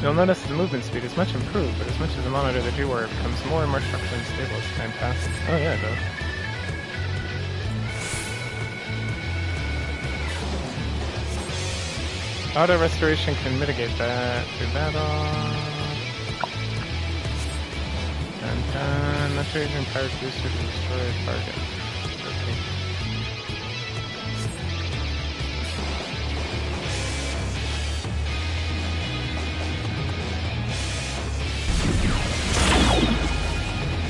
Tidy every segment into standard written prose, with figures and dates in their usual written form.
You'll notice the movement speed is much improved, but as much as the monitor the G-Warrior becomes more and more structurally unstable as time passes. Oh yeah, it does. Auto restoration can mitigate that through battle. And not using power booster to destroy a target. Okay.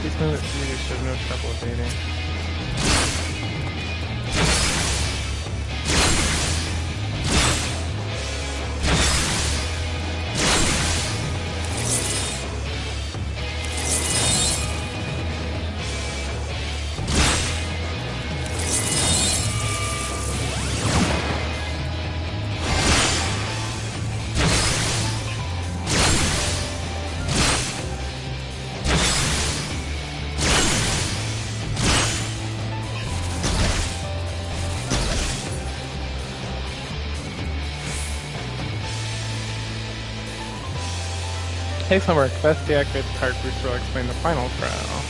These movement speeds should have no trouble evading. Takes some work. Best deactivate the card booster will explain the final trial.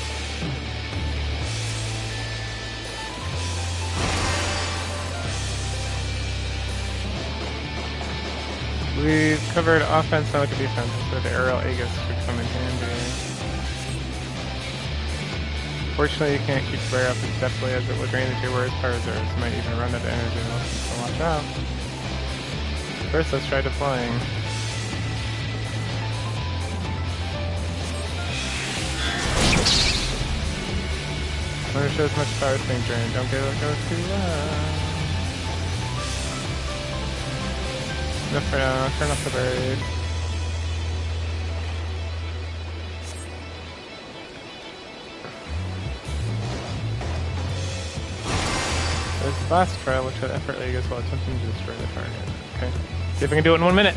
We've covered offense, now look at defense, so the aerial Aegis should come in handy. Fortunately, you can't keep Flare up as deftly as it would drain the G-Warrior's power reserves. You might even run out of energy, so watch out. First, let's try deploying. When it shows much power being drained, don't get it go too loud. Enough for now, turn off the berries. This last trial, which had effort Aegis while attempting to destroy the target. Okay. See if I can do it in 1 minute.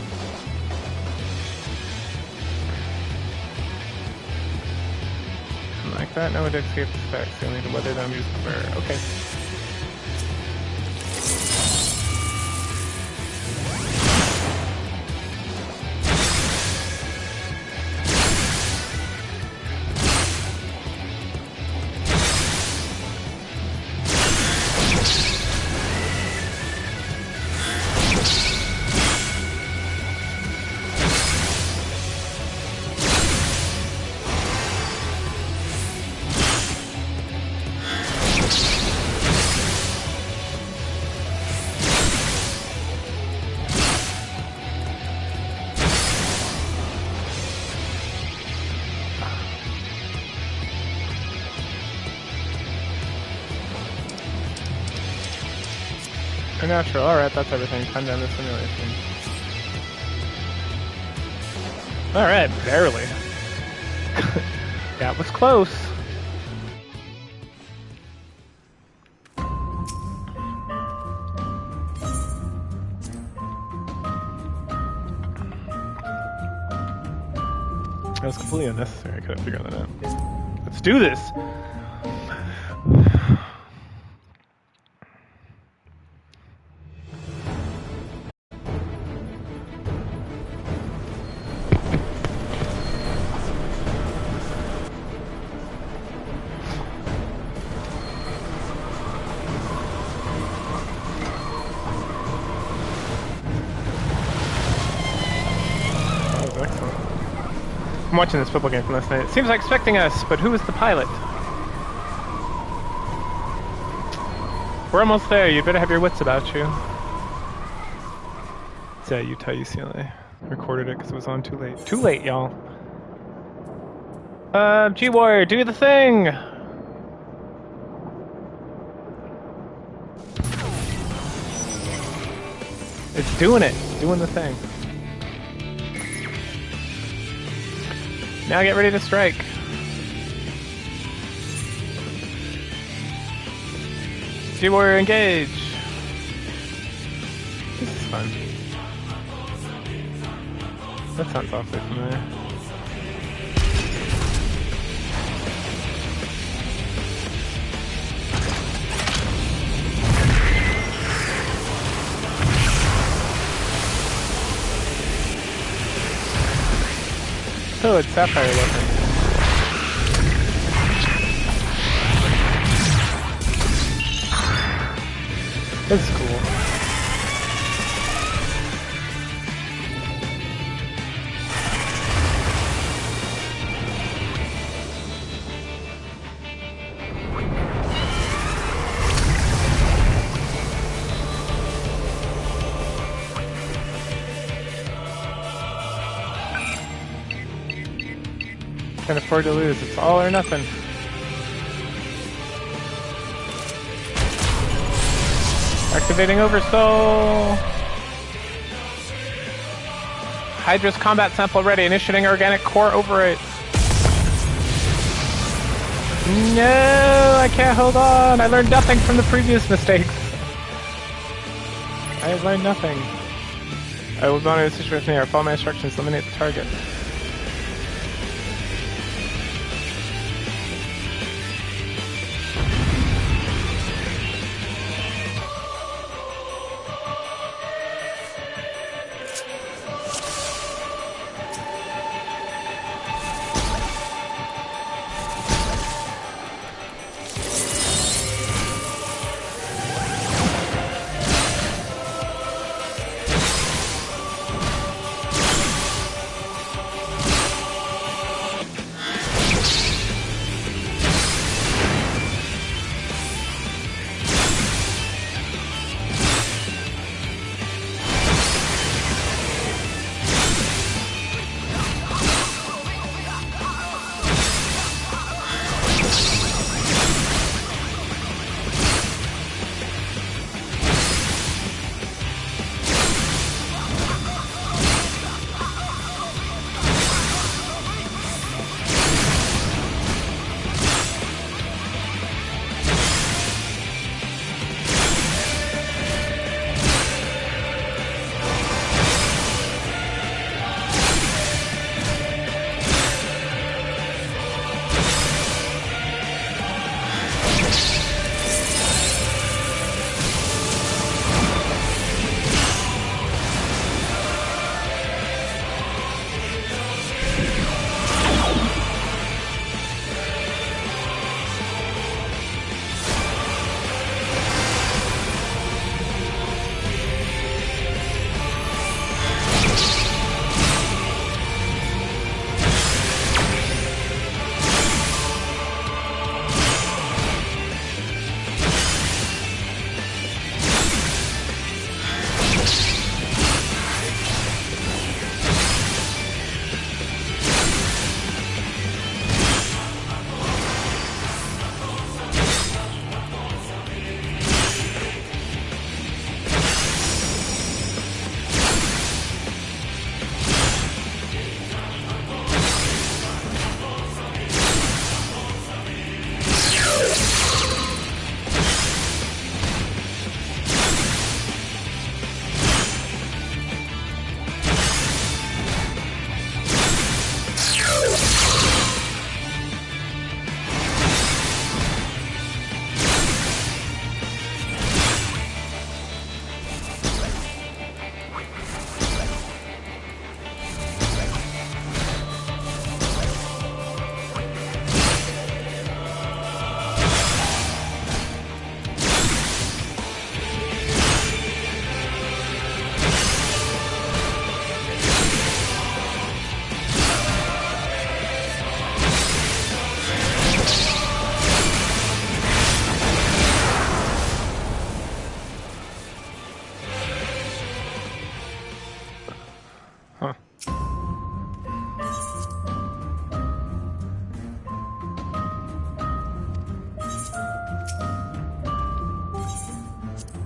Like that, no one escape effects. You'll need to weather them, use the flare. Okay. Natural. Alright, that's everything. Time to end the simulation. Alright, barely. That was close. That was completely unnecessary. I couldn't figure that out. Let's do this! I'm watching this football game from last night. It seems like expecting us, but who is the pilot? We're almost there. You better have your wits about you. It's Utah UCLA. Recorded it because it was on too late. Too late, y'all. G-Warrior, do the thing! It's doing it. It's doing the thing. Now get ready to strike. G-Warrior engage. This is fun. That sounds awfully familiar. Oh, it's Sapphire weapon. This is cool. Can't afford to lose. It's all or nothing. Activating Oversoul. Hydra's combat sample ready. Initiating organic core overwrite. No, I can't hold on. I learned nothing from the previous mistakes. I have learned nothing. I will monitor the situation here. Follow my instructions. Eliminate the target.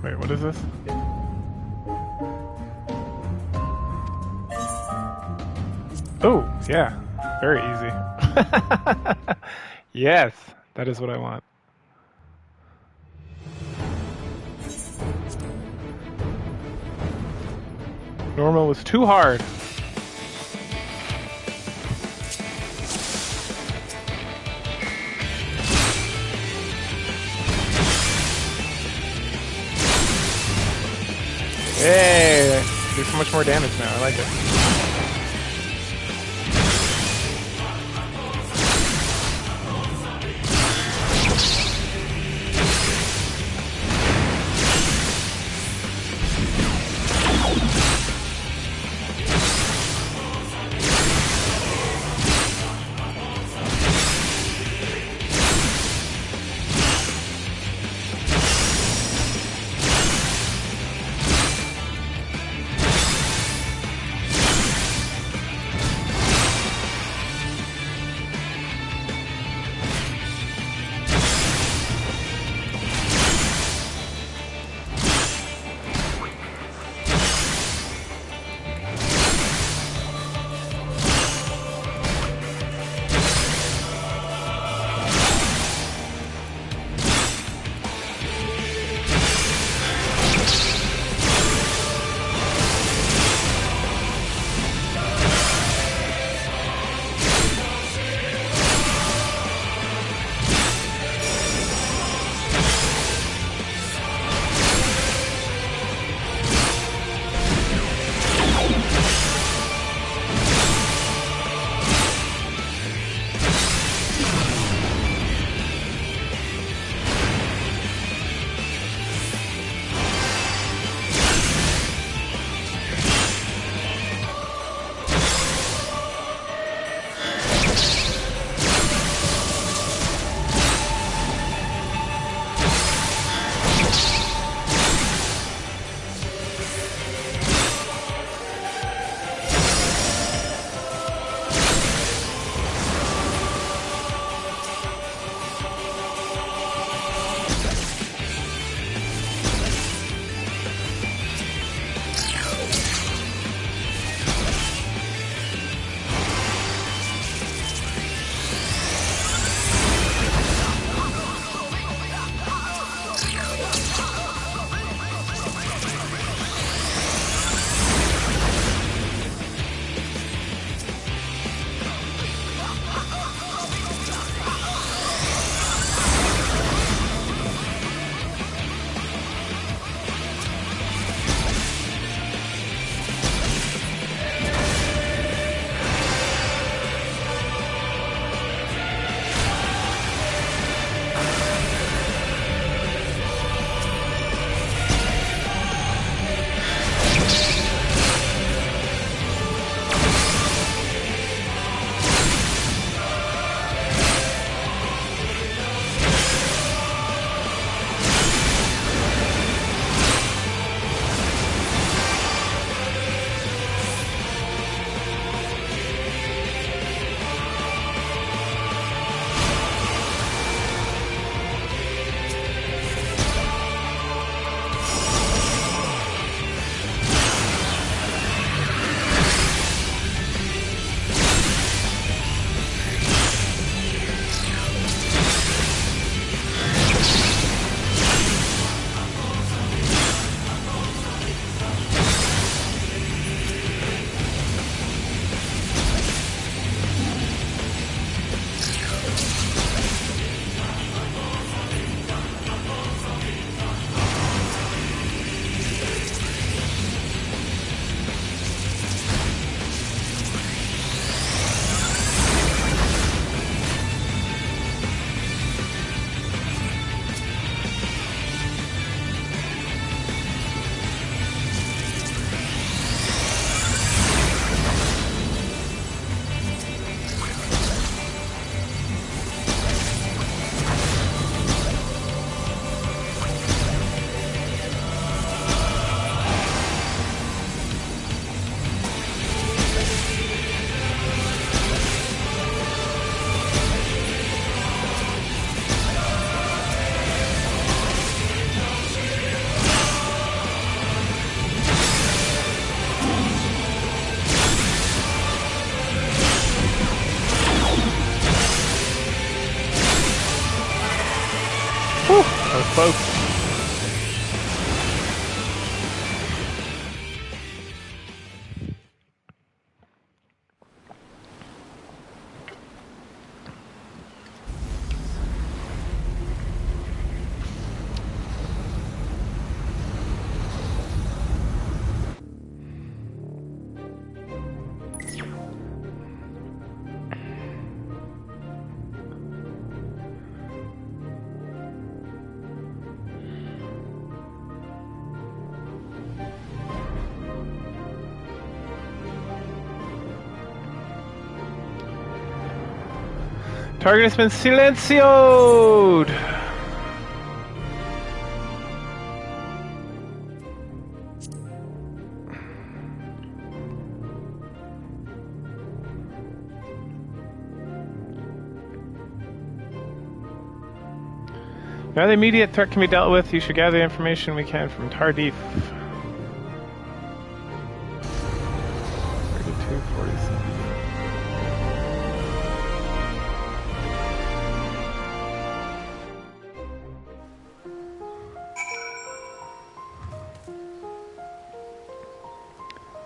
Wait, what is this? Oh, yeah. Very easy. Yes, that is what I want. Normal was too hard. Hey, do so much more damage now. I like it. close. Target has been silencioed! Now the immediate threat can be dealt with. You should gather the information we can from Tardif. 3247.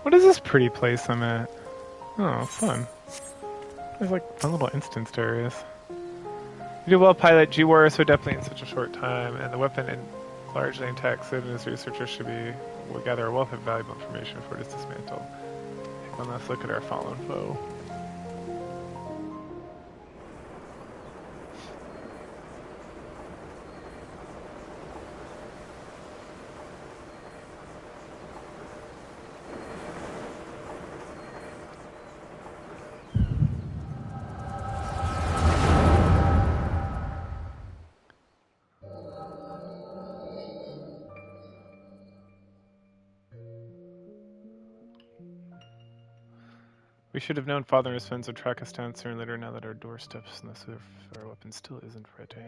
What is this pretty place I'm at? Oh, fun. There's like fun little instanced areas. You do well, pilot. G-War so adeptly in such a short time, and the weapon is largely intact. Sid and his researchers will gather a wealth of valuable information before it is dismantled. Take one last look at our fallen foe. We should have known Father and his friends would track us down sooner or later now that our doorsteps and our weapon still isn't ready.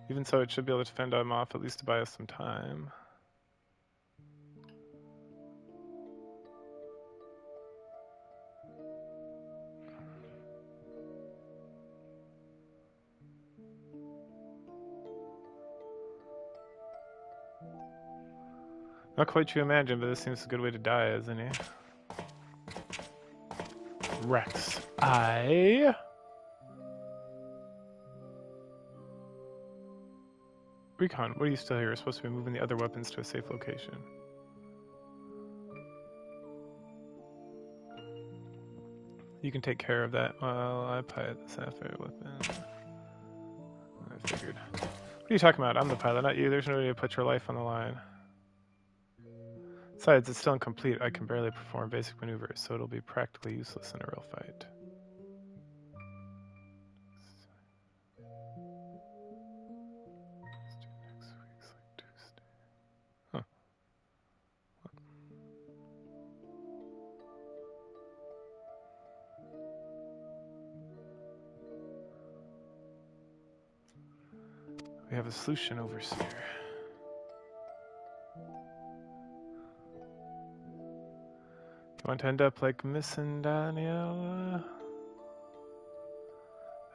Even so, it should be able to fend them off, at least to buy us some time. Not quite what you imagine, but this seems a good way to die, isn't it? Rex. Recon, what are you still here? We're supposed to be moving the other weapons to a safe location. You can take care of that while I pilot the sapphire weapon. I figured. What are you talking about? I'm the pilot, not you. There's no way to put your life on the line. Besides, it's still incomplete. I can barely perform basic maneuvers, so it'll be practically useless in a real fight. Huh. We have a solution, Overseer. You want to end up like Miss and Daniela?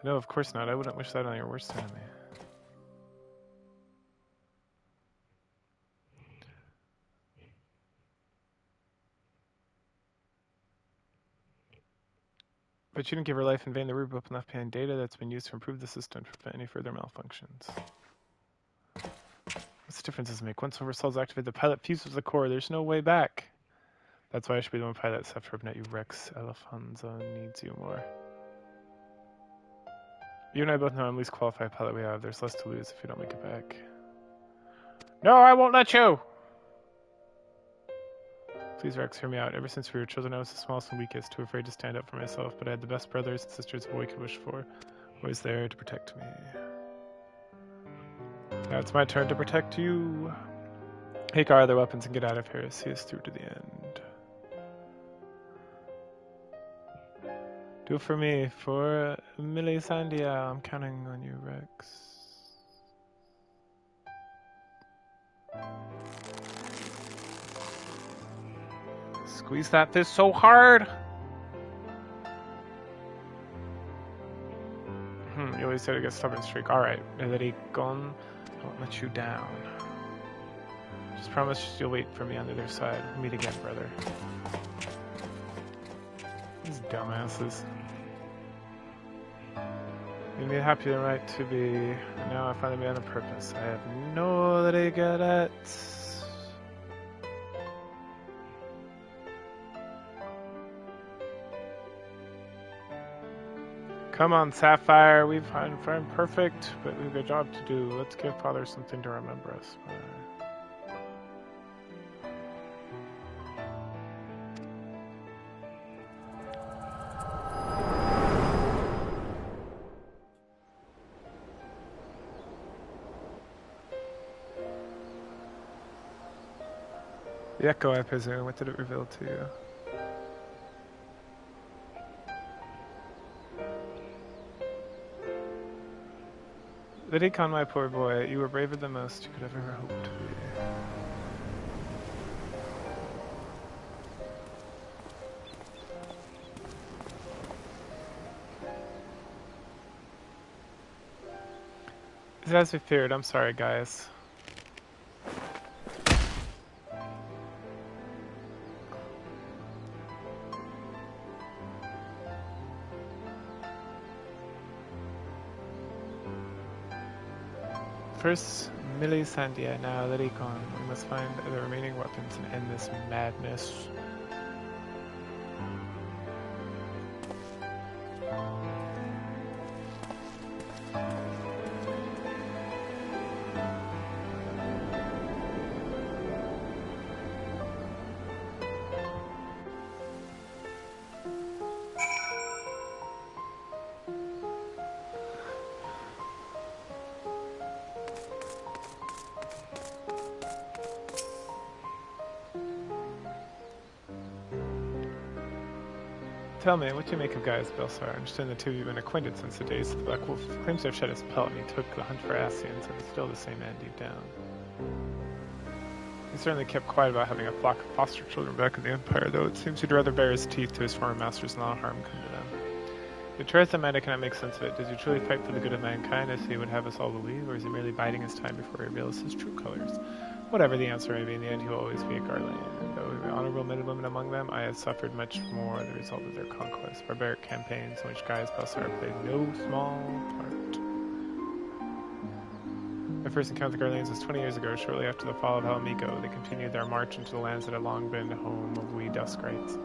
No, of course not. I wouldn't wish that on your worst enemy. But you didn't give her life in vain. The root weapon left behind data that's been used to improve the system to prevent any further malfunctions. What's the difference does it make? Once oversoul's activated, the pilot fuses the core. There's no way back. That's why I should be the one pilot Sephiroth, not you, Rex. Alfonso needs you more. You and I both know I'm the least qualified pilot we have. There's less to lose if you don't make it back. No, I won't let you! Please, Rex, hear me out. Ever since we were children, I was the smallest and weakest, too afraid to stand up for myself, but I had the best brothers and sisters a boy could wish for. Always there to protect me. Now it's my turn to protect you. Take our other weapons and get out of here. See us through to the end. Do it for me, for Milisandia. I'm counting on you, Rex. Squeeze that fist so hard! You always always said to get stubborn streak. Alright, Lady Gon, I won't let you down. Just promise you'll wait for me on the other side. We'll meet again, brother. These dumbasses. Made me happy and right to be, and now I finally made on purpose. I have no that I get at. Come on, Sapphire, we've found perfect, but we've got a job to do. Let's give Father something to remember us by. The echo, I presume. What did it reveal to you? Vidicon, my poor boy, you were braver than most you could have ever hoped to be. It's as we feared. I'm sorry, guys. First, Millie Sandia, now Lidicon. We must find the remaining weapons and end this madness. Tell me, what do you make of Gaius Belsar? I understand the two of you have been acquainted since the days of the Black Wolf. Claims to have shed his pelt and he took the hunt for Ascians, and is still the same man deep down. He certainly kept quiet about having a flock of foster children back in the Empire, though it seems he'd rather bare his teeth to his former masters and allow harm come to them. The truth of man, I cannot make sense of it. Does he truly fight for the good of mankind, as he would have us all believe, or is he merely biding his time before he reveals his true colors? Whatever the answer may be, in the end he will always be a Garland. And though the honorable men and women among them, I have suffered much more the result of their conquest. Barbaric campaigns in which Gaius Belsar played no small part. My first encounter with the Garlands was 20 years ago, shortly after the fall of Helmico. They continued their march into the lands that had long been home of we Duskrites.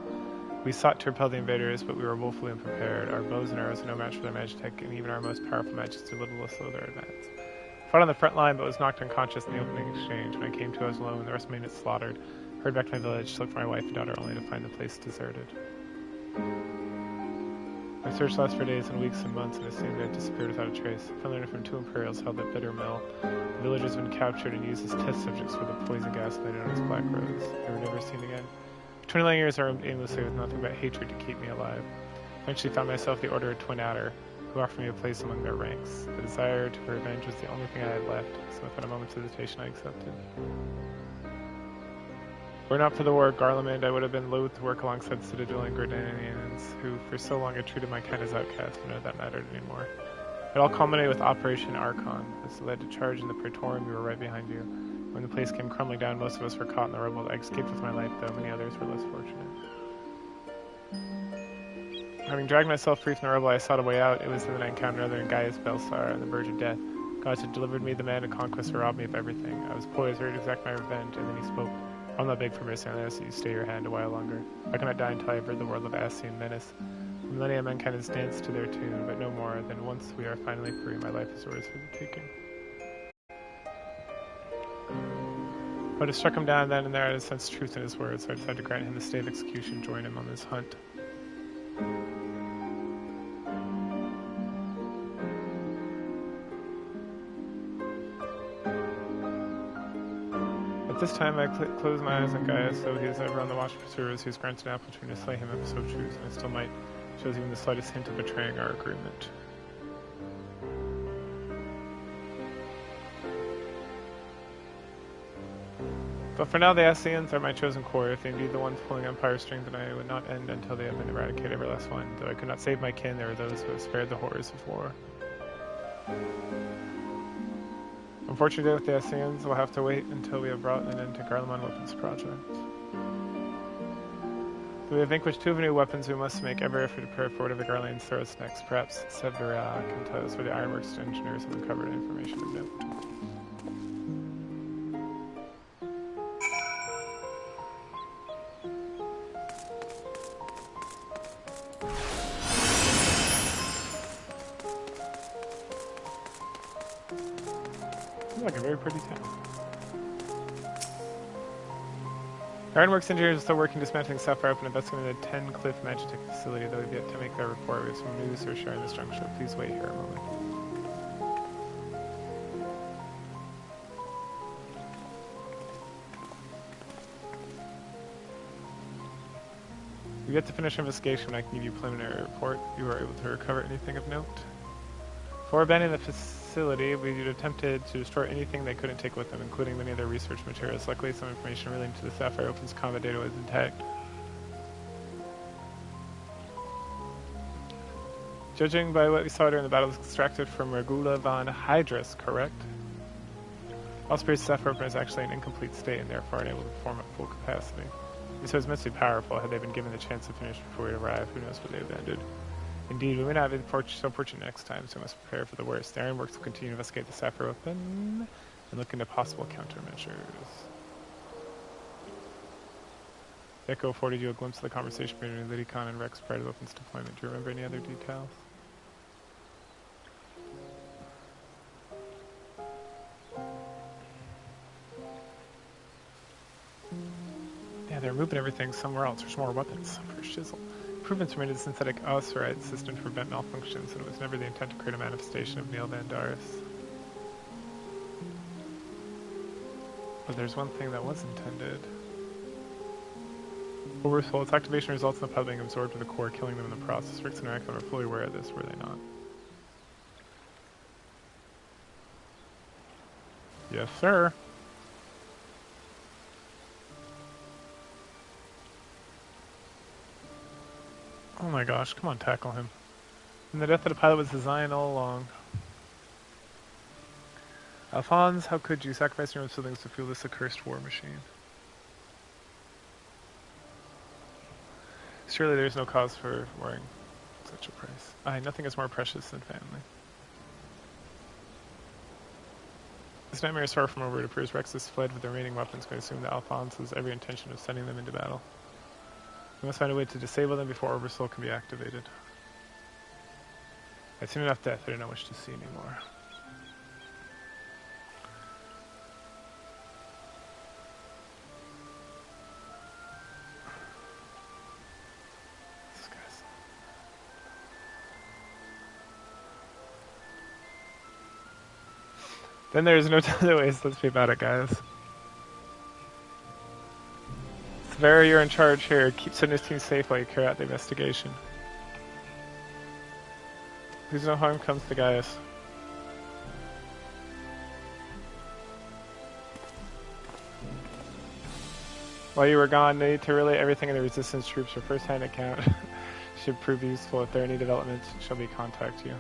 We sought to repel the invaders, but we were woefully unprepared. Our bows and arrows were no match for their magitech, and even our most powerful magics did little to slow their advance. I fought on the front line, but was knocked unconscious in the opening exchange. When I came to, I was alone. The rest of my units slaughtered. Hurried back to my village to look for my wife and daughter, only to find the place deserted. My search lasted for days and weeks and months, and it seemed I had disappeared without a trace. I learned from two Imperials held at Bitter Mill. The villagers had been captured and used as test subjects for the poison gas laid on its black rose. They were never seen again. For 29 years I roamed aimlessly with nothing but hatred to keep me alive. Eventually found myself the Order of Twin Adder, who offered me a place among their ranks. The desire to revenge was the only thing I had left, so without a moment's hesitation I accepted. Were it not for the war at Garlemald, I would have been loath to work alongside Citadel and Gordanians, who for so long had treated my kind as outcasts, but none of that mattered anymore. It all culminated with Operation Archon. This led to charge in the Praetorium. We were right behind you. When the place came crumbling down, most of us were caught in the rubble. I escaped with my life, though many others were less fortunate. Having dragged myself free from the rubble, I sought a way out. It was then that I encountered another Gaius Belsar on the verge of death. God had delivered me the man of conquest who robbed me of everything. I was poised ready to exact my revenge, and then he spoke. I'll not beg for mercy unless you stay your hand a while longer. I cannot die until I have rid the world of Ascian menace. The millennia of mankind has danced to their tune, but no more than once we are finally free, my life is yours for the taking. I would have struck him down then and there. I had sensed truth in his words, so I decided to grant him the stay of execution, join him on this hunt. At this time, I closed my eyes on Gaius, though he is ever on the watch for pursuers. He was granted an opportunity to slay him if so choose, and I still might. Shows even the slightest hint of betraying our agreement. But for now, the Ascians are my chosen core. If they indeed the ones pulling Empire string, then I would not end until they have been eradicated, every last one. Though I could not save my kin, there are those who have spared the horrors of war. Unfortunately, with the Assyrians, we'll have to wait until we have brought an end to Garlemald Weapons Project. Though we have vanquished 2 of the new weapons, we must make every effort to prepare for whatever Garleans throw us next. Perhaps Severa can tell us where the Ironworks engineers have uncovered information of note. Seems like a very pretty town. Ironworks engineers are still working dismantling Sapphire Open, investigating the 10 Cliff Magitech facility, though we've yet to make their report. We have some news to share in this juncture. Please wait here a moment. We've yet to finish our investigation when I can give you a preliminary report. You were able to recover anything of note? Before abandoning the facility, we attempted to destroy anything they couldn't take with them, including many of their research materials. Luckily, some information relating to the Sapphire Open's combat data was intact. Judging by what we saw during the battle, it was extracted from Regula von Hydrus, correct? Osprey's Sapphire Open is actually in incomplete state and therefore unable to perform at full capacity. So it's immensely powerful. Had they been given the chance to finish before we arrive, who knows what they have ended. Indeed, we may not be so fortunate next time, so we must prepare for the worst. The Ironworks will continue to investigate the Sapphire Open and look into possible countermeasures. Echo afforded you a glimpse of the conversation between Lidicon and Rex prior to the Open's deployment. Do you remember any other details? Yeah, they're moving everything somewhere else. There's more weapons for shizzle. Improvements were made to the synthetic osiride system to prevent malfunctions, and it was never the intent to create a manifestation of Neil Vandaris. But there's one thing that was intended. Oversoul, its activation results in the pod being absorbed in the core, killing them in the process. Rix and Rackham were fully aware of this, were they not? Yes, sir. Oh my gosh, come on, tackle him. And the death of the pilot was designed all along. Alphonse, how could you sacrifice your own siblings to fuel this accursed war machine? Surely there is no cause for worrying such a price. Aye, nothing is more precious than family. This nightmare is far from over. It appears Rex has fled with the remaining weapons. We assume that Alphonse has every intention of sending them into battle. We must find a way to disable them before Oversoul can be activated. I've seen enough death, I don't know much to see anymore. This guy's... Then there's no other ways, let's be about it, guys. Severa, you're in charge here. Keep Sidney's team safe while you carry out the investigation. Please no harm comes to Gaius. While you were gone, they need to relay everything in the resistance troops. Your first-hand account should prove useful. If there are any developments, shall we contact you.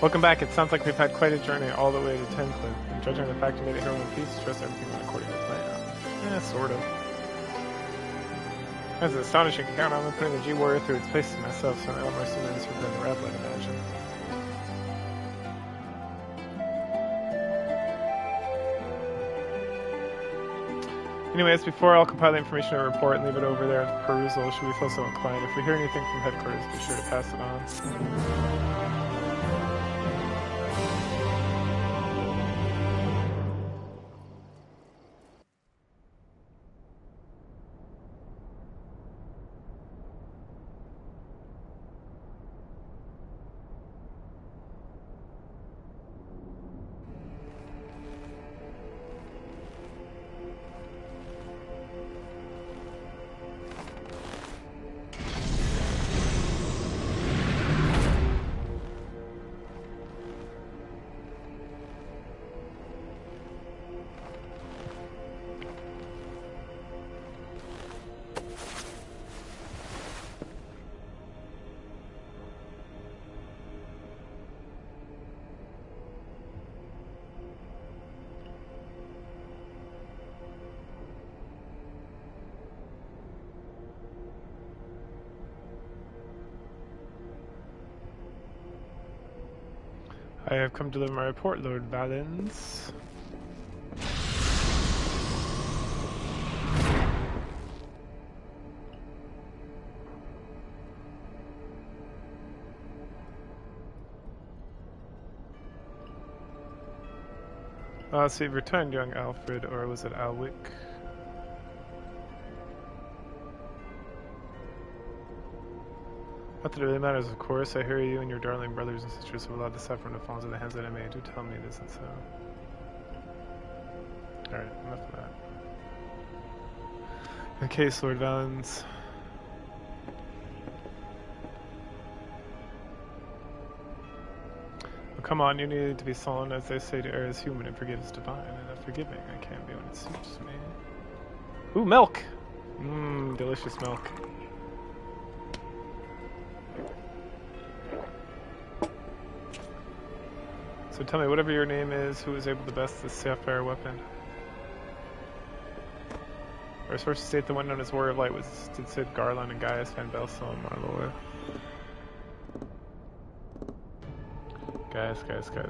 Welcome back. It sounds like we've had quite a journey all the way to Tencliffe. And judging by the fact you made it here in one piece, trust everything went according to plan. Sort of. That's an astonishing account. I'm putting the G-Warrior through its paces myself, so I'm a lot more similar to this than the Rebel, I'd imagine. Anyways, before I'll compile the information in a report and leave it over there for perusal, should we feel so inclined. If we hear anything from headquarters, be sure to pass it on. I have come to deliver my report, Lord Valens. So you've returned, young Alfred, or was it Alwick? Not that it really matters, of course. I hear you and your darling brothers and sisters have allowed the suffering to fall into the hands of the enemy. Do tell me it isn't so. Alright, enough of that. In case, Lord Valens. Oh, come on, you need to be sullen, as they say to err is human and forgive is divine. And if forgiving, I can't be when it suits me. Ooh, milk! Mmm, delicious milk. So tell me, whatever your name is, who was able to best this sapphire weapon? Our sources state the one known as Warrior of Light did Sid Garland and Gaius Van Belsel and Marlowe. Guys,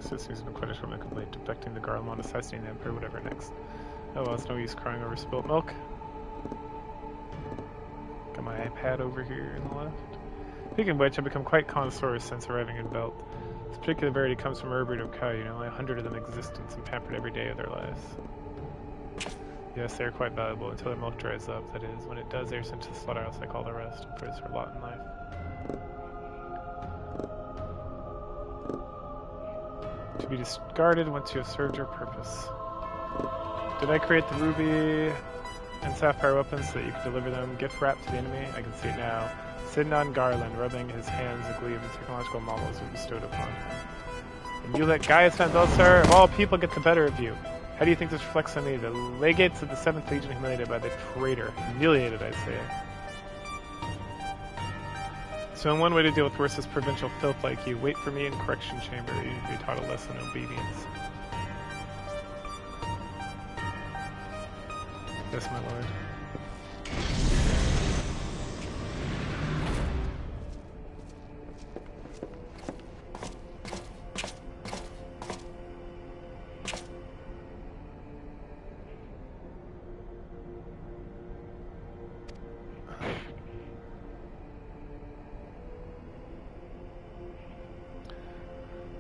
this seems no punish from the complaint, defecting the Garland, assassinating the Emperor, whatever next. Oh well, it's no use crying over spilt milk. Got my iPad over here on the left. Speaking of which, I've become quite connoisseur since arriving in Belt. This particular variety comes from Herbert of cow, only 100 of them in existence and pampered every day of their lives. Yes, they are quite valuable until their milk dries up, that is. When it does, they are sent to the slaughterhouse like all the rest, and praise their lot in life. To be discarded once you have served your purpose. Did I create the ruby and sapphire weapons so that you could deliver them gift wrapped to the enemy? I can see it now. Sidnon Garland, rubbing his hands in glee of the technological marvels we bestowed upon him. And you let Gaius Van Belsar of all people get the better of you. How do you think this reflects on me? The legates of the 7th Legion humiliated by the traitor. Humiliated, I say. So in one way to deal with worthless provincial filth like you, wait for me in correction chamber. You should be taught a lesson in obedience. Yes, my lord.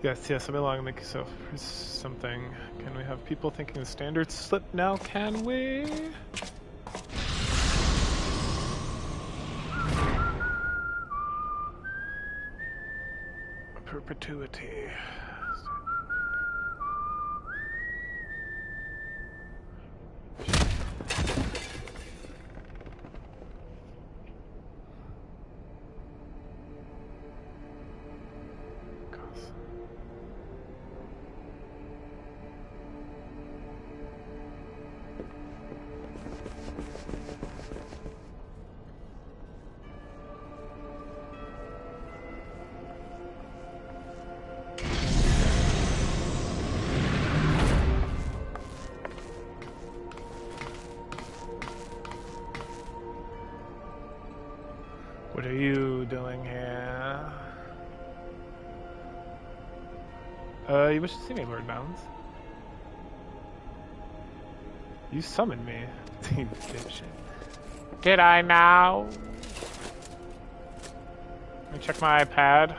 Yes, I'll be along and make yourself something. Can we have people thinking the standards slip now, can we? Perpetuity. What are you doing here? You wish to see me, Lord Bounds? You summoned me. Dipshit. Did I now? Let me check my iPad.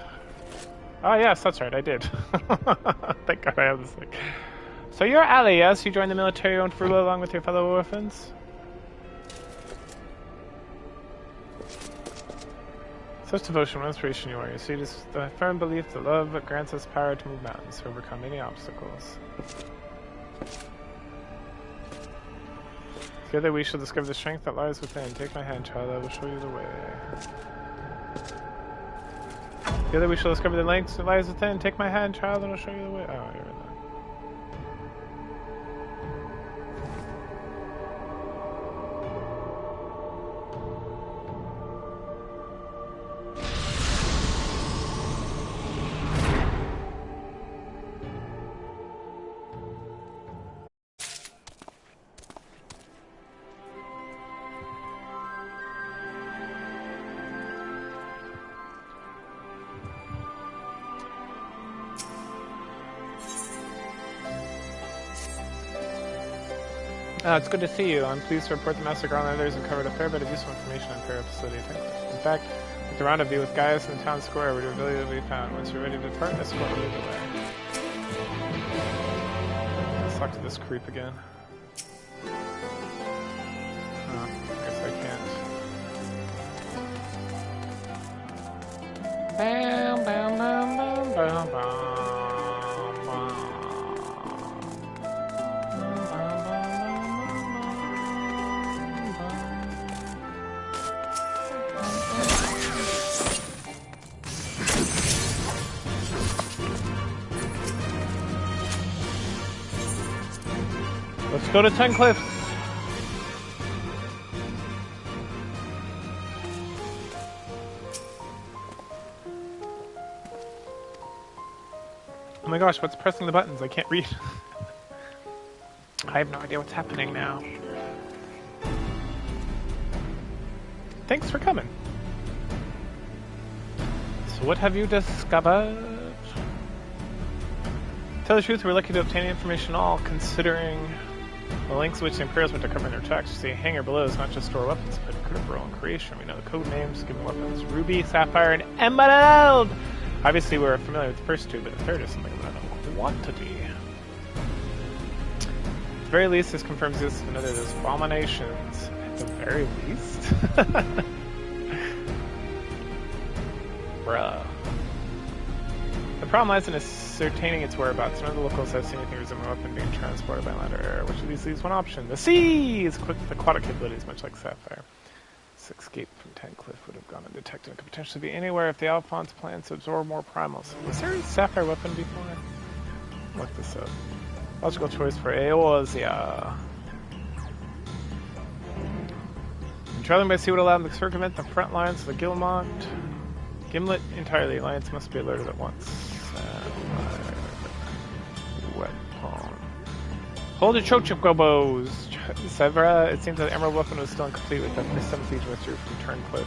Oh yes, that's right, I did. Thank God I have this thing. So you're Ali, yes? You joined the military on Frula along with your fellow orphans? Such devotion and inspiration you are. You see, it is the firm belief that love grants us power to move mountains, to overcome any obstacles. Together we shall discover the strength that lies within. Take my hand, child, I will show you the way. Together we shall discover the length that lies within. Take my hand, child, and I'll show you the way. Oh, you're in there. It's good to see you. I'm pleased to report the massacre on others uncovered a fair bit of useful information on Imperial facility. In fact, with the rendezvous with Gaius in the town square, we're ability to be found. Once you're ready to depart, escort will lead the way. Let's talk to this creep again. Oh, I guess I can't. Bam, bam, bam, bam, bam, bam. Let's go to Ten Cliffs. Oh my gosh, what's pressing the buttons? I can't read. I have no idea what's happening now. Thanks for coming. So what have you discovered? To tell the truth, we're lucky to obtain information all, considering the lengths which the Imperials went to cover in their tracks. You see, a hangar below is not just store weapons, but a critical role in creation. We know the code names given weapons: Ruby, Sapphire, and Emerald! Obviously, we're familiar with the first two, but the third is something of unknown quantity. At the very least, this confirms the existence of another of those abominations. At the very least? Bruh. The problem lies in ascertaining its whereabouts. None of the locals have seen anything resembling a weapon being transported by land or air. Which of these leaves one option? The sea is equipped with aquatic capabilities, much like Sapphire. This escape from Ten Cliff would have gone undetected and could potentially be anywhere if the Alphonse plans to absorb more primals. Was there a Sapphire weapon before? Look this up. Logical choice for Eorzea. And traveling by sea would allow them to circumvent the front lines of the Gimlet entirely. Alliance must be alerted at once. Weapon. Hold the Chochocobos! Severa, it seems that the Emerald weapon was still incomplete with the 7th Legion withdrew from Turncliffe.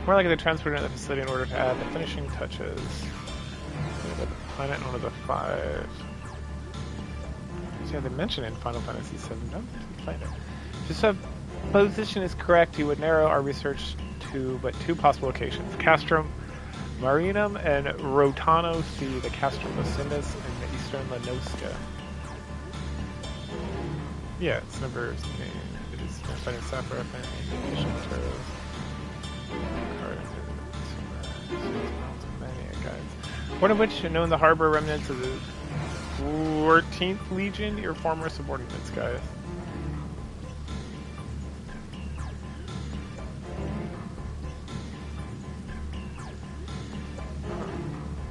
More likely they transported it to the facility in order to add the finishing touches. The planet and one of the 5. Yeah, they mentioned in Final Fantasy VII. No, find it. If this supposition is correct, you would narrow our research to but 2 possible locations: Castrum Marinum and Rotano Sea, the Castrum Lucindus and the Eastern Lanoska. Yeah, it's never named. It is fighting Sapphire, Indication materials. One of which, known the harbor remnants of the 14th Legion, your former subordinates, guys.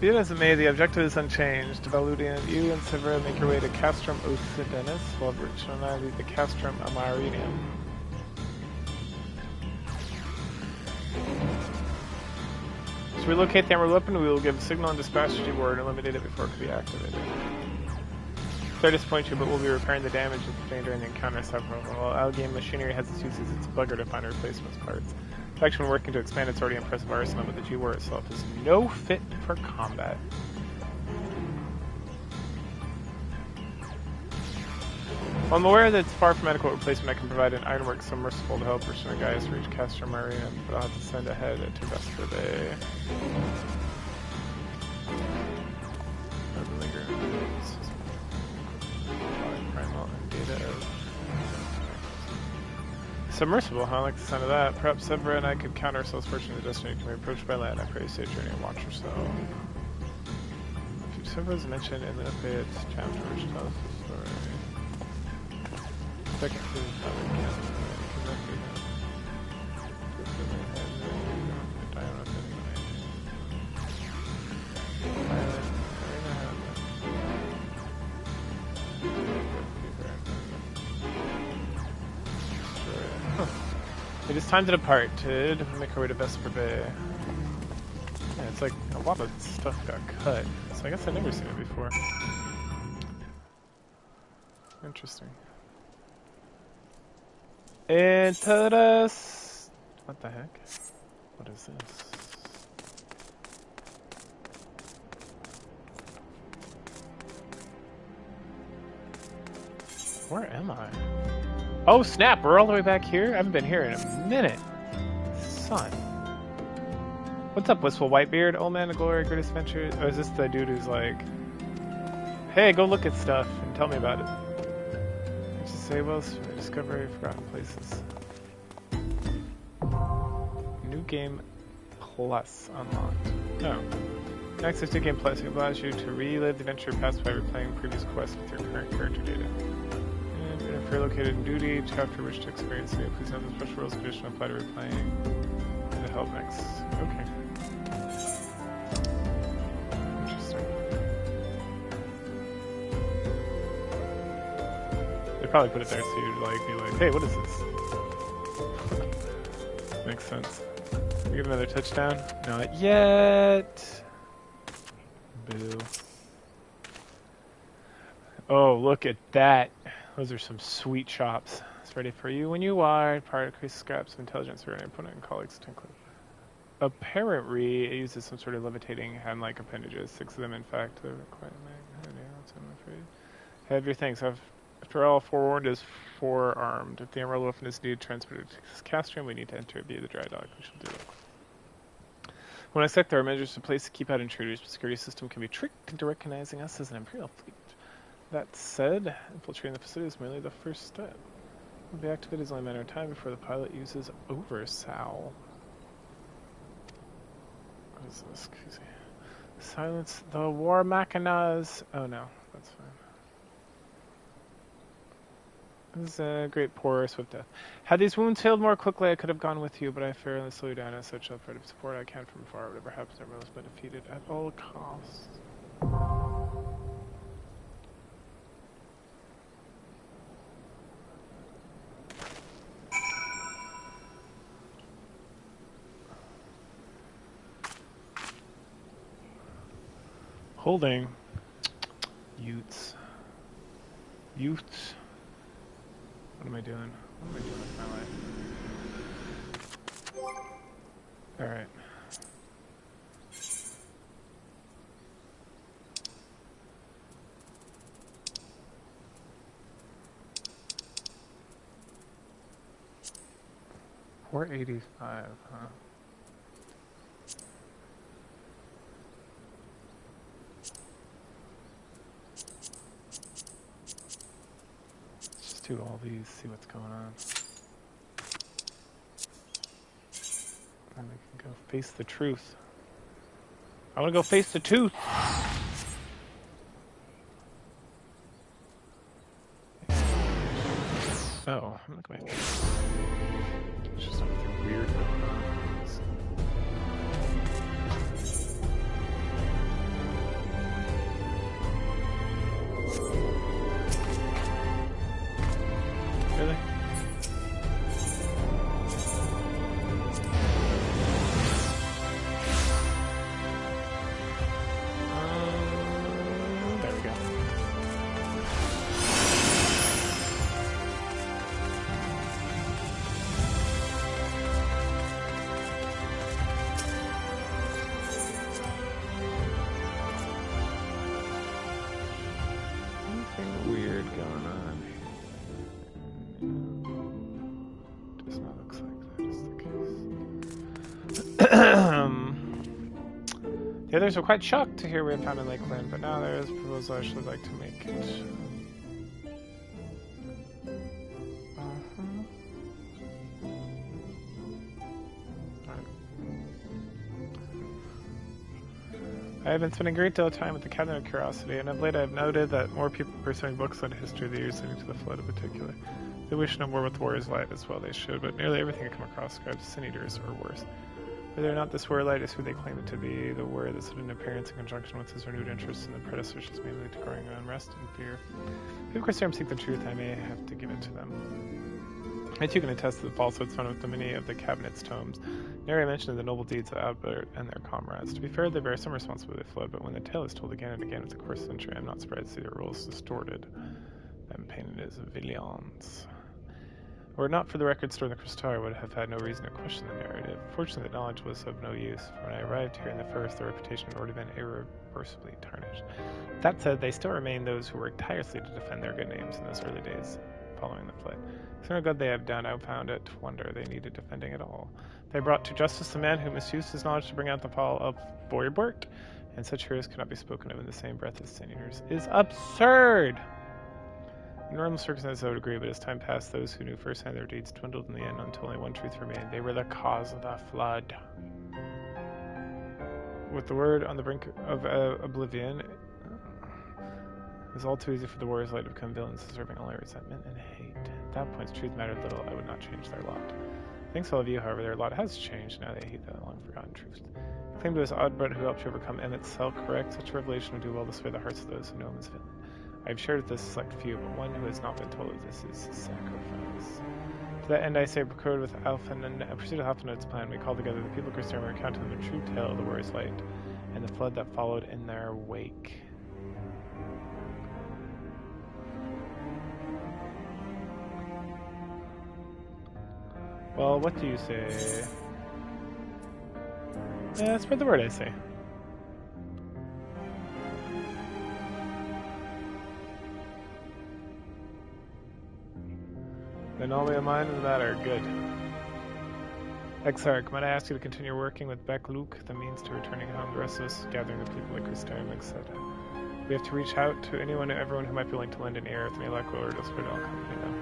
Be it as it may, the objective is unchanged. Valudian, you and Severa make your way to Castrum Occidenus, while Rich and I lead the Castrum Amarinum. To relocate the Emerald weapon, we will give a signal and dispatch G word and eliminate it before it can be activated. Sorry to disappoint you, but we'll be repairing the damage sustained during the encounter several. While Algame machinery has its uses, it's a bugger to find replacement parts. It's actually been working to expand its already impressive arsenal, but the G-War itself is no fit for combat. While I'm aware that it's far from adequate replacement, I can provide an ironworks submersible to help Rishna Gaius reach Castrum Marinum, but I'll have to send ahead to Vesper Bay. Primal and data of submersible, huh? I like the sound of that. Perhaps Severa and I could count ourselves fortunate the destiny can be approached by land. I pray you safe journey and watch yourself. If Severa's mentioned in the Fate's chapter which tells the story. Second to the topic, It is time to depart. To make our way to Vesper Bay. Yeah, it's like a lot of stuff got cut. So I guess I've never seen it before. Interesting. What the heck? What is this? Where am I? Oh snap, we're all the way back here? I haven't been here in a minute. Son. What's up, Wistful Whitebeard? Old Man of Glory, Greatest Adventure? Oh, is this the dude who's like, hey, go look at stuff and tell me about it? Just say, well, discovery forgotten places. New game plus unlocked. No. Access to game plus allows you to relive the adventure past by replaying previous quests with your current character data. And if you're located in duty, chapter wish to experience it, please have the special rules condition apply to replaying. And to help next. Okay. Interesting. They probably put it there so you'd like be like, hey, what is this? Makes sense. We get another touchdown? Not yet. Boo. Oh, look at that. Those are some sweet chops. It's ready for you when you are. Part increase scraps of intelligence for an opponent and colleagues to include. Apparently, it uses some sort of levitating hand-like appendages. 6 of them, in fact. They're quite magnificent, I'm afraid. Have your thanks. After all, forewarned is forearmed. If the Emerald Wolf is needed transported to this cast room, we need to enter it via the dry dock. We shall do that. When I select, there are measures in place to keep out intruders, but the security system can be tricked into recognizing us as an Imperial fleet. That said, infiltrating the facility is merely the first step. It will be activated as only a matter of time before the pilot uses oversow. What is this? Excuse me. Silence the war machinas. Oh no, that's fine. This is a great poor swift death. Had these wounds healed more quickly, I could have gone with you, but I fear and slow you down as such. I'll try to support I can from far. Whatever happens, everyone has been defeated at all costs. Holding. Utes. Utes. What am I doing? What am I doing with my life? Alright. $485, huh? Do all these, see what's going on. And we can go face the truth. I want to go face the tooth. Oh, I'm not going to. It's just something weird going on. Really? There we go. Something weird going on. The others were quite shocked to hear we had found in Lakeland, but now there is a proposal I should like to make it. I have been spending a great deal of time with the Cabinet of Curiosity, and of late I have noted that more people are pursuing books on history of the years leading to the Flood in particular. They wish no more with Warrior's Light as well they should, but nearly everything I come across describes Sin Eaters or worse. Whether or not this Warrior Light is who they claim it to be, the warrior that sudden appearance in conjunction with his renewed interest in the predecessors may lead to growing unrest and fear. If of course seek the truth, I may have to give it to them. I too can attest to the falsehoods found with the many of the Cabinet's tomes. Nary mention of the noble deeds of Albert and their comrades. To be fair, they bear some responsibility for the flood, but when the tale is told again and again with the course of the century, I am not surprised to see their rules distorted and painted as villains. Were it not for the record store in the Crystal, I would have had no reason to question the narrative. Fortunately, the knowledge was of no use, for when I arrived here in the first, the reputation had already been irreversibly tarnished. That said, they still remain those who worked tirelessly to defend their good names in those early days following the flood. So no good they have done, I found it wonder they needed defending at all. They brought to justice the man who misused his knowledge to bring out the fall of Boybert, and such heroes cannot be spoken of in the same breath as senators, is absurd! In normal circumstances, I would agree, but as time passed, those who knew firsthand their deeds dwindled in the end until only one truth remained. They were the cause of the flood. With the word on the brink of oblivion, it was all too easy for the warriors' light to become villains, deserving only resentment and hate. At that point, truth mattered little. I would not change their lot. Thanks to all of you, however, their lot has changed. Now they hate the long-forgotten truth. Claimed it was Oddbert who helped you overcome Emmett's cell, correct? Such a revelation would do well to sway the hearts of those who know him as villain. I have shared with this select few, but one who has not been told of this is sacrifice. To that end, I say, procured with Alphanon, pursued with Alphanon's plan, we called together the people of Christian and recounted them the true tale of the warrior's light and the flood that followed in their wake. Well, what do you say? Yeah, spread the word, I say. Then all we mind in the matter. Good. Exarch, might I ask you to continue working with Beck Luke, the means to returning home, the rest of us gathering the people like Christian, etc. We have to reach out to anyone and everyone who might be willing to lend an ear. With any luck, we'll just put it all company now.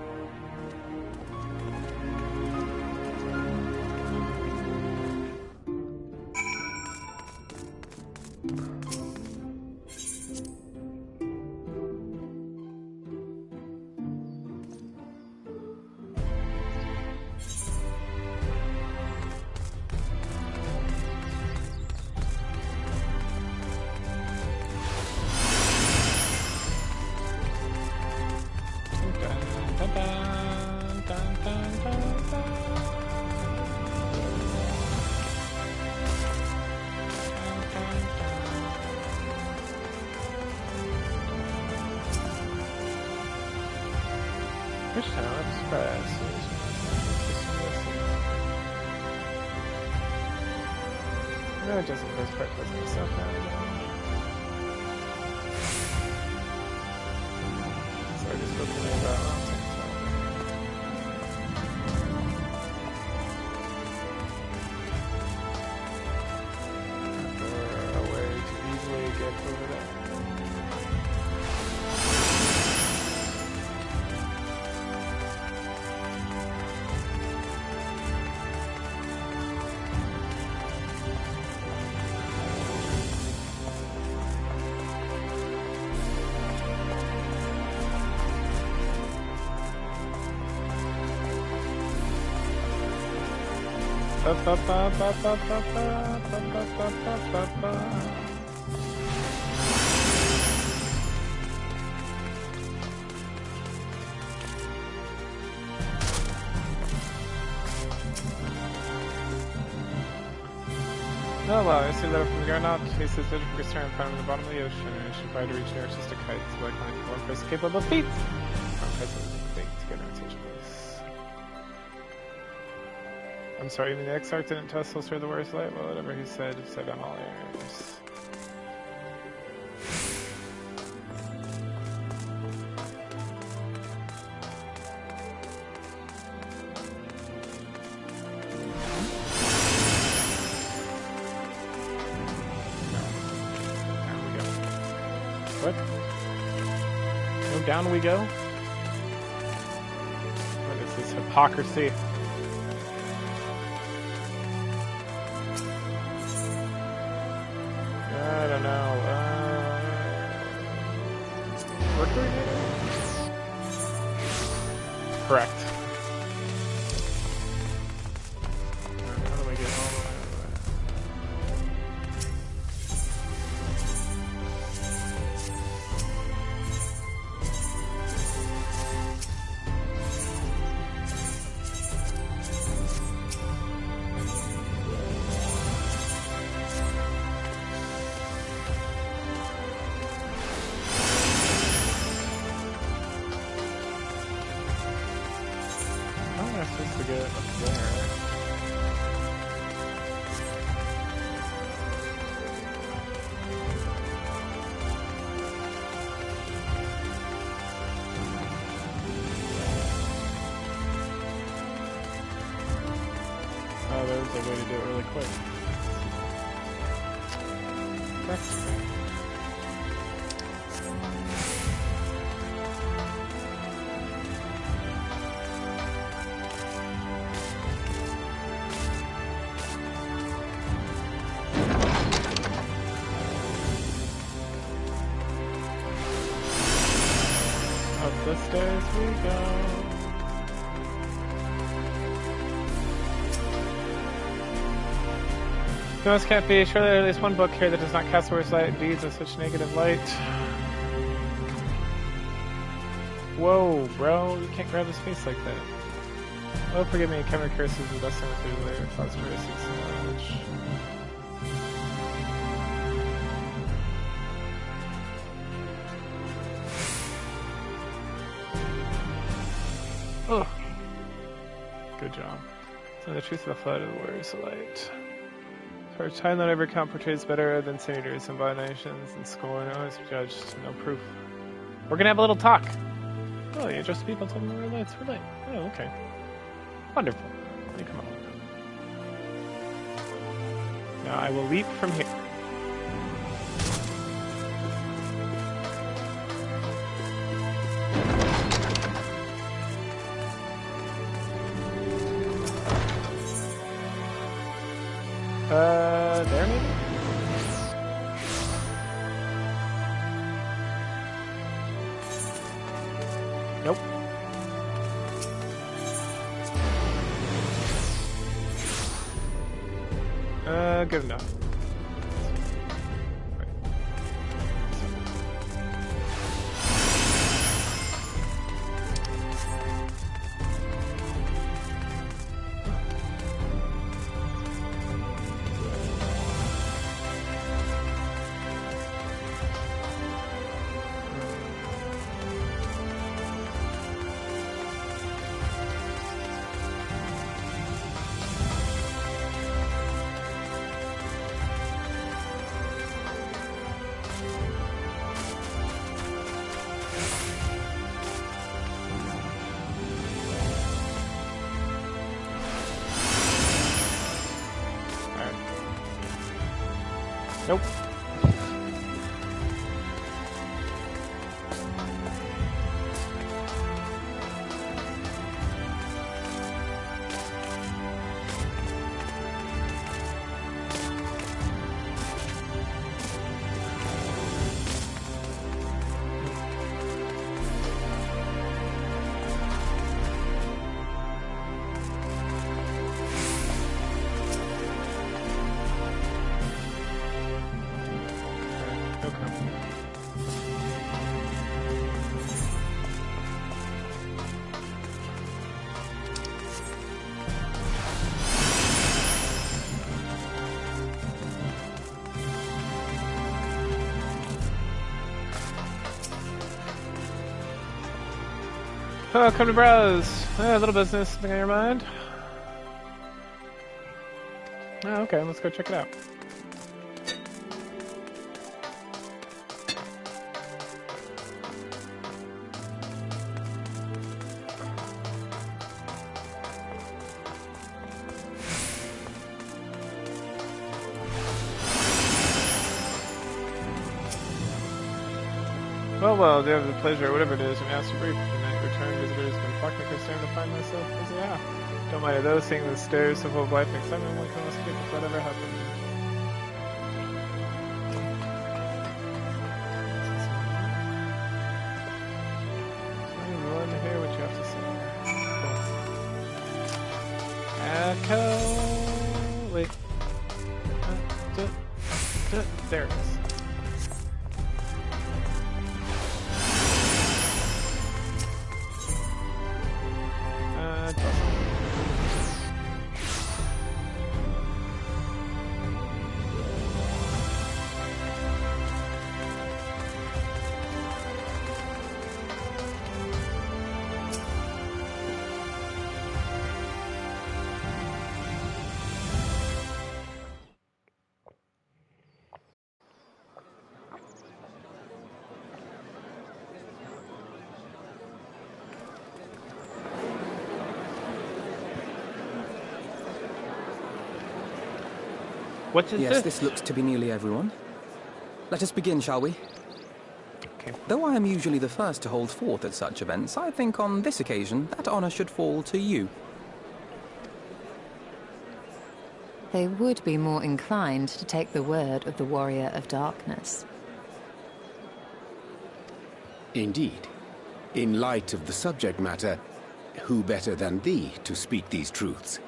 No, it doesn't. First part doesn't itself now. So I just spoke to me about a way to easily get over that. No, well, I see that from the ground out. He says that if we start found in the bottom of the ocean, and it should try to reach an artistic height, so like one person capable of feats. One person to get an attention place. I'm sorry, even the Exarch didn't tell us he'll stir the worst light? Well, whatever he said on all areas. What? No, down we go? What is this hypocrisy? I don't know. Mercury? Correct. How do we get all the way over there? a way to do it really quick. Up the stairs we go. No, this can't be. Surely there is one book here that does not cast worse light and deeds of such negative light. Whoa, bro, you can't grab his face like that. Oh, forgive me, Kevin curses the best thing to do later. Phosphorus seeks knowledge. Oh, good job. So the truth of the flood of the warriors of light. For a time, not every account portrays better than senators and abominations and scorn. Always judged, no proof. We're gonna have a little talk. Oh, you just people told me we're late. We're late. Oh, okay. Wonderful. Let me come on. Now I will leap from here. There maybe? Nope. Good enough. Nope. Oh, come to browse. A little business. Something on your mind? Oh, okay. Let's go check it out. Well, do you have the pleasure, whatever it is, and ask you brief. The night return visitors can flock me concerned to find myself as they are. Don't mind those seeing the stairs so full of life and excitement, one can escape if whatever happens. I'm willing to hear what you have to say. Cool. Echo. Wait. There it is. What is Yes, this? this looks to be nearly everyone. Let us begin, shall we? Okay. Though I am usually the first to hold forth at such events, I think on this occasion that honor should fall to you. They would be more inclined to take the word of the Warrior of Darkness. Indeed. In light of the subject matter, who better than thee to speak these truths?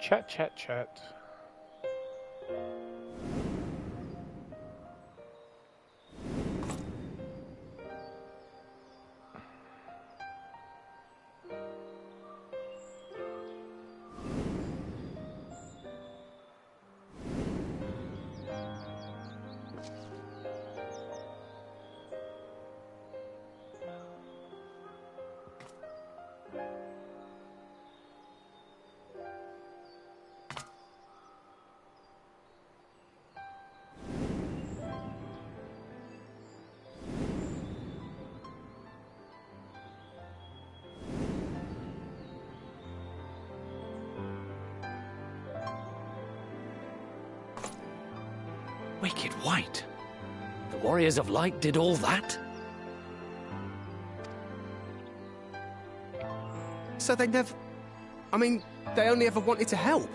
Chat, chat, chat. Wicked White? The Warriors of Light did all that? So they never... I mean, they only ever wanted to help.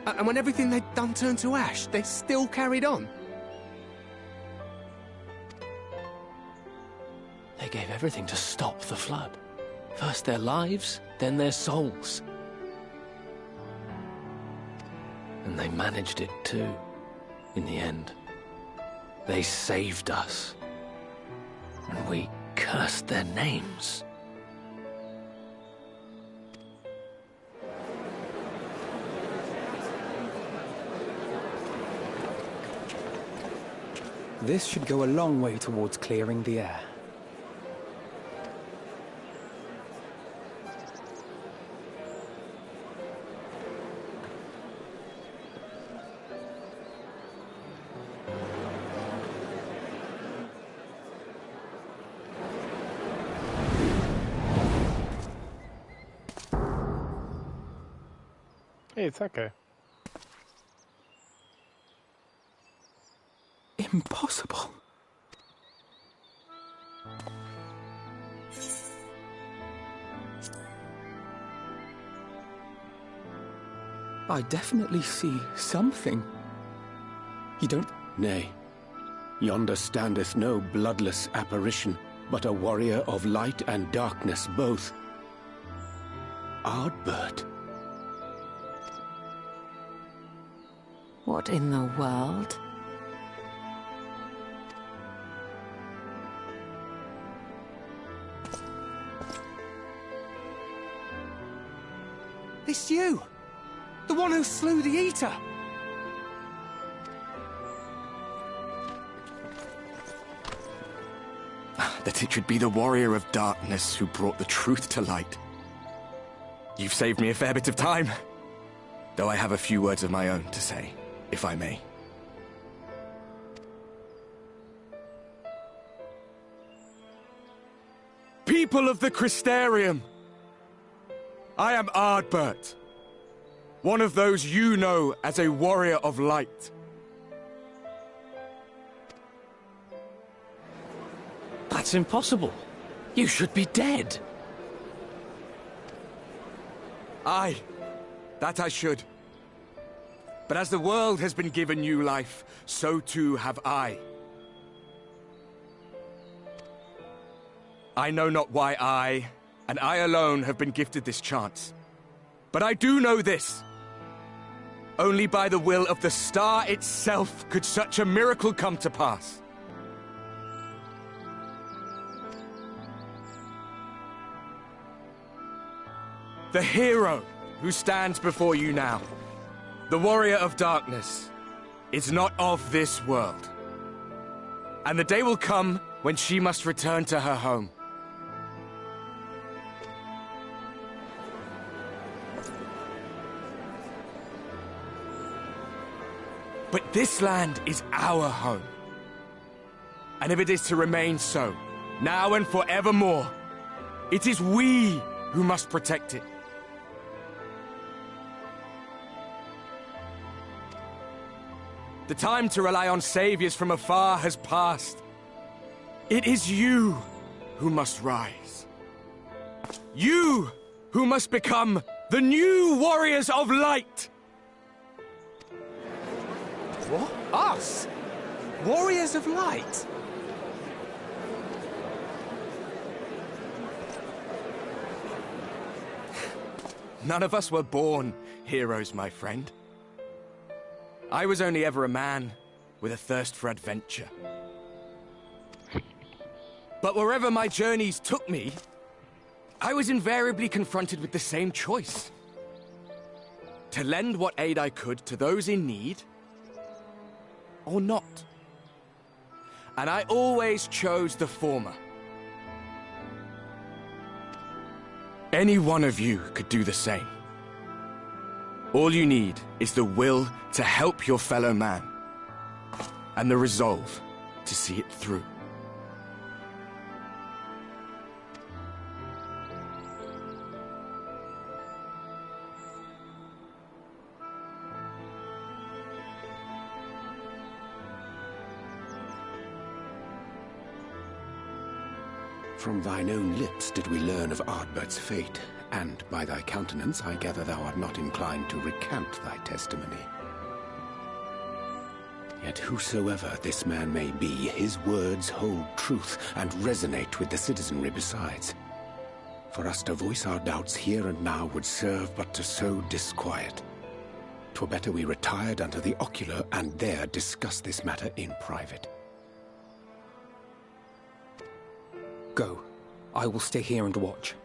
And when everything they'd done turned to ash, they still carried on. They gave everything to stop the flood. First their lives, then their souls. And they managed it too, in the end. They saved us. And we cursed their names. This should go a long way towards clearing the air. Hey, it's that guy. Impossible. I definitely see something. You don't... Nay, yonder standeth no bloodless apparition, but a warrior of light and darkness both. Ardbert. What in the world? It's you! The one who slew the Eater! That it should be the Warrior of Darkness who brought the truth to light. You've saved me a fair bit of time, though I have a few words of my own to say, if I may. People of the Crystarium! I am Ardbert, one of those you know as a Warrior of Light. That's impossible. You should be dead. Aye, that I should. But as the world has been given new life, so too have I. I know not why I, and I alone, have been gifted this chance. But I do know this. Only by the will of the star itself could such a miracle come to pass. The hero who stands before you now, the Warrior of Darkness, is not of this world. And the day will come when she must return to her home. But this land is our home. And if it is to remain so, now and forevermore, it is we who must protect it. The time to rely on saviors from afar has passed. It is you who must rise. You who must become the new warriors of light! What? Us? Warriors of Light? None of us were born heroes, my friend. I was only ever a man with a thirst for adventure. But wherever my journeys took me, I was invariably confronted with the same choice. To lend what aid I could to those in need, or not. And I always chose the former. Any one of you could do the same. All you need is the will to help your fellow man, and the resolve to see it through. From thine own lips did we learn of Ardbert's fate, and by thy countenance I gather thou art not inclined to recant thy testimony. Yet whosoever this man may be, his words hold truth and resonate with the citizenry besides. For us to voice our doubts here and now would serve but to sow disquiet. 'Twere better we retired unto the ocular and there discuss this matter in private. Go. I will stay here and watch.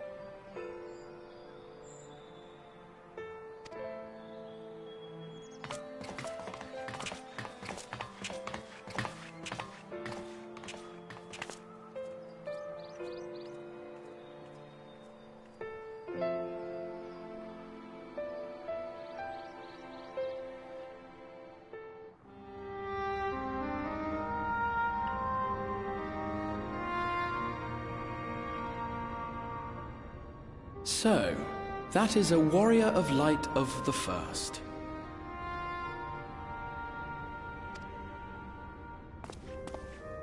So, that is a warrior of light of the first.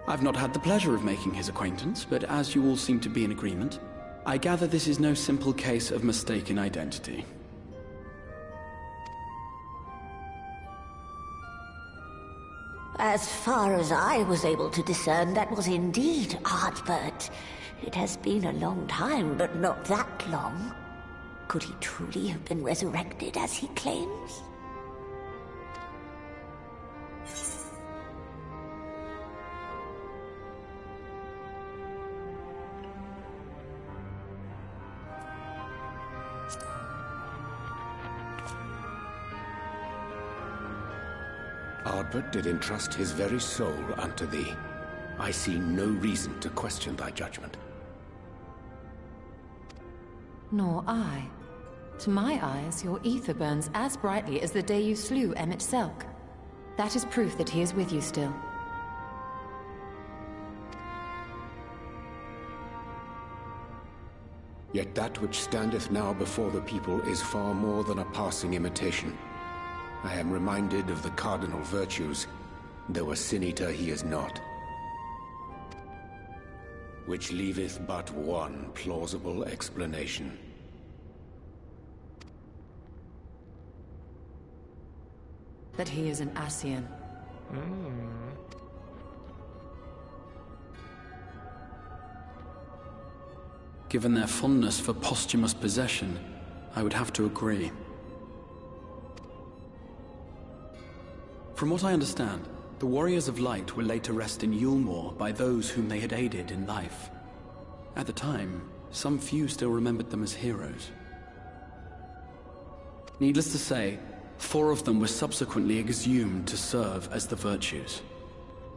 I've not had the pleasure of making his acquaintance, but as you all seem to be in agreement, I gather this is no simple case of mistaken identity. As far as I was able to discern, that was indeed Ardbert. It has been a long time, but not that long. Could he truly have been resurrected as he claims? Ardbert did entrust his very soul unto thee. I see no reason to question thy judgment. Nor I. To my eyes, your ether burns as brightly as the day you slew Emmett Selk. That is proof that he is with you still. Yet that which standeth now before the people is far more than a passing imitation. I am reminded of the cardinal virtues, though a sin-eater he is not. Which leaveth but one plausible explanation. That he is an Ascian. Given their fondness for posthumous possession, I would have to agree. From what I understand, the Warriors of Light were laid to rest in Yulmore by those whom they had aided in life. At the time, some few still remembered them as heroes. Needless to say, 4 of them were subsequently exhumed to serve as the Virtues.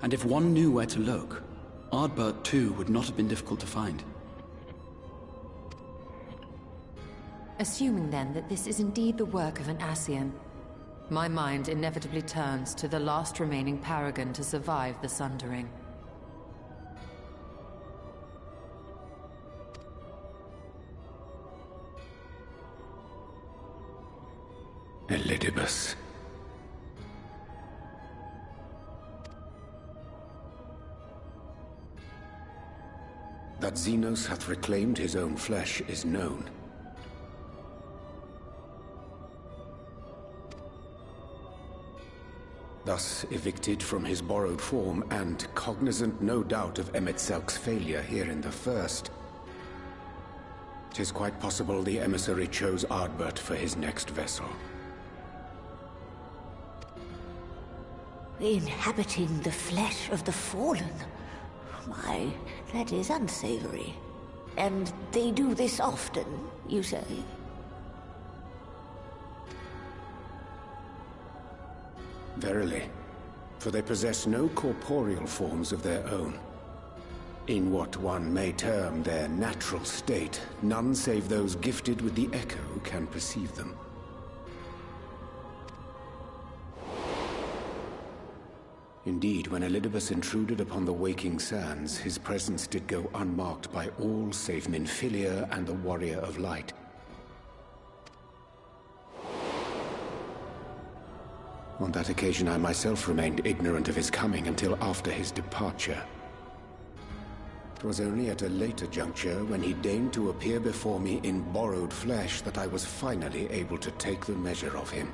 And if one knew where to look, Ardbert too would not have been difficult to find. Assuming then that this is indeed the work of an Ascian, My mind inevitably turns to the last remaining paragon to survive the Sundering. Elidibus. That Xenos hath reclaimed his own flesh is known. Thus evicted from his borrowed form, and cognizant no doubt of Emet-Selk's failure here in the First, 'tis quite possible the emissary chose Ardbert for his next vessel. Inhabiting the flesh of the fallen? My, that is unsavory. And they do this often, you say? Verily, for they possess no corporeal forms of their own. In what one may term their natural state, none save those gifted with the echo can perceive them. Indeed, when Elidibus intruded upon the waking sands, his presence did go unmarked by all save Minfilia and the Warrior of Light. On that occasion, I myself remained ignorant of his coming until after his departure. It was only at a later juncture, when he deigned to appear before me in borrowed flesh, that I was finally able to take the measure of him.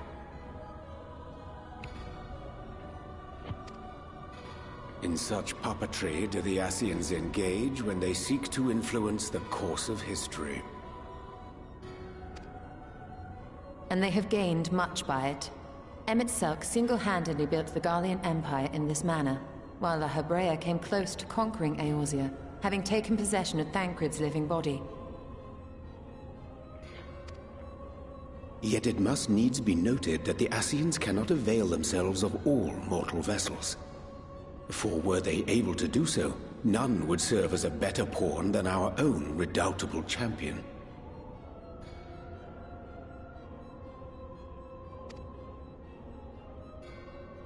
In such puppetry do the Ascians engage when they seek to influence the course of history. And they have gained much by it. Emet-Selk single-handedly built the Garlean Empire in this manner, while La Hebrea came close to conquering Eorzea, having taken possession of Thancred's living body. Yet it must needs be noted that the Ascians cannot avail themselves of all mortal vessels. For were they able to do so, none would serve as a better pawn than our own redoubtable champion.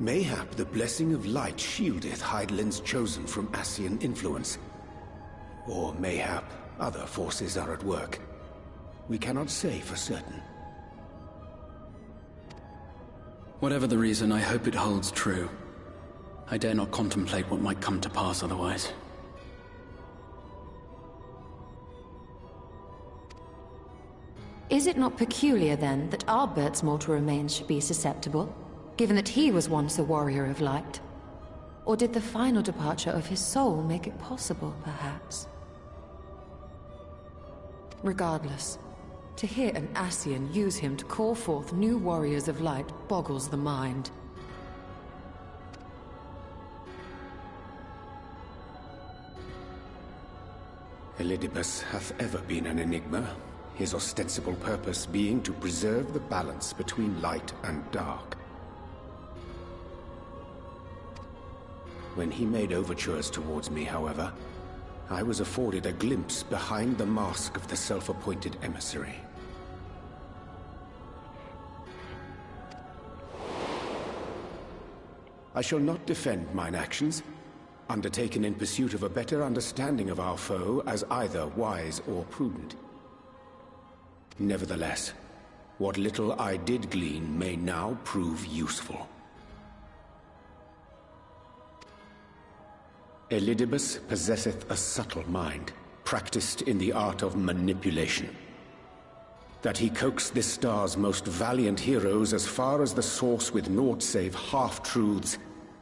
Mayhap the blessing of light shieldeth Hydaelyn's chosen from Ascian influence. Or mayhap other forces are at work. We cannot say for certain. Whatever the reason, I hope it holds true. I dare not contemplate what might come to pass otherwise. Is it not peculiar, then, that Ardbert's mortal remains should be susceptible, given that he was once a warrior of light? Or did the final departure of his soul make it possible, perhaps? Regardless, to hear an Ascian use him to call forth new warriors of light boggles the mind. Elidibus hath ever been an enigma, his ostensible purpose being to preserve the balance between light and dark. When he made overtures towards me, however, I was afforded a glimpse behind the mask of the self-appointed emissary. I shall not defend mine actions, undertaken in pursuit of a better understanding of our foe as either wise or prudent. Nevertheless, what little I did glean may now prove useful. Elidibus possesseth a subtle mind, practiced in the art of manipulation. That he coaxed this star's most valiant heroes as far as the source with naught save half-truths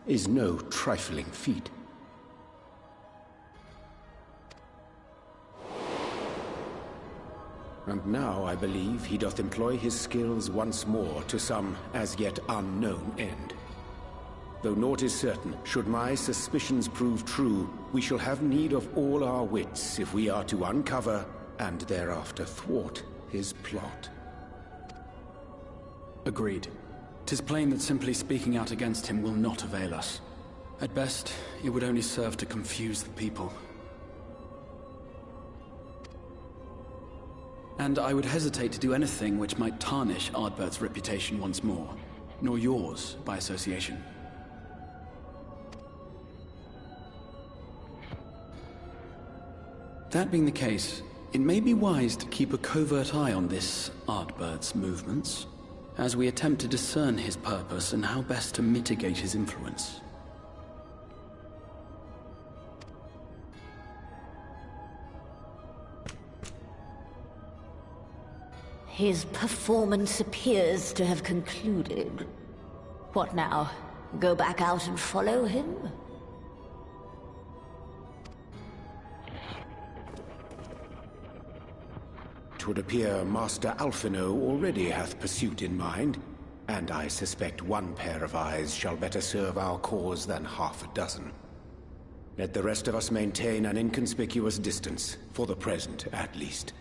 is no trifling feat. And now, I believe, he doth employ his skills once more to some as yet unknown end. Though naught is certain, should my suspicions prove true, we shall have need of all our wits if we are to uncover and thereafter thwart his plot. Agreed. 'Tis plain that simply speaking out against him will not avail us. At best, it would only serve to confuse the people. And I would hesitate to do anything which might tarnish Ardbert's reputation once more. nor yours by association. That being the case, it may be wise to keep a covert eye on this Artbird's movements, as we attempt to discern his purpose and how best to mitigate his influence. His performance appears to have concluded. What now? Go back out and follow him? Twould appear Master Alphino already hath pursuit in mind, and I suspect one pair of eyes shall better serve our cause than half a dozen. Let the rest of us maintain an inconspicuous distance, for the present at least.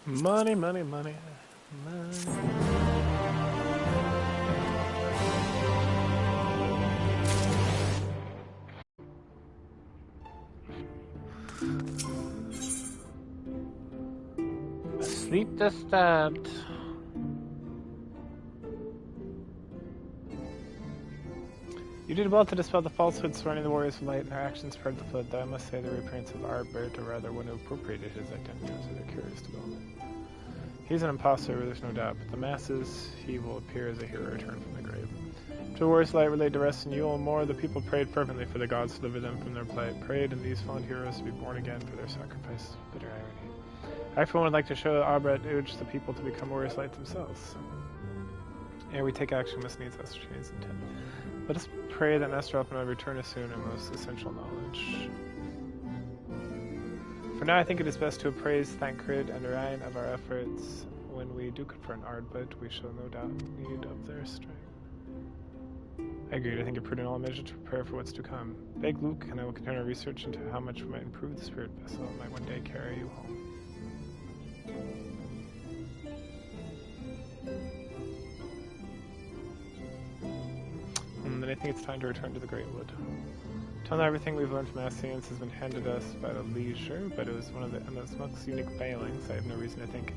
Money, money, money, money. Sleep disturbed. You did well to dispel the falsehoods surrounding the Warriors of Light and their actions spread the flood, though I must say the reappearance of Arbert, or rather one who appropriated his identity, was a curious development. He's an imposter, there's no doubt, but the masses, he will appear as a hero returned from the grave. To the Warriors of Light relayed to rest in Yule and more, the people prayed fervently for the gods to deliver them from their plight, prayed in these fallen heroes to be born again for their sacrifice. Bitter irony. I for one would like to show Arbret urged the people to become Warriors of Light themselves. Ere we take action, we must needs ascertain his intent. Let us pray that Master Elfman may return us soon and most essential knowledge. For now, I think it is best to appraise Thancred and Orion of our efforts. When we do confront Ardbert, we shall no doubt need of their strength. I agreed. I think it prudent all measures to prepare for what's to come. Beg Luke, and I will continue our research into how much we might improve the spirit vessel and might one day carry you home. And then I think it's time to return to the Great Wood. Till now, everything we've learned from Ascience has been handed us by the leisure, but it was one of the MSMUC's unique failings. I have no reason to think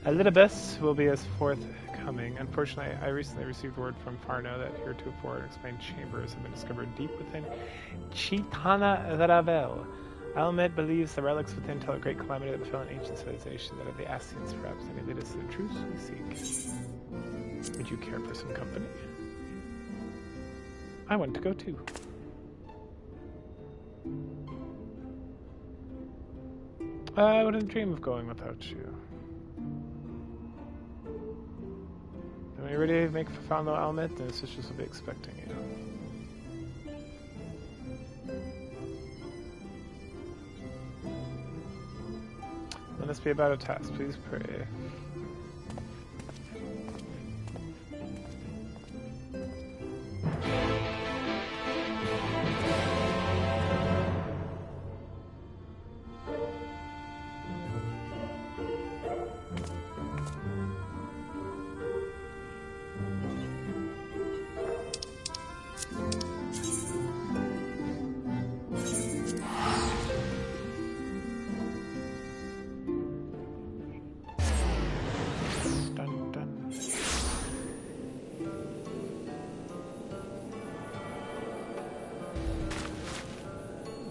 Elidibus will be as forthcoming. Unfortunately, I recently received word from Farno that heretofore unexplained chambers have been discovered deep within Chitana Ravel. Almed believes the relics within tell a great calamity that befell an ancient civilization, that of the Ascians perhaps, and it is the truth we seek. Would you care for some company? I want to go too. I wouldn't dream of going without you. When you're ready to make Fafano Almet, then the sisters will be expecting you. Let us be about a task, please pray.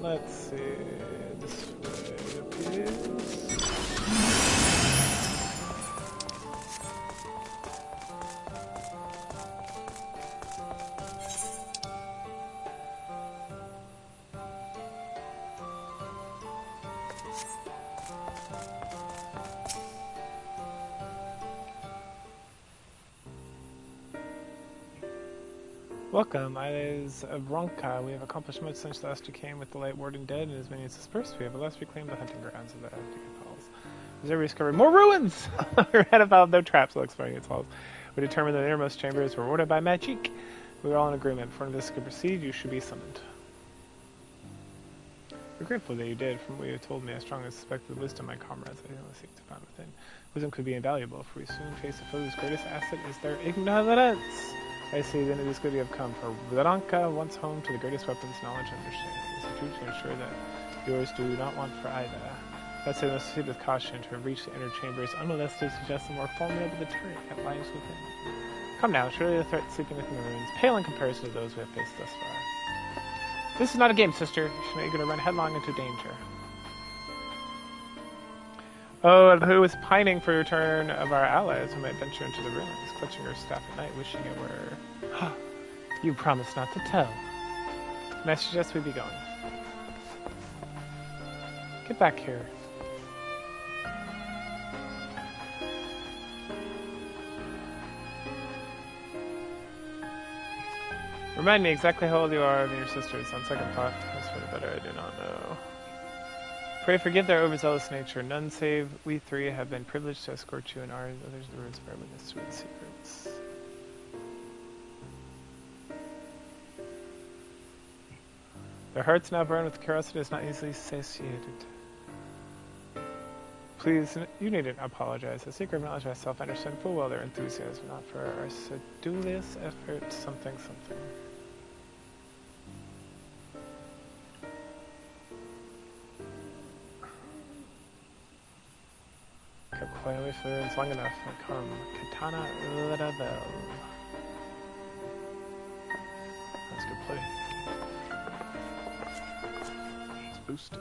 Let's see, this way appears. Welcome, Iles of Ronka. We have accomplished much since the last you came with the Light Warden dead and his minions dispersed. We have at last reclaimed the hunting grounds of the Arctic Halls. As we discovered more ruins! We read about no traps while exploring its halls. We determined that the innermost chambers were ordered by magic. We were all in agreement. Before this could proceed, you should be summoned. We're grateful that you did. From what you have told me, I strongly suspect the wisdom my comrades I only seek to find within. Wisdom could be invaluable, for we soon face a foe whose greatest asset is their ignorance. I see, then it is good you have come, for Blanca once home to the greatest weapons, knowledge, and understanding. It is a truth to ensure that yours do not want for either. That said, we must proceed with caution to reach the inner chambers unmolested, suggest a more formidable deterrent that lies within. Come now, surely the threat sleeping within the ruins pale in comparison to those we have faced thus far. This is not a game, sister. You should not eager to run headlong into danger. Oh, and who is pining for the return of our allies who might venture into the ruins, clutching her staff at night, wishing it were... You promised not to tell. And I suggest we be going. Get back here. Remind me exactly how old you are and your sisters. On second thought, as for the better, I do not know. Pray forgive their overzealous nature. None save we three have been privileged to escort you and others the ruins bear witness to its secrets. Their hearts now burn with curiosity is not easily satiated. Please, you needn't apologize. A secret of knowledge myself, I understand full well their enthusiasm, not for our sedulous effort, something. Kept quiet away from the ruins long enough. I come, Katana Ladabel. That's a good play. Let's boost it.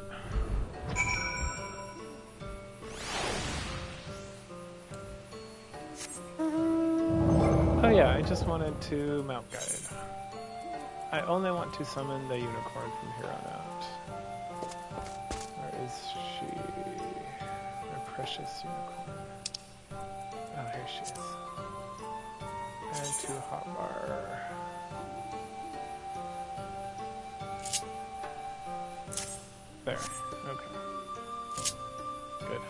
Oh yeah, I just wanted to mount guide. I only want to summon the unicorn from here on out. Where is she? My precious unicorn. Oh, here she is. And to hotbar. There. Okay. Good.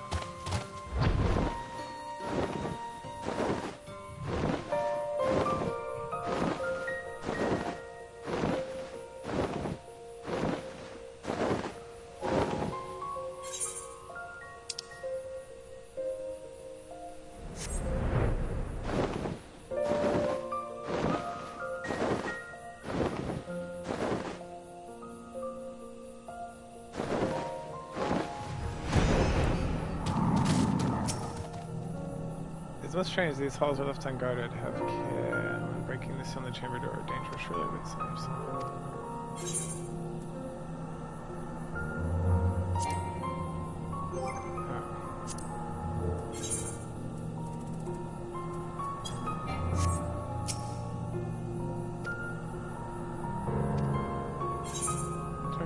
It's most strange these halls are left unguarded. Have care when breaking the seal in the chamber door. Danger surely waits on yourself.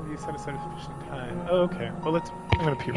You set aside sufficient time. Oh, okay. Well, I'm gonna pee.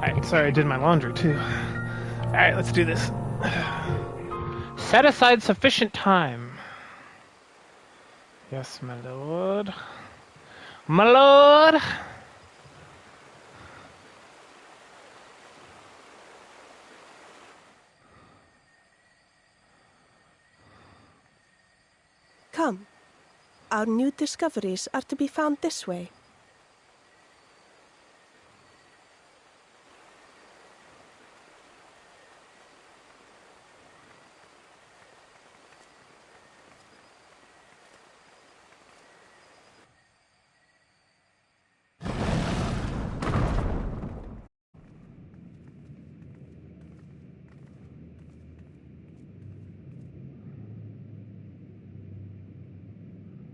Alright, sorry, I did my laundry too. Alright, let's do this. Set aside sufficient time. Yes, my lord. My lord! Come. Our new discoveries are to be found this way.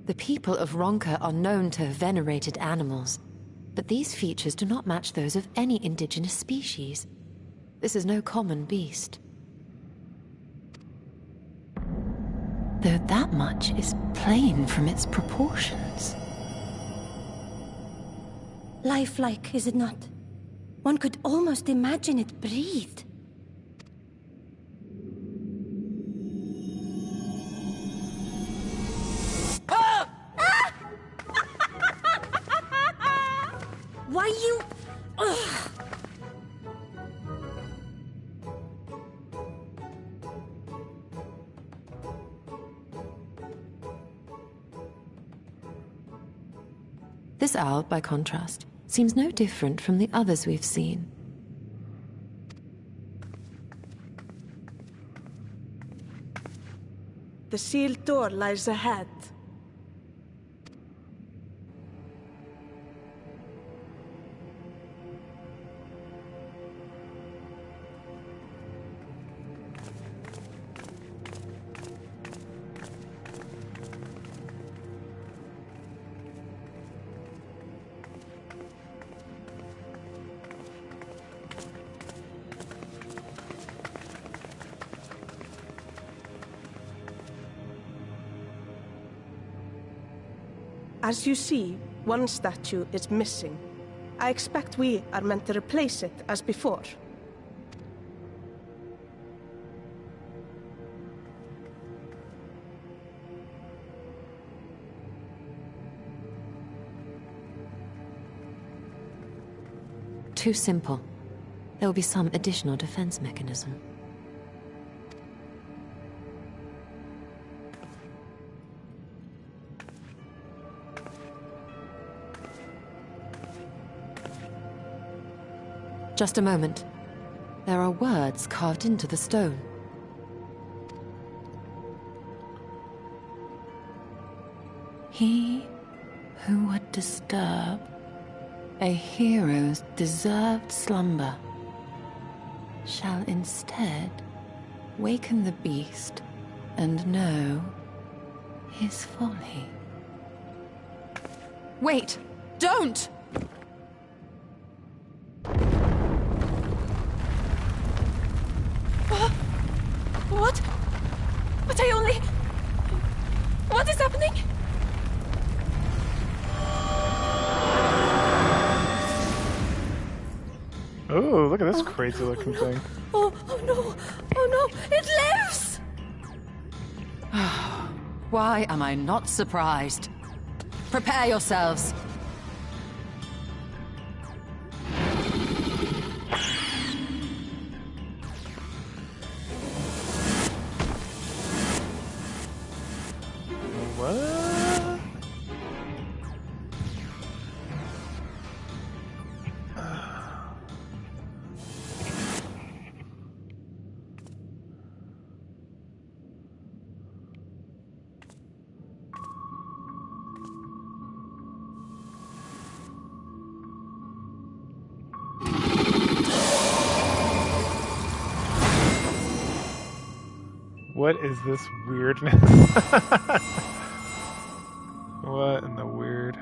The people of Ronka are known to have venerated animals, but these features do not match those of any indigenous species. This is no common beast. Though that much is plain from its proportions. Lifelike, is it not? One could almost imagine it breathed. Why you... Ugh. This owl, by contrast, seems no different from the others we've seen. The sealed door lies ahead. As you see, one statue is missing. I expect we are meant to replace it as before. Too simple. There will be some additional defense mechanism. Just a moment. There are words carved into the stone. He who would disturb a hero's deserved slumber shall instead waken the beast and know his folly. Wait! Don't! What? But I only... What is happening? Ooh, look at this crazy looking thing. Oh no! Oh no! It lives! Why am I not surprised? Prepare yourselves. What? What is this weirdness? What in the weird?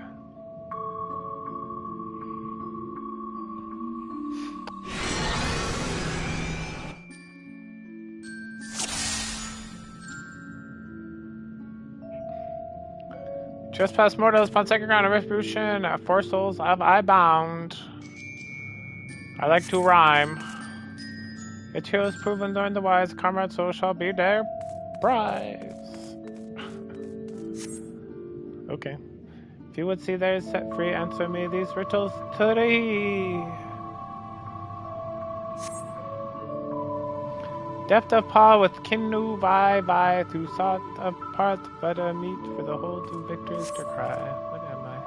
Trespass mortals upon sacred ground of retribution, 4 souls have I bound. I like to rhyme. Its heroes proven during the wise, comrade soul shall be their prize. Okay. If you would see theirs set free, answer me these riddles 3. Deft of paw with kinu vi through sought apart, but a meet for the whole two victors to cry. What am I?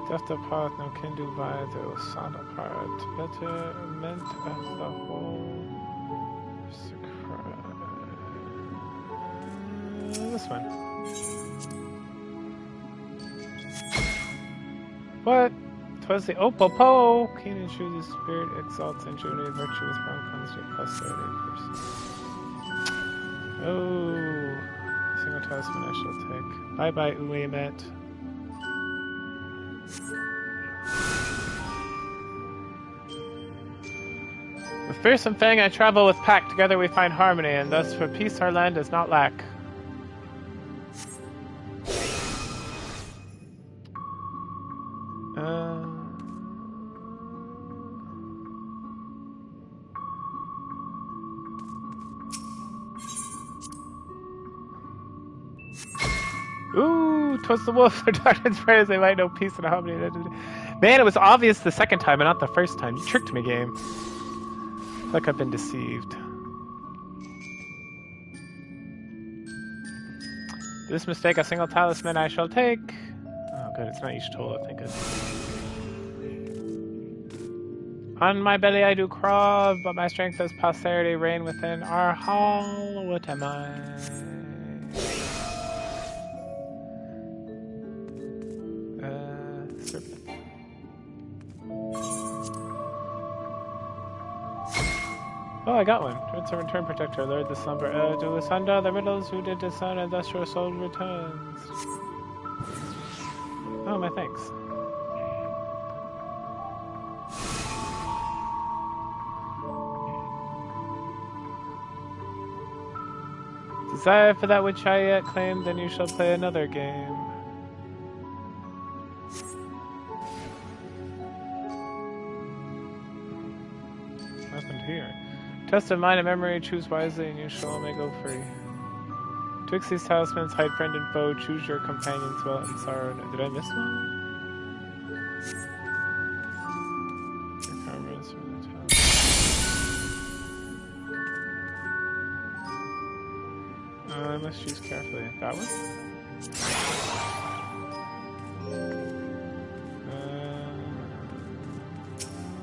Deft of paw with no kinu vi through sought apart, better meant of the whole to cry. This one. What? 'Twas the Opopo! Keen and true, the spirit exalts and journey virtuous from comes to posterity first. Oh, single talisman I shall take. Bye bye, Uemet. With fearsome fang I travel with pack, together we find harmony, and thus for peace our land does not lack. Ooh, 'twas the wolf for darkness prayers they might know peace and harmony. Man, it was obvious the second time and not the first time. You tricked me, game. I feel like I've been deceived. This mistake, a single talisman I shall take. Oh, good, it's not Ishtola, thank goodness. On my belly I do crawl, but my strength as posterity reign within our hall. What am I? Serpent. Oh, I got one. It's a return protector. Lord the slumber. To asunder the riddles who did discern, and thus your soul returns. Oh, my thanks. Desire for that which I yet claim, then you shall play another game. Nothing here. Test of mind and memory, choose wisely, and you shall only go free. Twixt these talismans, hide friend and foe, choose your companions well in sorrow. Did I miss one? I must choose carefully. That one?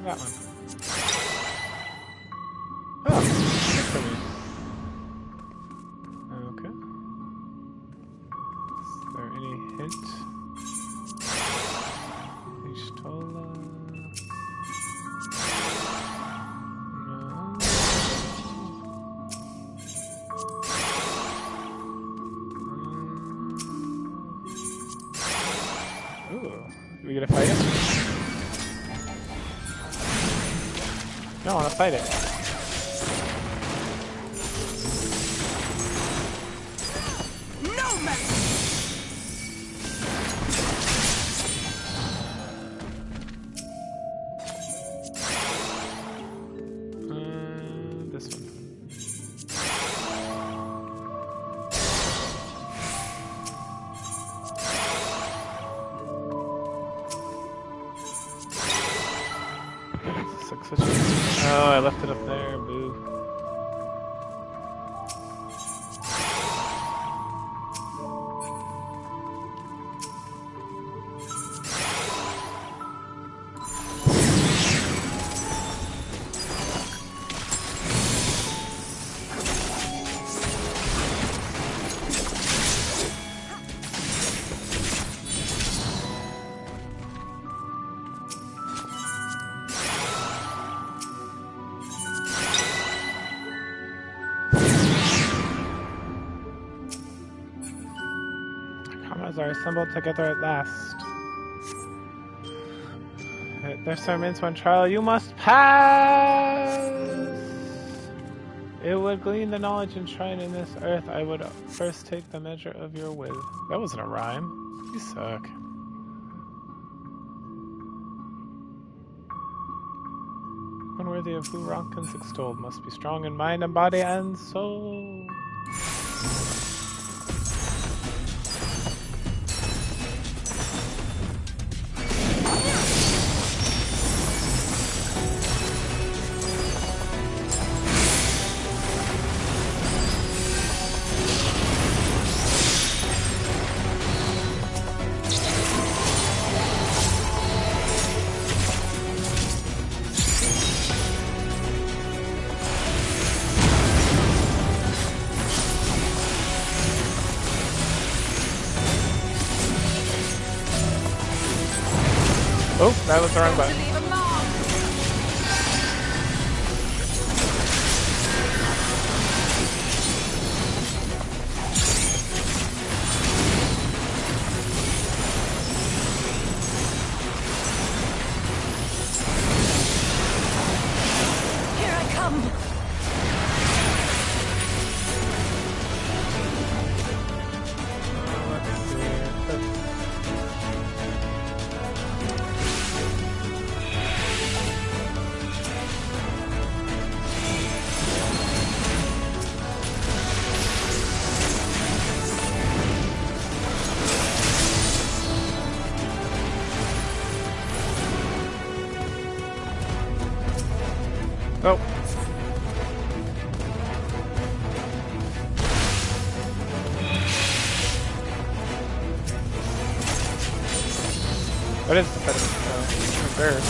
that one. Oh, good for me. Okay. Is there any hint? Ishtola. No. Ooh. Do we get to fight it? No, I want to fight it. No, man! This one. Oh, I left it up there. Boo. Comrades are assembled together at last. There still remains one trial you must pass! It would glean the knowledge enshrined in this earth. I would first take the measure of your will. That wasn't a rhyme. You suck. One worthy of who Ronkins extolled must be strong in mind and body and soul. Oh, that was the wrong button. Here I come! Oh. What is the pedestal? There.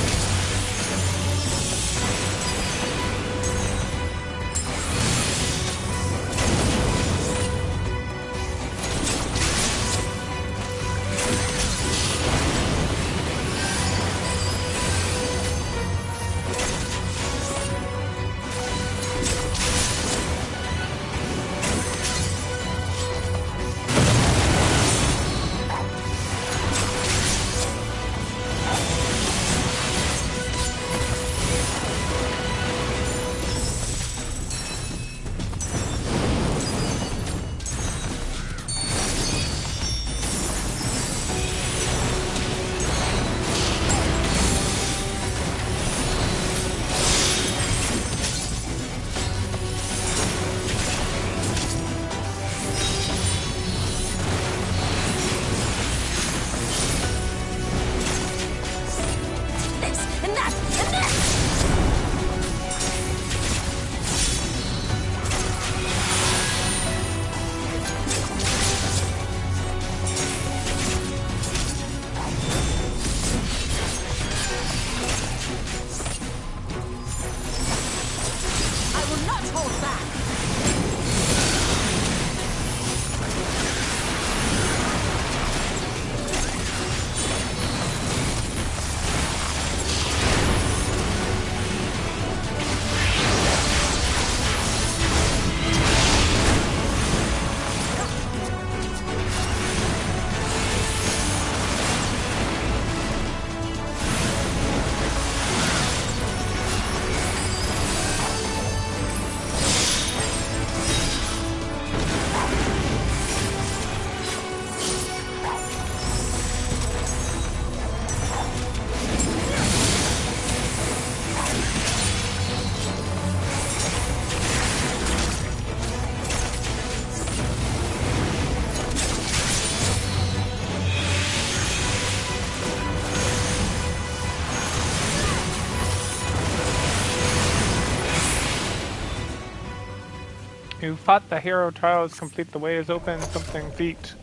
Who fought the hero trials, complete the way is open, something feat.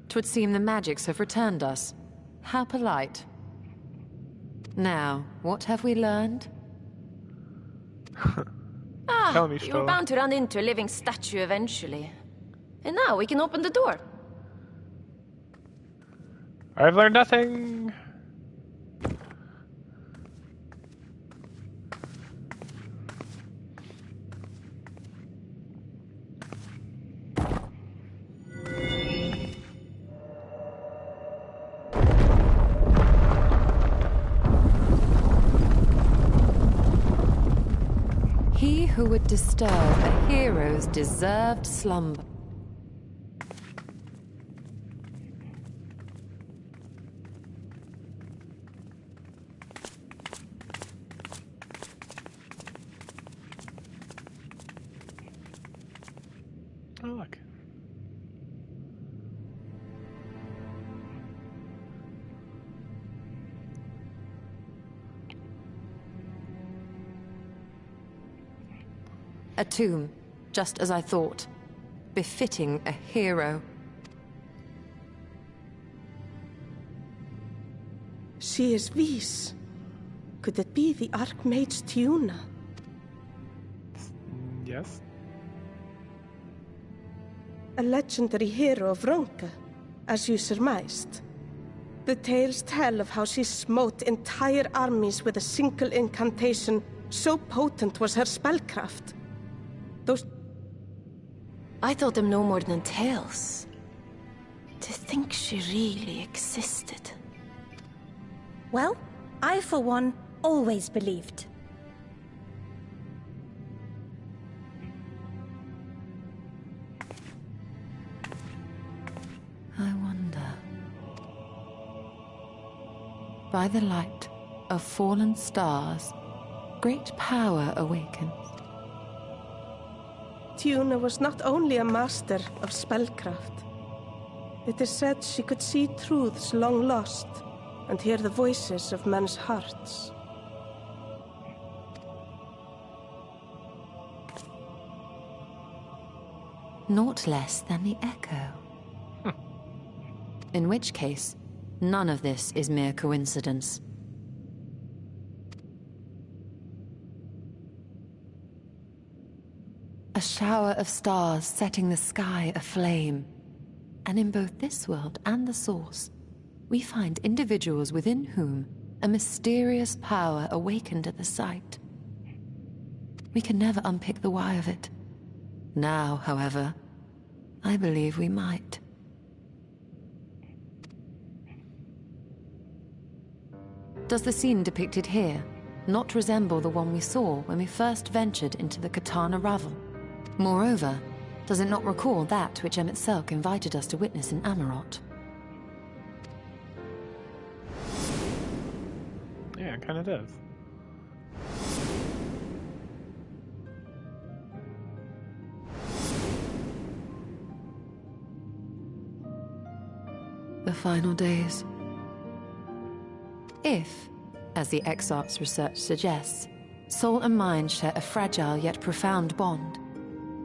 Twould seem the magics have returned us. How polite. Now, what have we learned? Tell me, you were Stola. bound to run into a living statue eventually. And now we can open the door. I've learned nothing. He who would disturb a hero's deserved slumber. Oh, look. A tomb, just as I thought. Befitting a hero. She is VII. Could it be the Archmage Tiuna? Yes. A legendary hero of Ronka, as you surmised. The tales tell of how she smote entire armies with a single incantation, so potent was her spellcraft. Those... I thought them no more than tales. To think she really existed. Well, I for one always believed. I wonder. By the light of fallen stars, great power awakens. Tiuna was not only a master of spellcraft. It is said she could see truths long lost and hear the voices of men's hearts. Naught less than the echo. In which case, none of this is mere coincidence. A shower of stars setting the sky aflame. And in both this world and the Source, we find individuals within whom a mysterious power awakened at the sight. We can never unpick the why of it. Now, however, I believe we might. Does the scene depicted here not resemble the one we saw when we first ventured into the Katana Ravel? Moreover, does it not recall that which Emmett Selk invited us to witness in Amarot? Yeah, it kind of does. The final days. If, as the Exarch's research suggests, soul and mind share a fragile yet profound bond,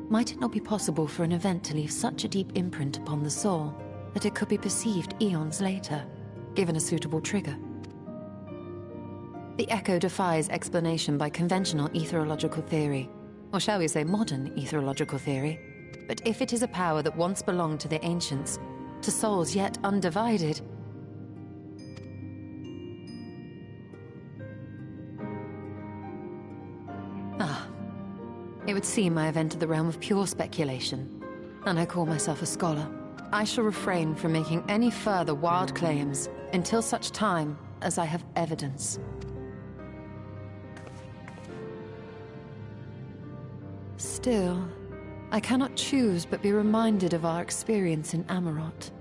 might it not be possible for an event to leave such a deep imprint upon the soul that it could be perceived eons later, given a suitable trigger? The echo defies explanation by conventional etherological theory, or shall we say modern etherological theory. But if it is a power that once belonged to the ancients, to souls yet undivided, it would seem I have entered the realm of pure speculation, and I call myself a scholar. I shall refrain from making any further wild claims until such time as I have evidence. Still, I cannot choose but be reminded of our experience in Amarot.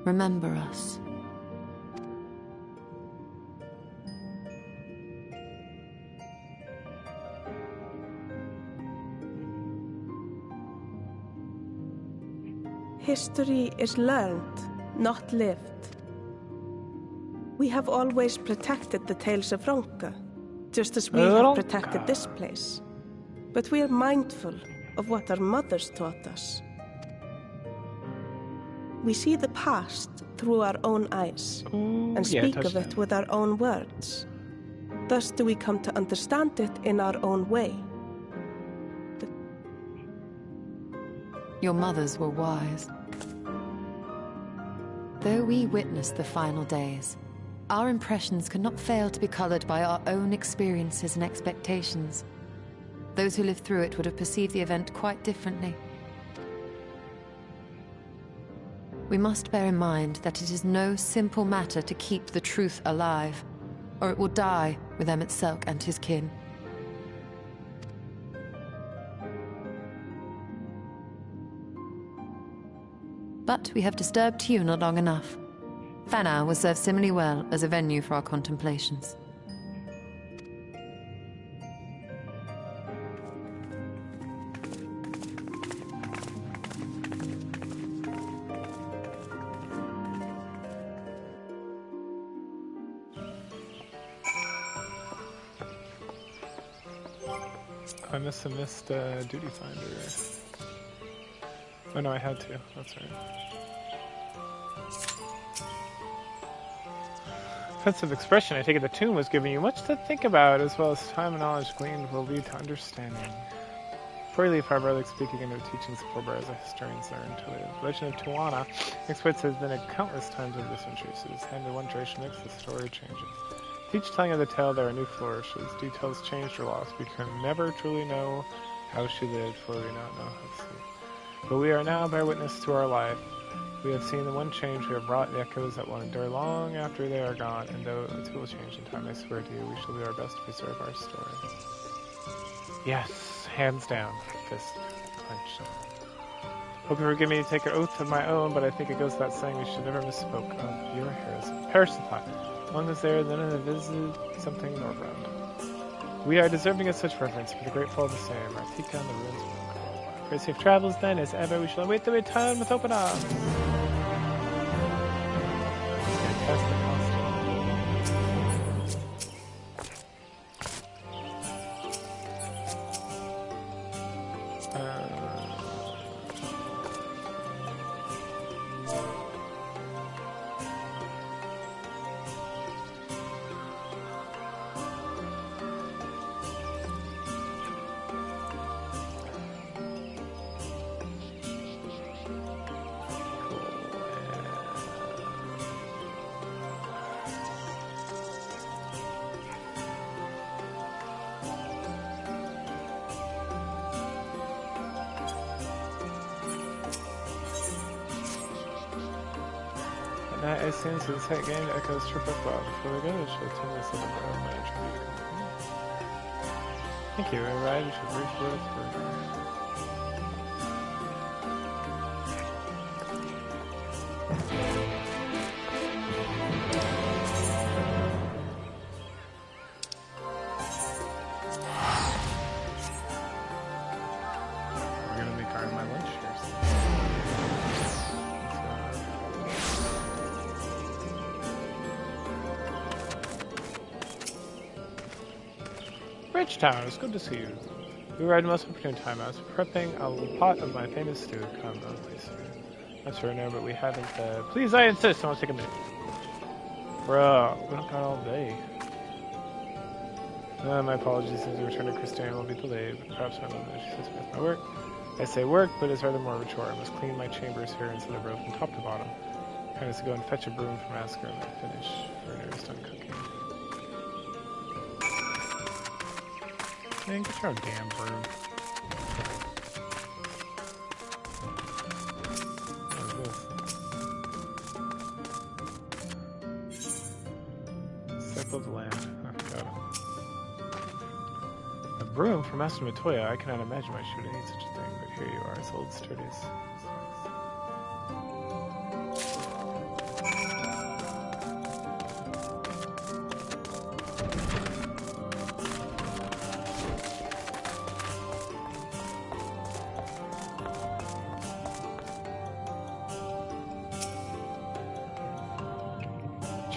Remember us. History is learned, not lived. We have always protected the tales of Ronka, just as we have protected this place. But we are mindful of what our mothers taught us. We see the past through our own eyes, and speak of it with our own words. Thus do we come to understand it in our own way. Your mothers were wise. Though we witnessed the final days, our impressions cannot fail to be colored by our own experiences and expectations. Those who lived through it would have perceived the event quite differently. We must bear in mind that it is no simple matter to keep the truth alive, or it will die with Emmett Selk and his kin. But we have disturbed Tuna long enough. Fana will serve similarly well as a venue for our contemplations. I missed duty finder. Oh no, I had to. That's right. Offensive expression. I take it the tune was giving you much to think about, as well as time and knowledge gleaned will lead to understanding. Before you leave, however, I'd like to speak again of teachings of forebears as historians learn to live. The legend of Tuana experts has been at countless times over the centuries. It is handed one generation next, the story changes. With each telling of the tale, there are new flourishes. Details changed or lost. We can never truly know how she lived, for we not know how to see. But we are now bear witness to our life. We have seen the one change, we have brought the echoes that will endure long after they are gone, and though it will change in time, I swear to you, we shall do our best to preserve our story. Yes, hands down, fist clenched. Hope you forgive me to take an oath of my own, but I think it goes without saying we should never misspoke of your heresy. Perish the thought. One was there, then in a visit something northbound. We are deserving of such reverence, but the grateful all the same. Artika and the ruins will go. For safe travels then, as ever, we shall await the return with open arms. Fantastic As soon as the set game echoes trip up well. Before we go, we should turn this over to my tribute. Thank you. Arrive, we should brief word for we're gonna make our my lunch here. Bridgetown, it's good to see you. We arrived most opportune time. I was prepping a pot of my famous stew. Come on, please. That's for now, but we haven't. Please, I insist. I want to take a minute. Bro, we don't got all day. My apologies, since the return to Christiane will be delayed, but perhaps my mother, she says with my work. I say work, but it's rather more of a chore. I must clean my chambers here instead of row from top to bottom. I have to go and fetch a broom from Asker and then finish for nearest done cooking. Man, get your own damn broom. Disciple of the land. Oh, got it. A broom for Master Matoya. I cannot imagine why she would need such a thing, but here you are. It's old sturdy.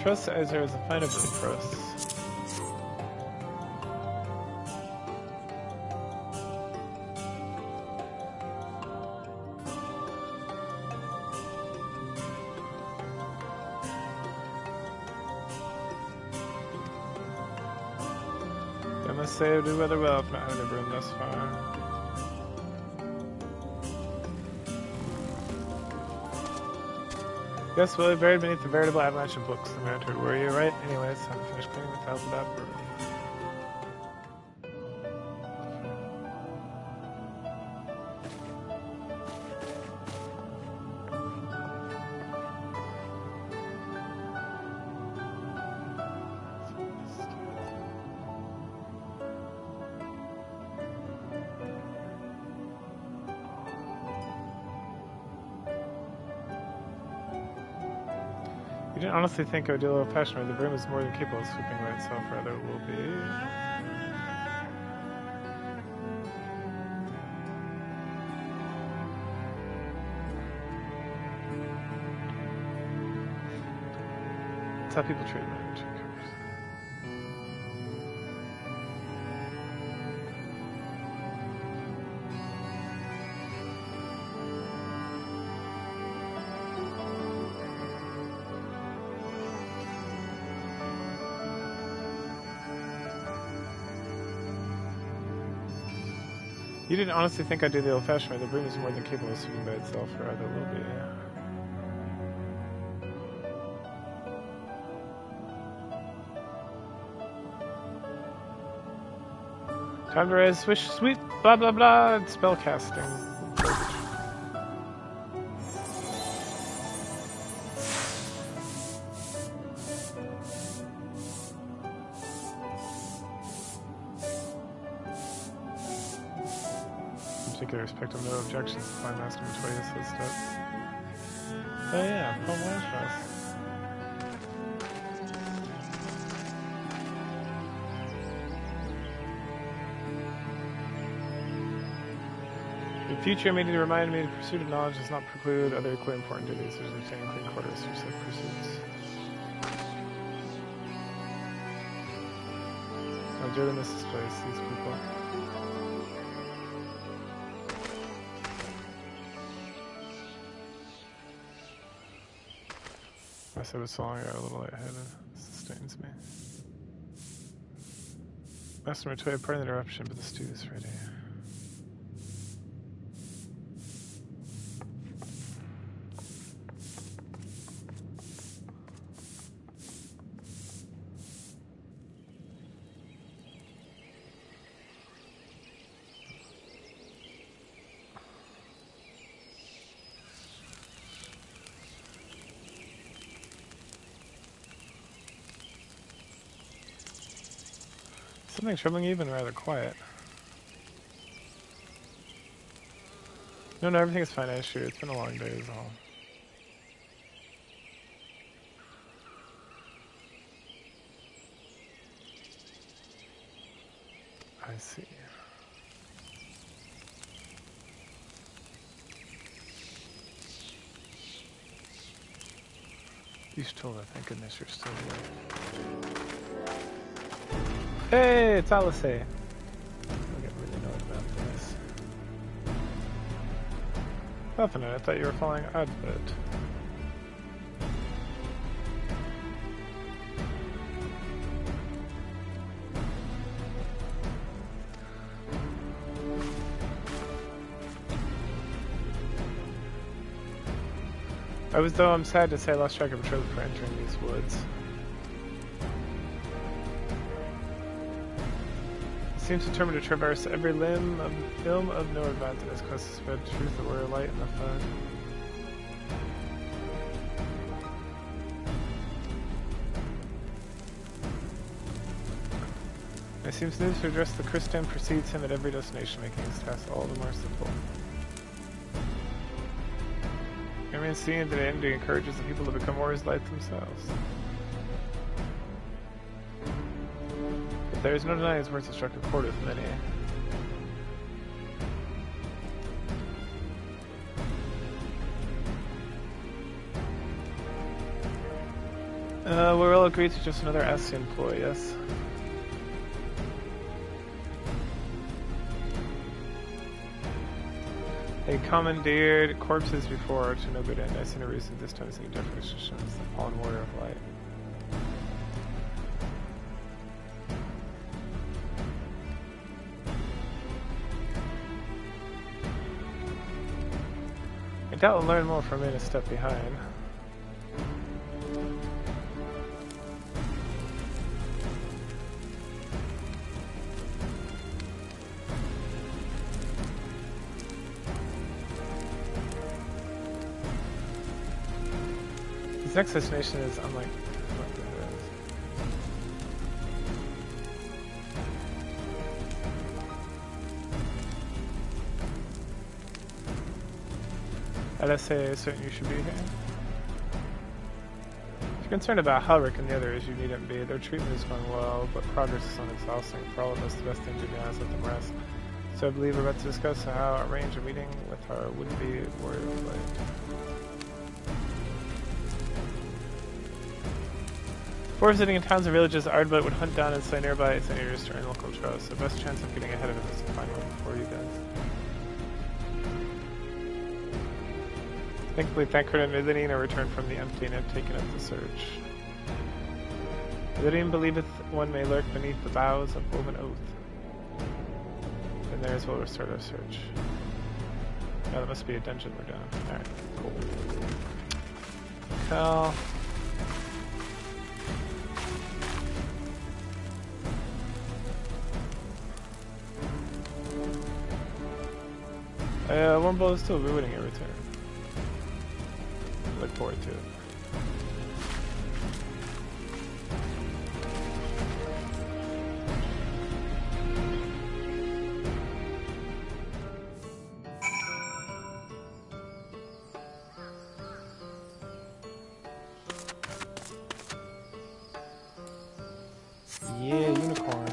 Trust Ezra is a fine of room for us. I must say I do rather well for not having a broom thus far. Yes, well, buried beneath the veritable avalanche of books. The matter were you right? Anyways, I'm finished cleaning the tiles of that broom. You didn't honestly think I would deal with passion, the broom is more than capable of sweeping by itself, rather it will be. That's how people treat women. You didn't honestly think I'd do the old-fashioned way. The broom is more than capable of sweeping by itself, or rather it will be. Time to raise, swish, sweep, blah blah blah, and spell casting. Particular respect of no objections to my Master Matoya says that. Oh yeah, Paul Washhouse. In future, may need to remind me the pursuit of knowledge does not preclude other equally important duties, such as obtaining clean quarters for said pursuits. How do miss this place, these people. I said it was so long ago, a little lightheaded. It sustains me. Master Matoya, pardon the interruption, but the stew is ready. Something troubling you, even rather quiet. No, everything is fine, I assure you. It's been a long day, is all. I see. You told her, thank goodness you're still here. Hey, it's Alice. I get really annoyed about this. Definitely, I thought you were following Advent. I'm sad to say I lost track of patrol before entering these woods. Seems determined to traverse every limb of the film of no advance in his quest to spread truth that were a light in the fun. It seems needed to address the Christian precedes him at every destination, making his task all the more simple. Everyone seeing that ending encourages the people to become warriors like themselves. But there is no denying his words have struck a chord with many. We're all agreed to just another SC employee, yes? They commandeered corpses before to no good end. I see no reason this time to see definitions. The fallen warrior of light. I doubt we'll learn more from it a step behind. This next destination is unlike what it is. LSA is certain you should be here. If you're concerned about Halric and the others, you needn't be. Their treatment is going well, but progress is unexhausting. For all of us, the best thing to do now is let them rest. So I believe we're about to discuss how arrange a meeting with our would-be warrior of light. Before visiting in towns and villages, Ardbert would hunt down and slay nearby its enemies to earn local trust. The best chance of getting ahead of him is to find one before he does. Thankfully, Thancred and Mithidine returned from the empty and have taken up the search. Mithidine believeth one may lurk beneath the boughs of woven oath. And theirs will restart our search. Oh, that must be a dungeon we're down. Alright, cool. Cal. Wormbowl is still ruining a return. Look forward to it. Yeah, unicorn.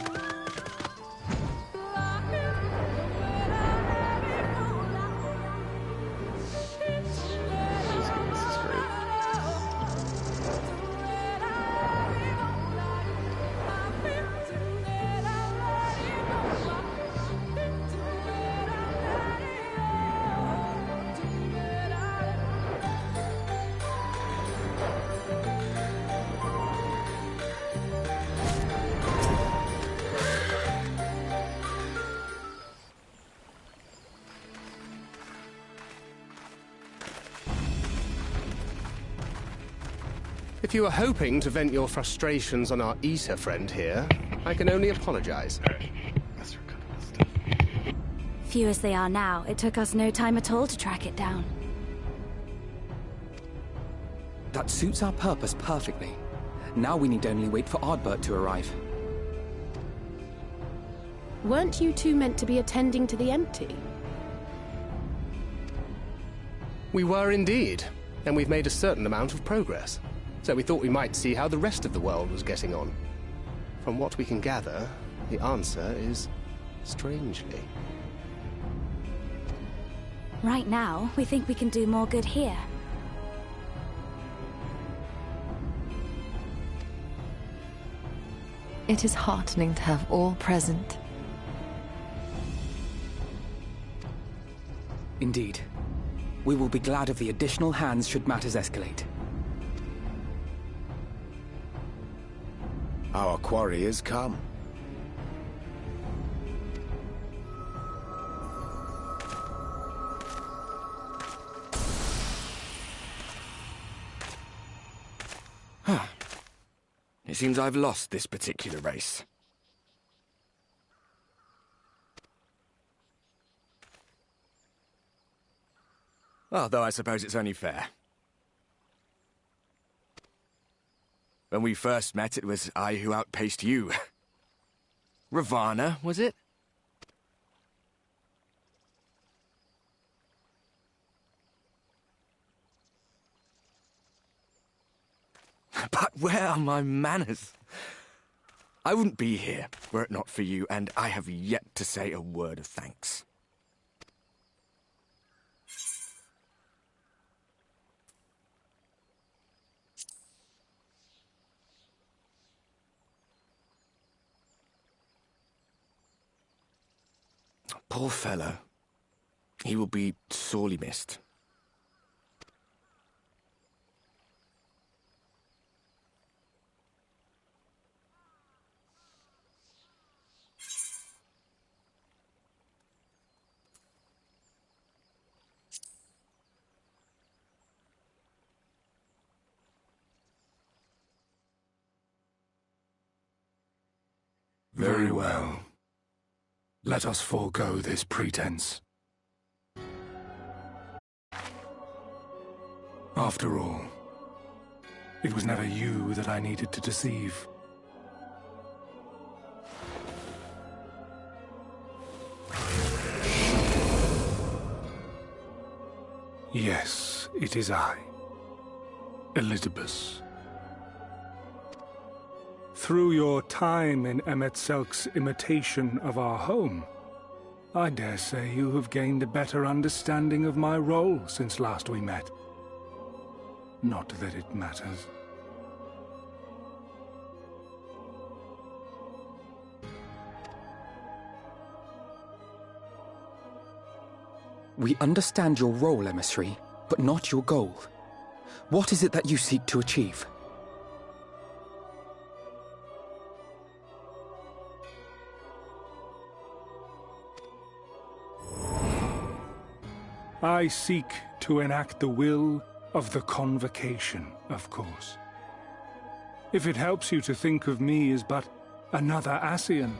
If you were hoping to vent your frustrations on our Eater friend here, I can only apologize. Few as they are now, it took us no time at all to track it down. That suits our purpose perfectly. Now we need only wait for Ardbert to arrive. Weren't you two meant to be attending to the empty? We were indeed, and we've made a certain amount of progress. So we thought we might see how the rest of the world was getting on. From what we can gather, the answer is strangely. Right now, we think we can do more good here. It is heartening to have all present. Indeed. We will be glad of the additional hands should matters escalate. Our quarry has come. It seems I've lost this particular race. Although I suppose it's only fair. When we first met, it was I who outpaced you. Ravana, was it? But where are my manners? I wouldn't be here were it not for you, and I have yet to say a word of thanks. Poor fellow. He will be sorely missed. Very well. Let us forego this pretense. After all, it was never you that I needed to deceive. Yes, it is I, Elizabeth. Through your time in Emet-Selk's imitation of our home, I dare say you have gained a better understanding of my role since last we met. Not that it matters. We understand your role, emissary, but not your goal. What is it that you seek to achieve? I seek to enact the will of the Convocation, of course. If it helps you to think of me as but another Ascian,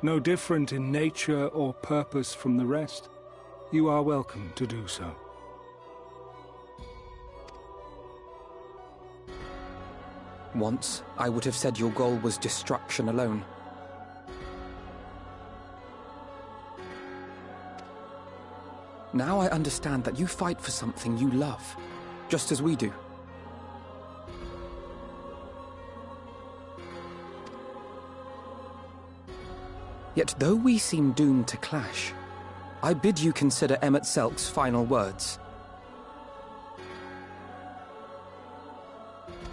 no different in nature or purpose from the rest, you are welcome to do so. Once, I would have said your goal was destruction alone. Now I understand that you fight for something you love, just as we do. Yet though we seem doomed to clash, I bid you consider Emet-Selk's final words.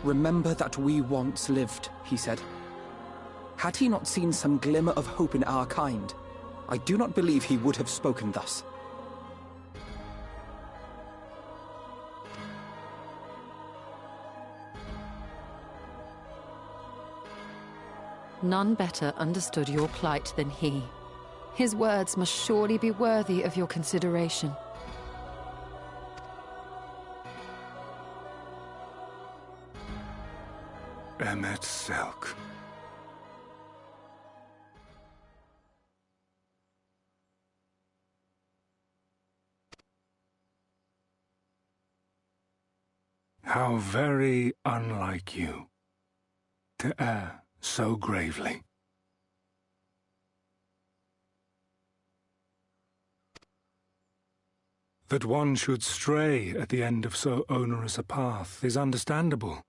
Remember that we once lived, he said. Had he not seen some glimmer of hope in our kind, I do not believe he would have spoken thus. None better understood your plight than he. His words must surely be worthy of your consideration. Emet-Selk. How very unlike you to err so gravely. That one should stray at the end of so onerous a path is understandable,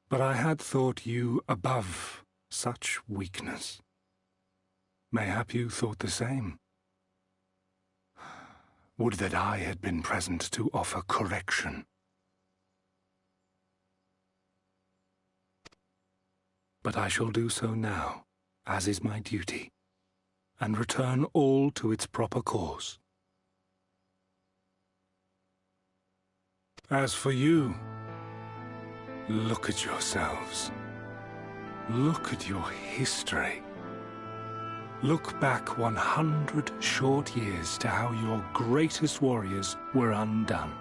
but I had thought you above such weakness. Mayhap you thought the same. Would that I had been present to offer correction. But I shall do so now, as is my duty, and return all to its proper course. As for you, look at yourselves. Look at your history. Look back 100 short years to how your greatest warriors were undone.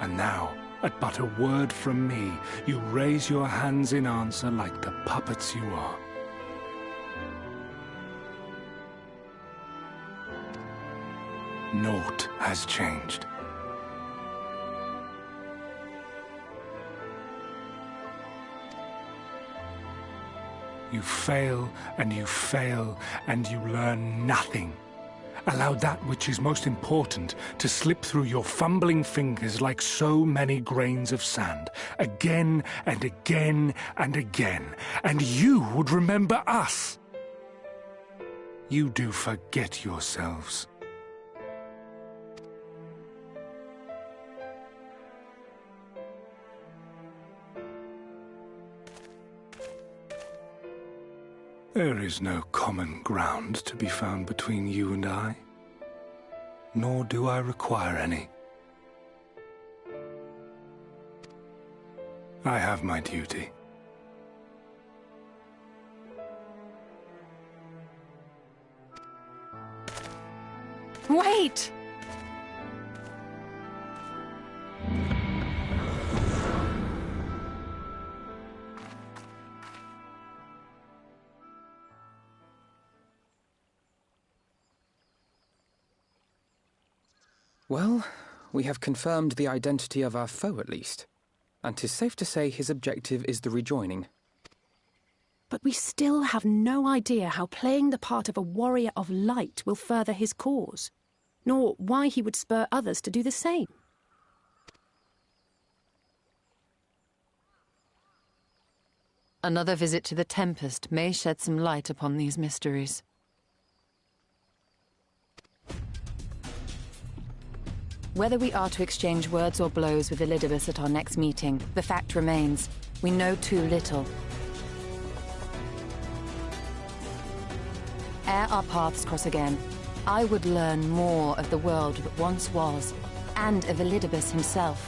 And now, at but a word from me, you raise your hands in answer like the puppets you are. Naught has changed. You fail, and you fail, and you learn nothing. Allow that which is most important to slip through your fumbling fingers like so many grains of sand, again and again and again, and you would remember us. You do forget yourselves. There is no common ground to be found between you and I, nor do I require any. I have my duty. Wait! Well, we have confirmed the identity of our foe at least. And 'tis safe to say his objective is the rejoining. But we still have no idea how playing the part of a warrior of light will further his cause, nor why he would spur others to do the same. Another visit to the Tempest may shed some light upon these mysteries. Whether we are to exchange words or blows with Elidibus at our next meeting, the fact remains, we know too little. Ere our paths cross again, I would learn more of the world that once was, and of Elidibus himself.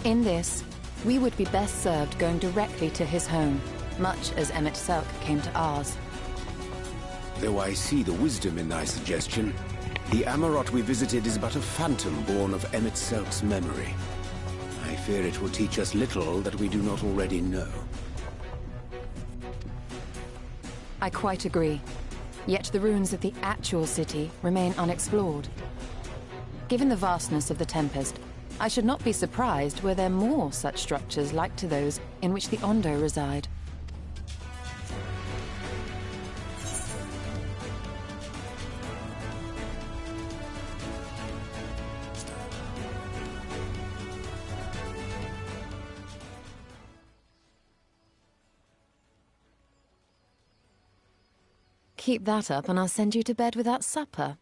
In this, we would be best served going directly to his home, much as Emmett Selk came to ours. Though I see the wisdom in thy suggestion, the Amarot we visited is but a phantom born of Emmett Selk's memory. I fear it will teach us little that we do not already know. I quite agree. Yet the ruins of the actual city remain unexplored. Given the vastness of the Tempest, I should not be surprised were there more such structures like to those in which the Ondo reside. Keep that up and I'll send you to bed without supper.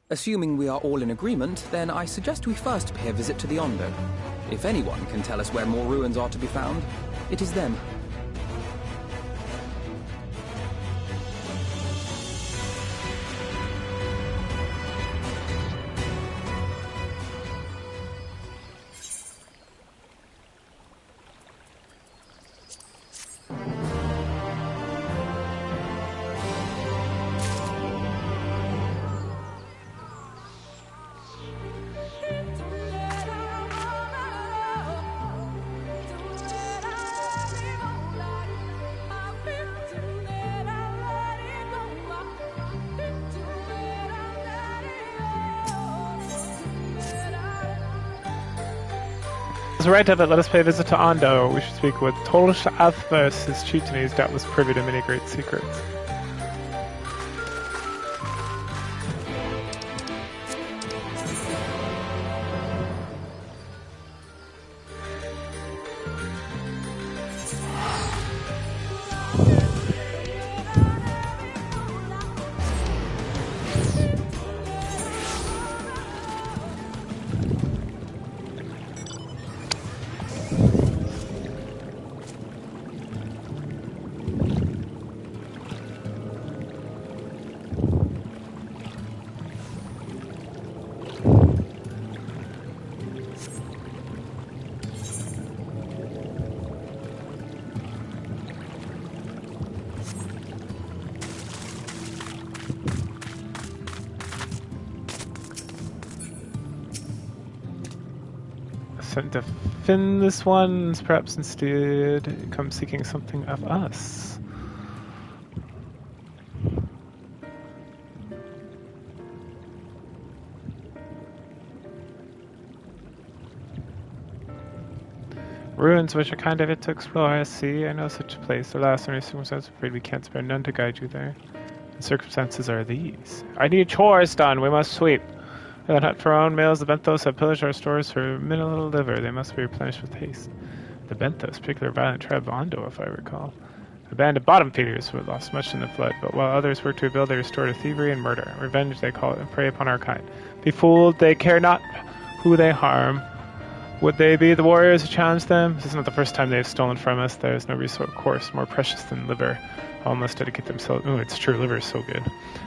Assuming we are all in agreement, then I suggest we first pay a visit to the Ondo. If anyone can tell us where more ruins are to be found, it is them. As right of it, let us pay a visit to Ondo. We should speak with Tolsh Athos, his chieftain, who is doubtless privy to many great secrets. sent to defend this one, perhaps instead come seeking something of us. Ruins which are kind of it to explore. I see. I know such a place. Alas, under circumstances, afraid we can't spare none to guide you there. The circumstances are these. I need chores done. We must sweep. We then hunt for our own males. The Benthos have pillaged our stores for mineral liver. They must be replenished with haste. The Benthos, particular violent tribe of Ondo, if I recall. A band of bottom feeders who had lost much in the flood, but while others work to rebuild, they restore to thievery and murder. Revenge, they call it, and prey upon our kind. Be fooled, they care not who they harm. Would they be the warriors who challenge them? This is not the first time they have stolen from us. There is no resource more precious than liver. All must dedicate themselves. Ooh, it's true, liver is so good.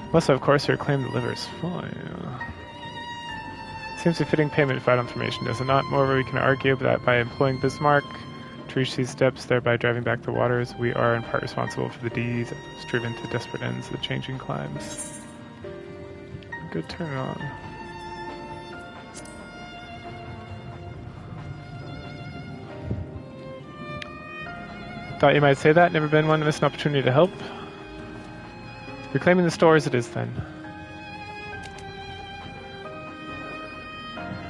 Unless, of course, you claim the liver is fine. Seems a fitting payment for vital information, does it not? Moreover, we can argue that by employing Bismarck to reach these steps, thereby driving back the waters, we are in part responsible for the deeds of those driven to desperate ends of the changing climes. Good turn on. Thought you might say that. Never been one to miss an opportunity to help. Reclaiming the stores it is then.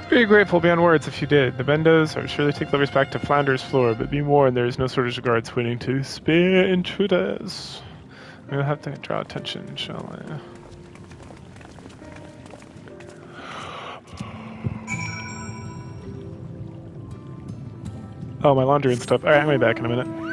Very grateful beyond words if you did. The Bendos are surely take livers back to Flounder's floor, but be warned there is no shortage of guards waiting to spear intruders. We'll have to draw attention, shall I? Oh, my laundry and stuff. Alright, I'm gonna be back in a minute.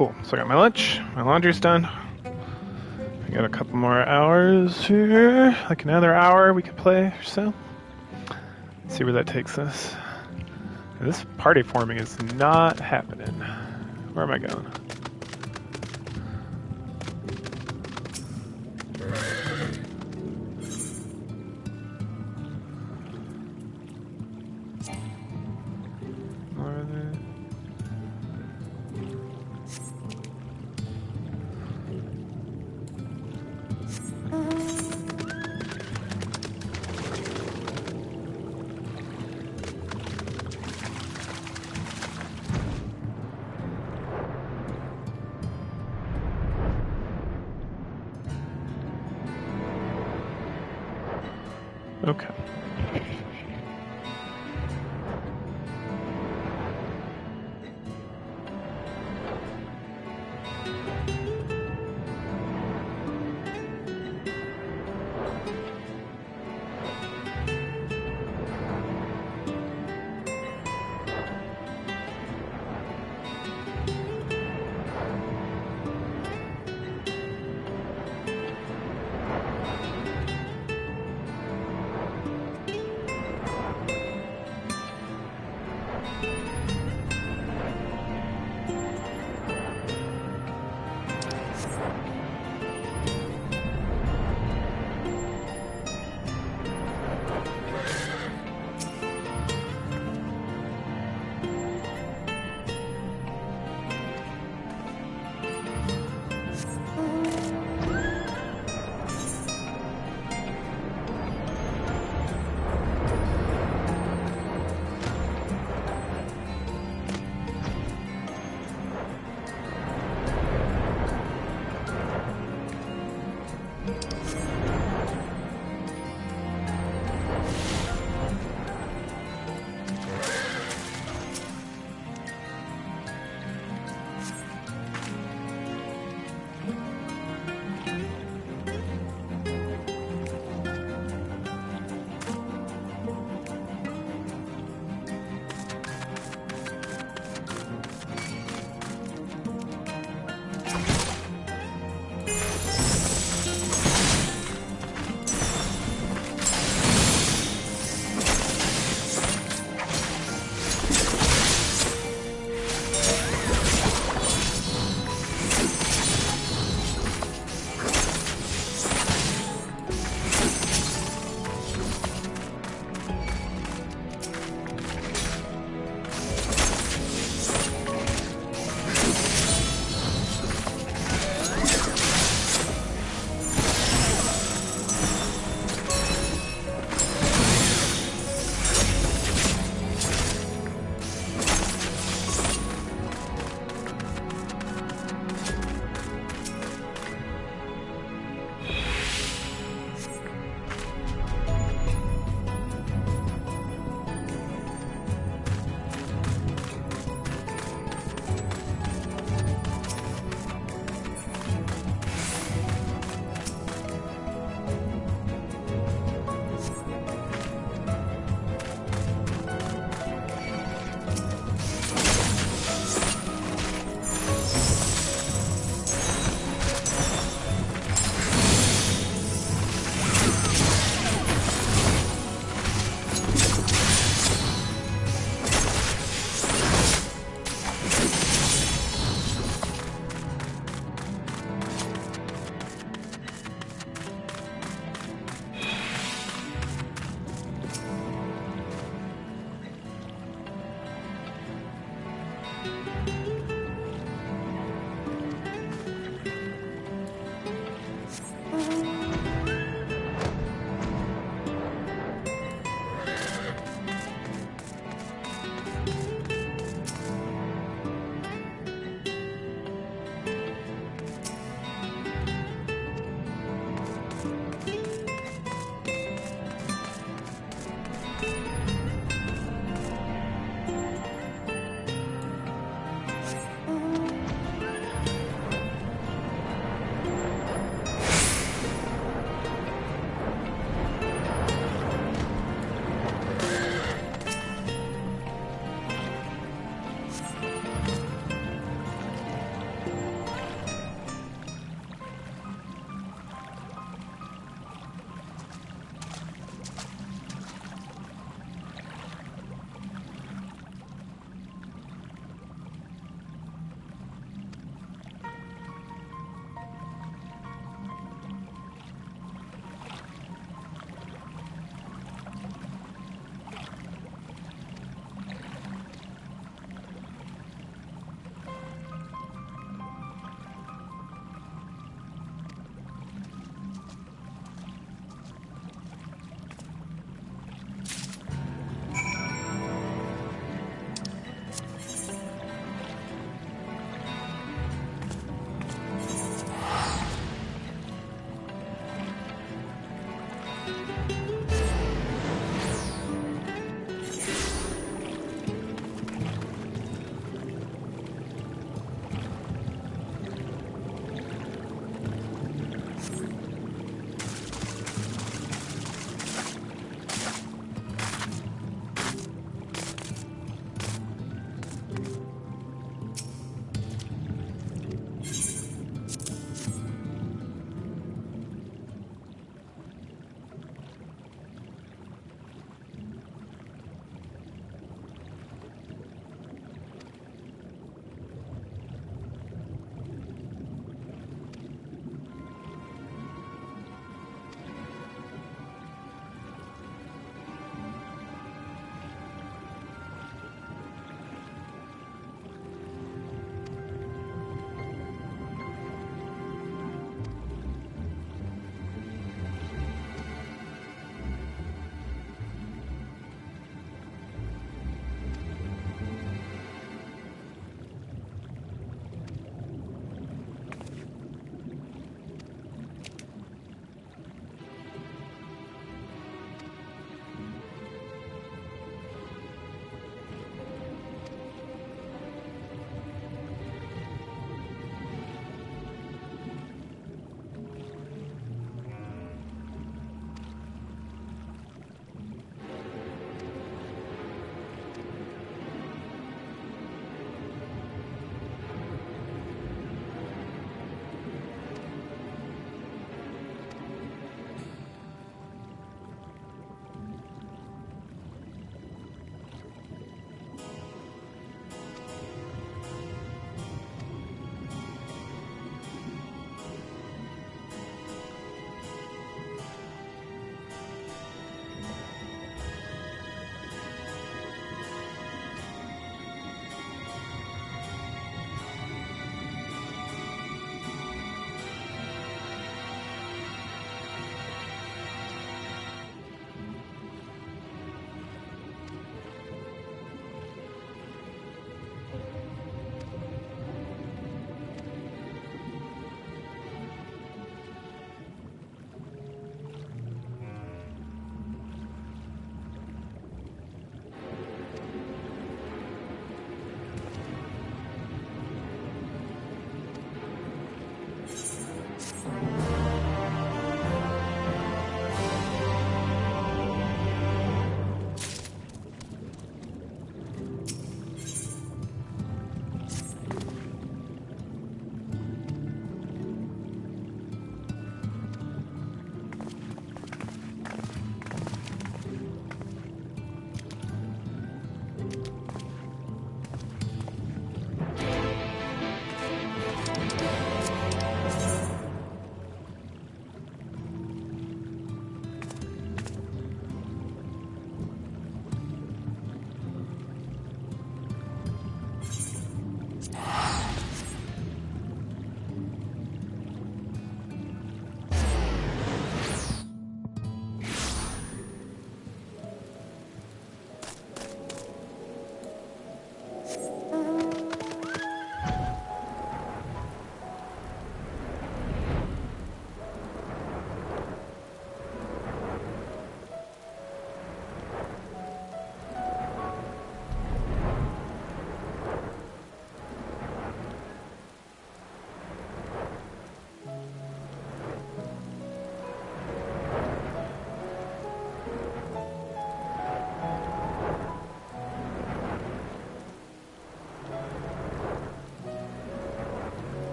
Cool. So I got my lunch. My laundry's done. We got a couple more hours here. Like another hour we could play or so. See where that takes us. This party forming is not happening. Where am I going? Where are they? Okay.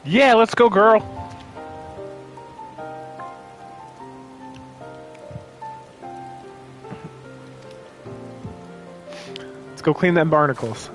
Yeah, let's go, girl. Let's go clean them barnacles.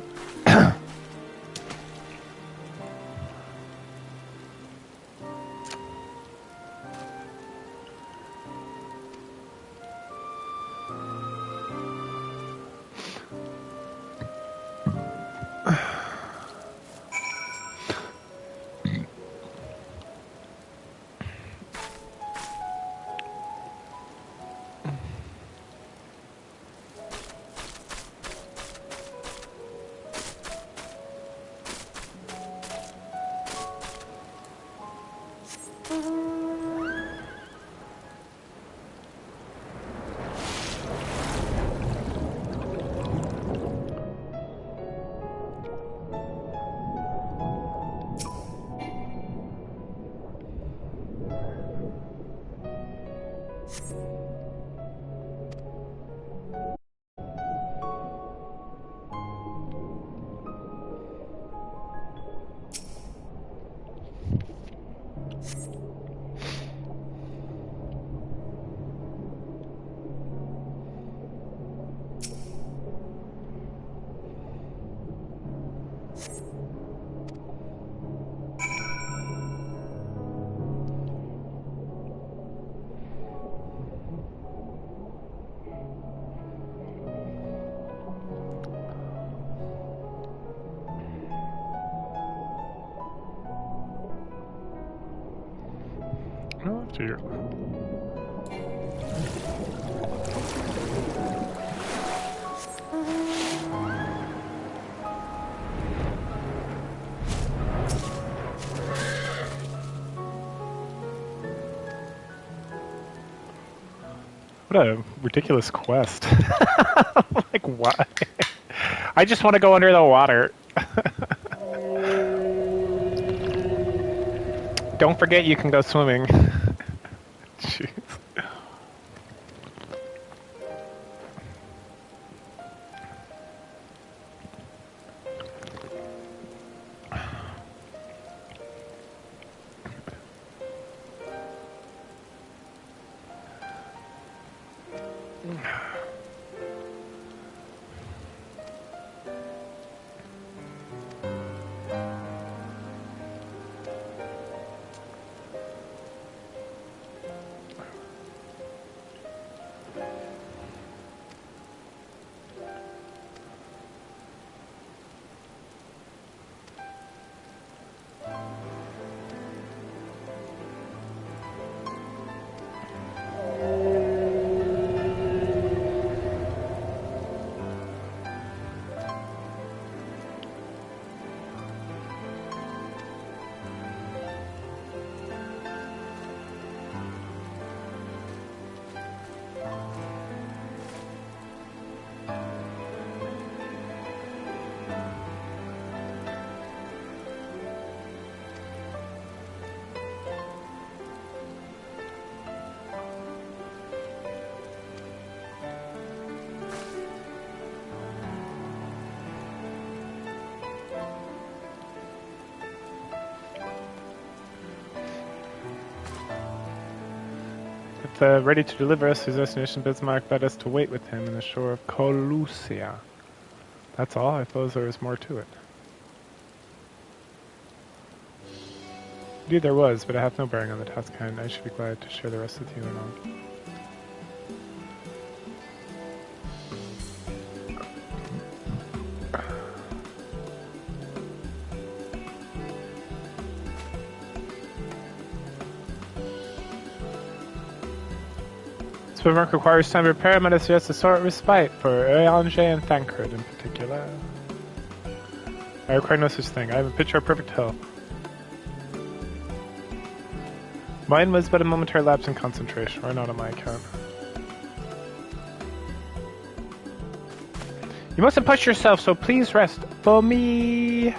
Oh, dear. What a ridiculous quest. Like, why? I just want to go under the water. Don't forget you can go swimming. Jeez. Ready to deliver us, his destination Bismarck bade us to wait with him in the shore of Colusia. That's all? I suppose there was more to it. Indeed there was, but it hath no bearing on the task at hand. I should be glad to share the rest with you and all. This work requires time to prepare. Might I suggest a sort of respite for Urianger and Thancred in particular. I require no such thing. I have a picture of perfect health. Mine was but a momentary lapse in concentration, or not on my account. You mustn't push yourself, so please rest for me.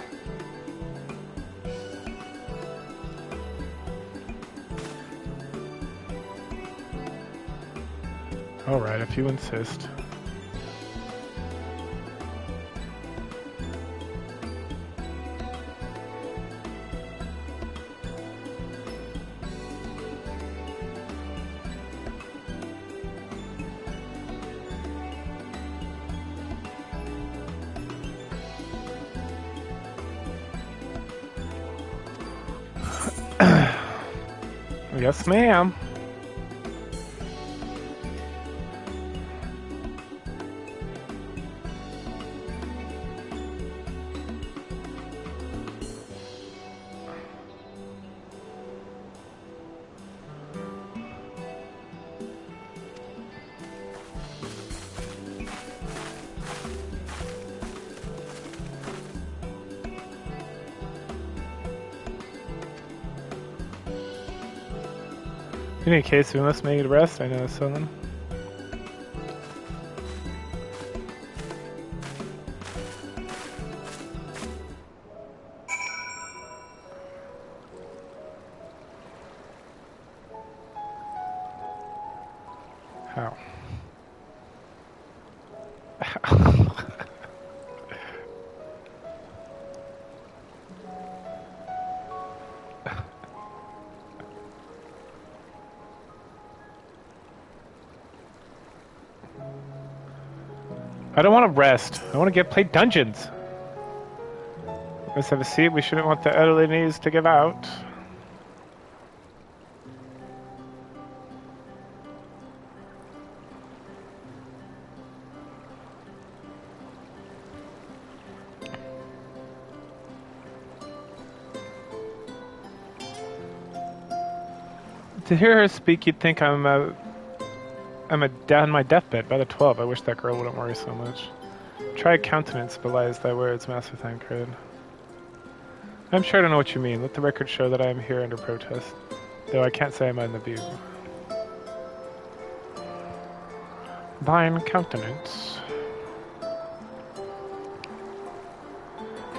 Alright, if you insist. Yes, ma'am. In any case, we must make it rest, I know, so then. How? I don't want to rest. I want to play dungeons. Let's have a seat. We shouldn't want the elderly knees to give out. To hear her speak, you'd think I'm down my deathbed by the 12. I wish that girl wouldn't worry so much. Try countenance belies thy words, Master Thancred. I'm sure I don't know what you mean. Let the record show that I am here under protest, though I can't say I'm in the view. Thine countenance.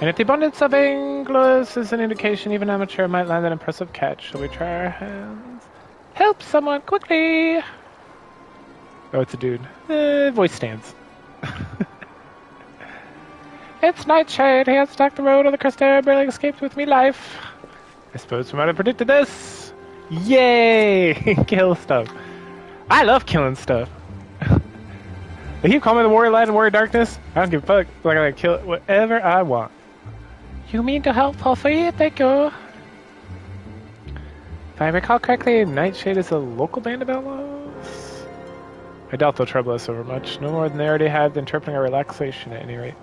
And if the abundance of anglers is an indication even amateur might land an impressive catch, shall we try our hands? Help someone quickly! Oh, it's a dude. Voice stands. It's Nightshade. He has attacked the road of the Crystera, barely escaped with me life. I suppose we might have predicted this. Yay! Kill stuff. I love killing stuff. They keep calling me the Warrior Light and Warrior Darkness. I don't give a fuck. I'm gonna kill whatever I want. You mean to help, Puffy? Thank you. If I recall correctly, Nightshade is a local band of outlaws? I doubt they'll trouble us over much. No more than they already have, interpreting our relaxation at any rate.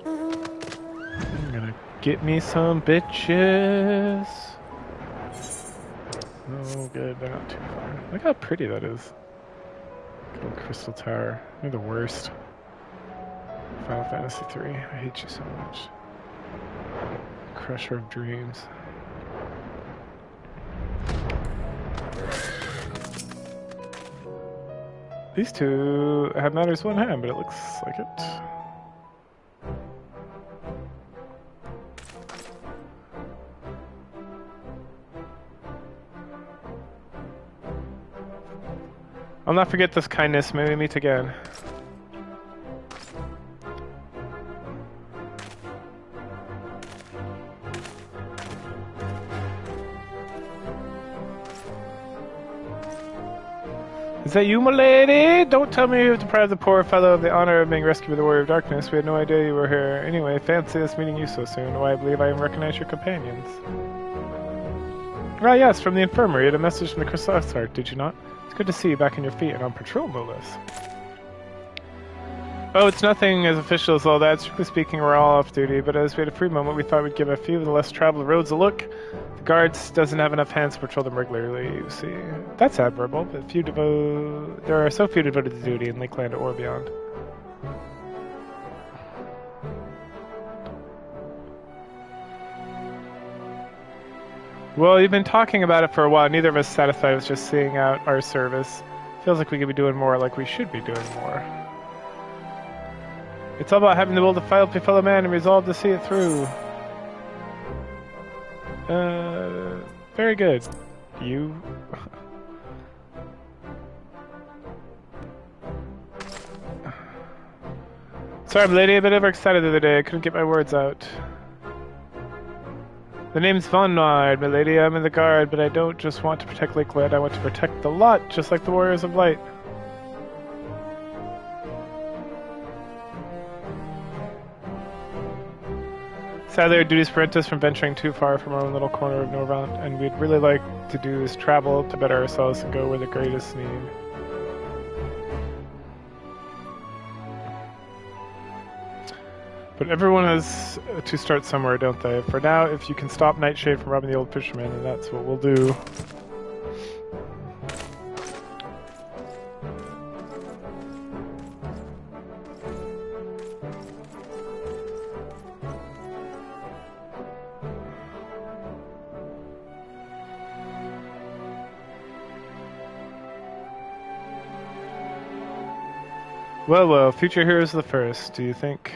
I'm gonna get me some bitches. Oh, good. They're not too far. Look how pretty that is. Good old Crystal Tower. You're the worst. Final Fantasy III. I hate you so much. Crusher of dreams. These two have matters one hand, but it looks like it. I'll not forget this kindness. May we meet again. Is that you, my lady? Don't tell me you've deprived the poor fellow of the honor of being rescued by the Warrior of Darkness. We had no idea you were here. Anyway, fancy us meeting you so soon. Why, I believe I even recognize your companions. Ah, yes, from the infirmary. You had a message from the Crystal Exarch, did you not? It's good to see you back on your feet and on patrol, no less. Oh, it's nothing as official as all that. Strictly speaking, we're all off duty, but as we had a free moment, we thought we'd give a few of the less traveled roads a look. The guards doesn't have enough hands to patrol them regularly, you see. That's admirable, but there are so few devoted to duty in Lakeland or beyond. Well, you've been talking about it for a while. Neither of us satisfied with just seeing out our service. Feels like we could be doing more, like we should be doing more. It's all about having the will to fight up your fellow man and resolve to see it through. Very good. You... Sorry, lady, a bit overexcited the other day. I couldn't get my words out. The name's Von Nard, my lady. I'm in the guard, but I don't just want to protect Lakeland. I want to protect the lot, just like the Warriors of Light. Sadly, our duties prevent us from venturing too far from our own little corner of Norvant, and we'd really like to do is travel to better ourselves and go where the greatest need. But everyone has to start somewhere, don't they? For now, if you can stop Nightshade from robbing the old fisherman, then that's what we'll do. Well, well, future heroes the first, do you think?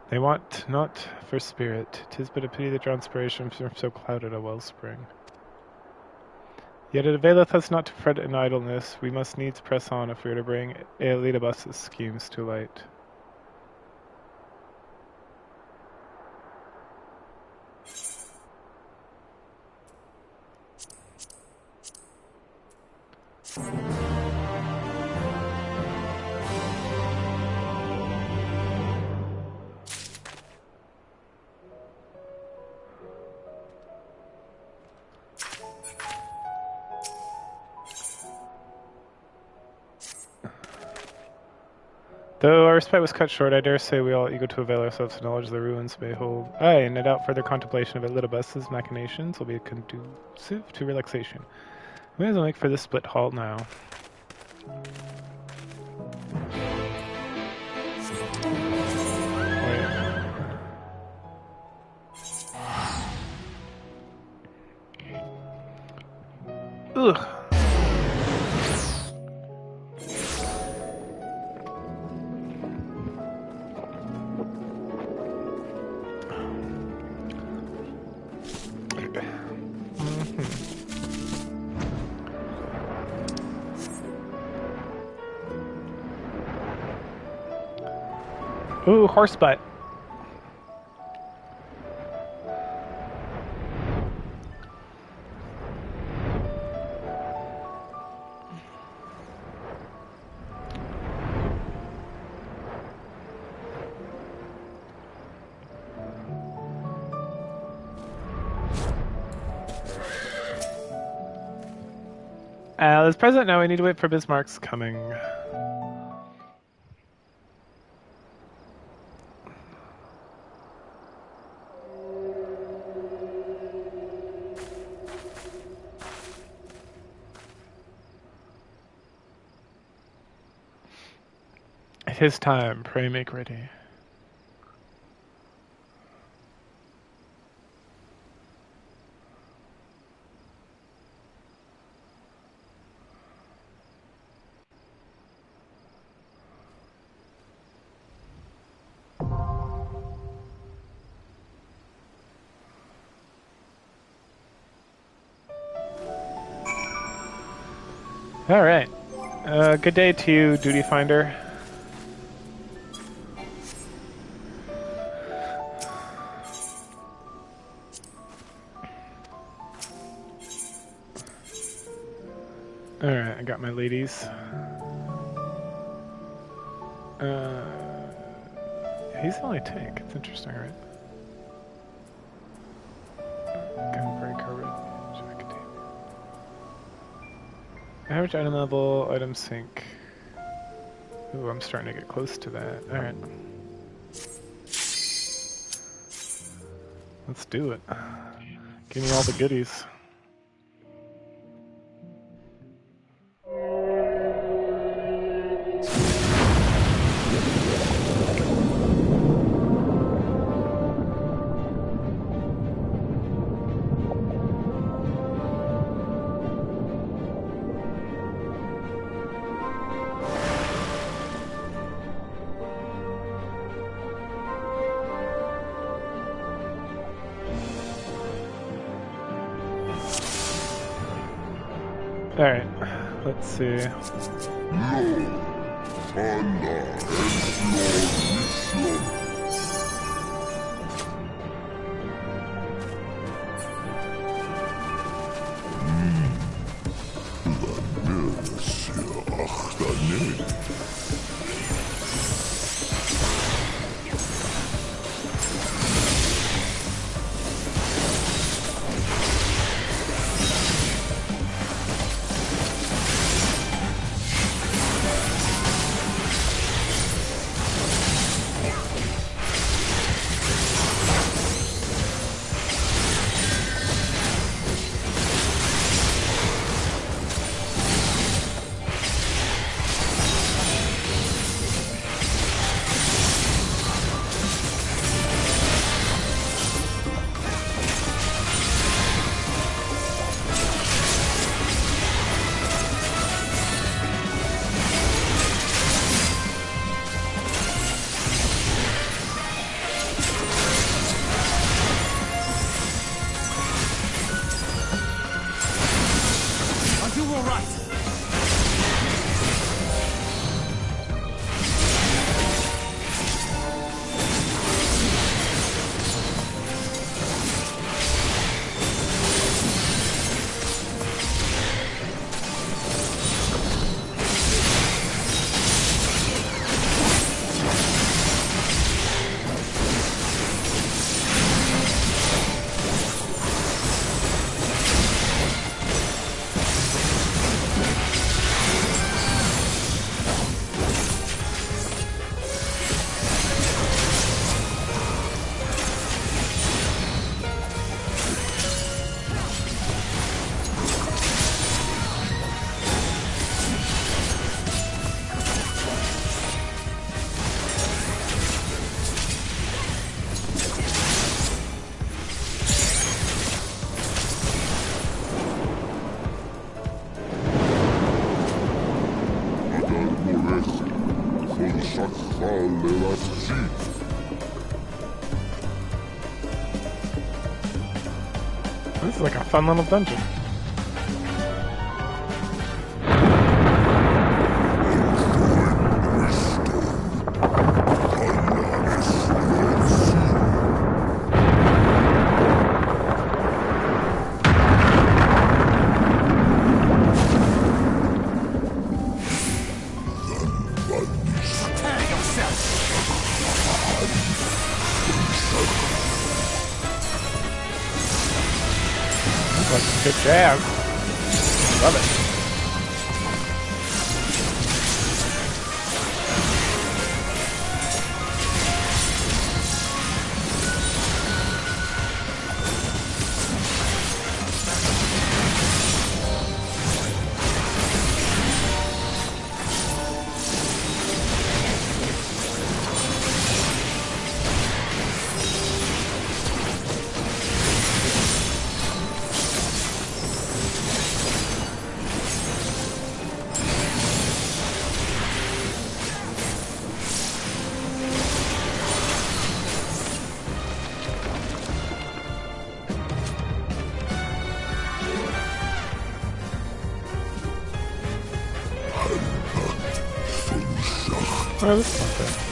They want not for spirit, 'tis but a pity that draw inspiration from so clouded a wellspring. Yet it availeth us not to fret in idleness, we must needs press on if we are to bring Aelidibus' schemes to light. Though our respite was cut short, I dare say we all eager to avail ourselves of knowledge the ruins may hold. Aye, and no doubt further contemplation of Elidibus's machinations will be conducive to relaxation. We may as well make for this split halt now. Ugh. Ooh, horse butt. As president now, we need to wait for Bismarck's coming. His time, pray make ready. All right. Good day to you, Duty Finder. Alright, I got my ladies. He's the only tank. It's interesting, right? Gunbreaker, red jacket. Average item level, item sync. Ooh, I'm starting to get close to that. Alright. Let's do it. Give me all the goodies. Alright, let's see. This is like a fun little dungeon. Good jab. Love it. Oh, this is not bad.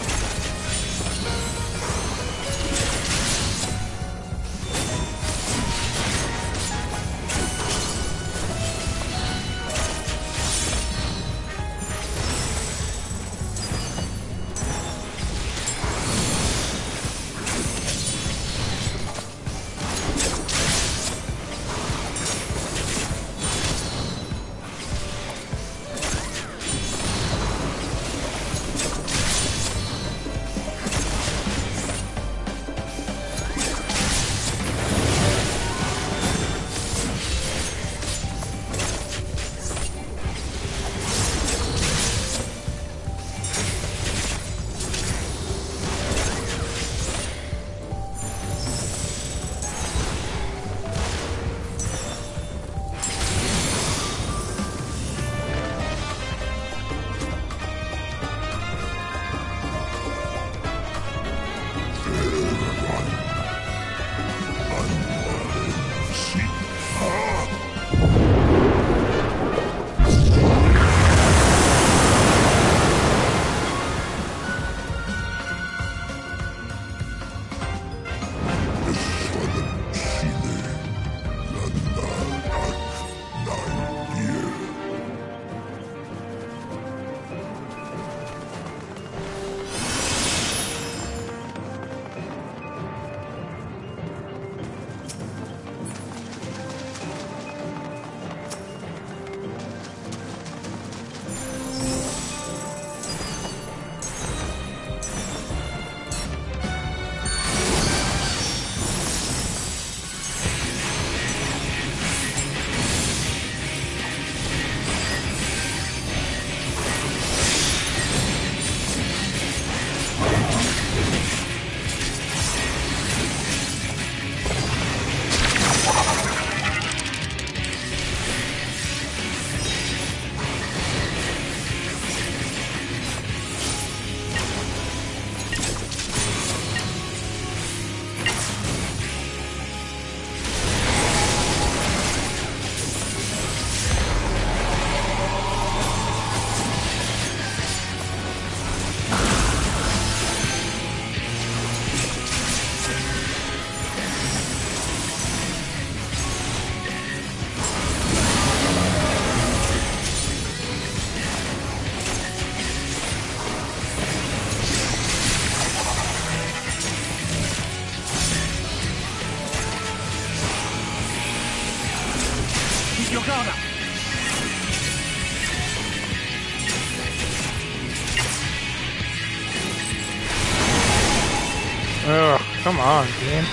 Ugh, come on, game.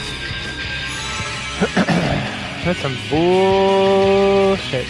That's some bullshit.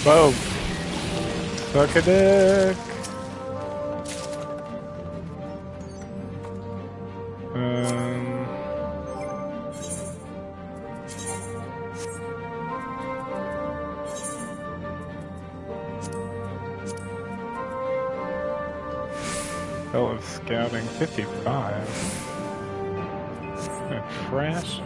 Whoa. Suck a dick. Hell of scouting, 55. Trash.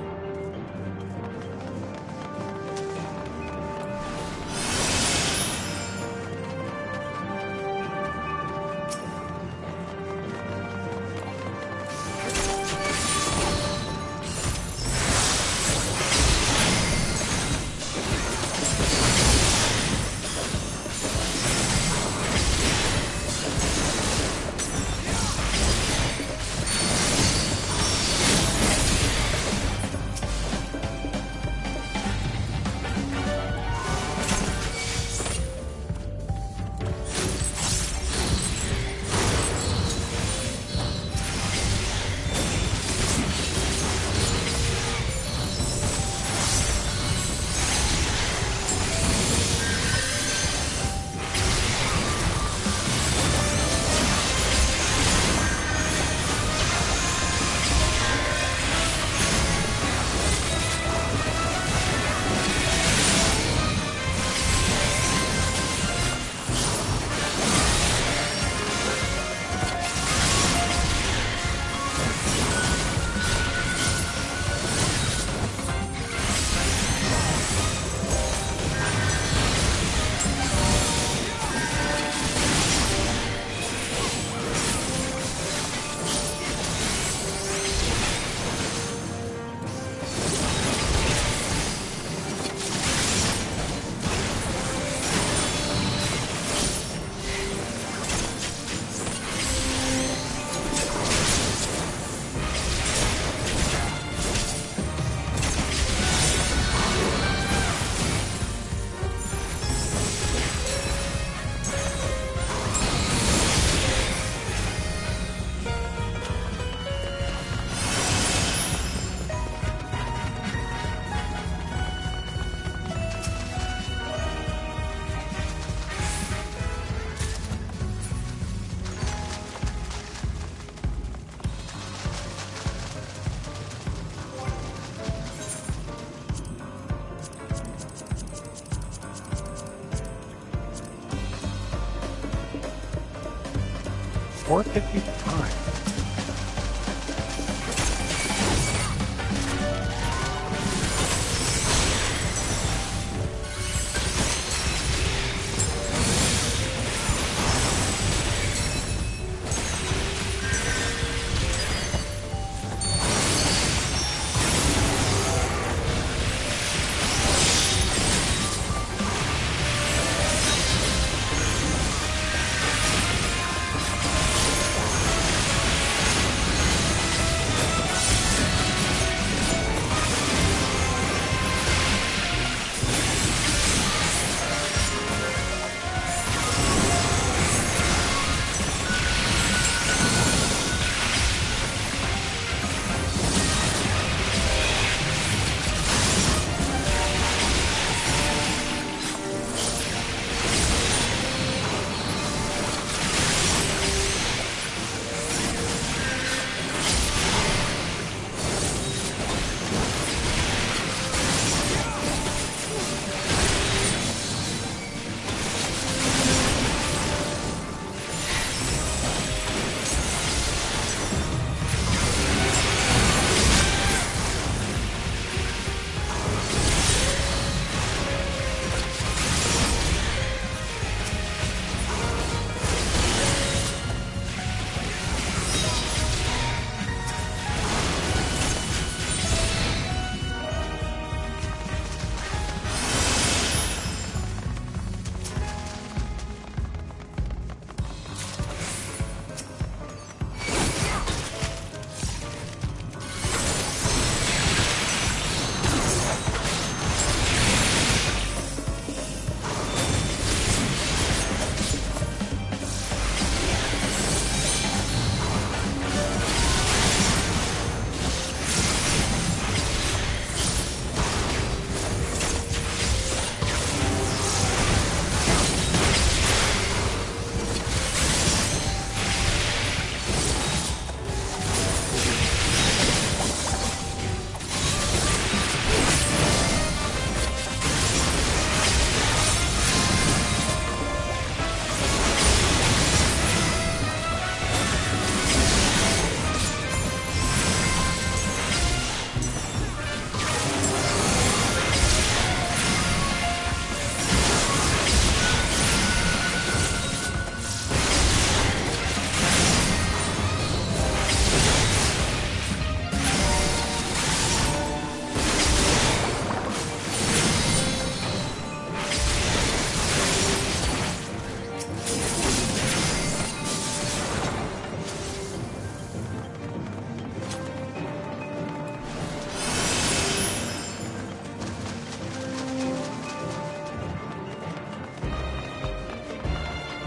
$455.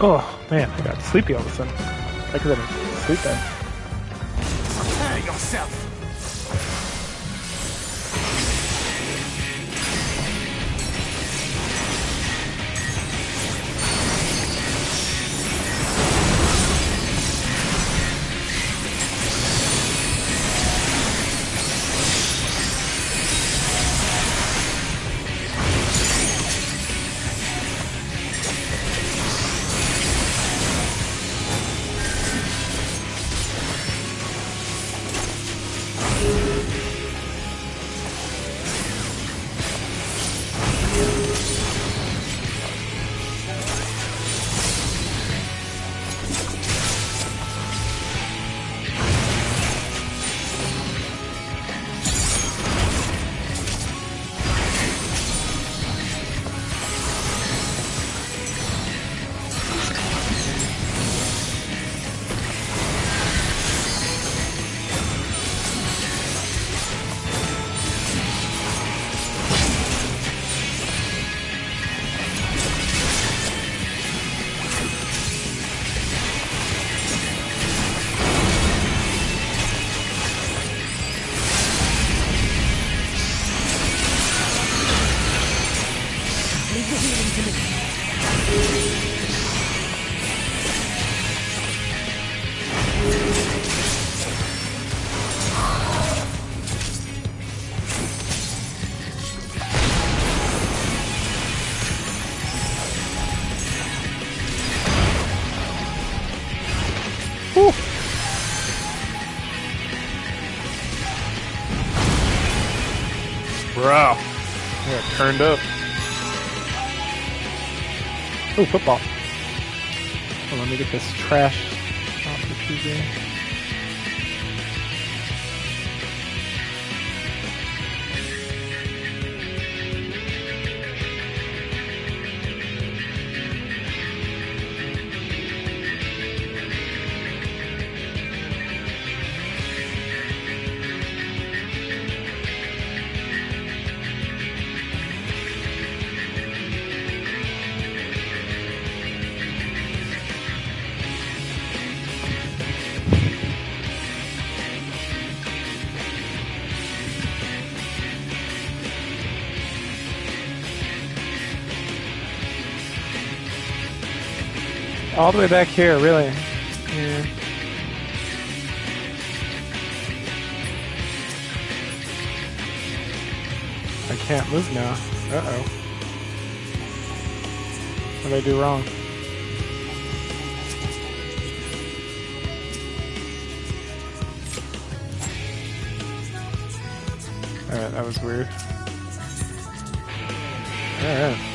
Oh, man, I got sleepy all of a sudden. Like I didn't sleep then. Prepare yourself! Bro. Yeah, turned up. Oh, football. Hold on, let me get this trash off the TV. All the way back here, really. Yeah. I can't move now. Uh-oh. What did I do wrong? Alright, that was weird. Alright.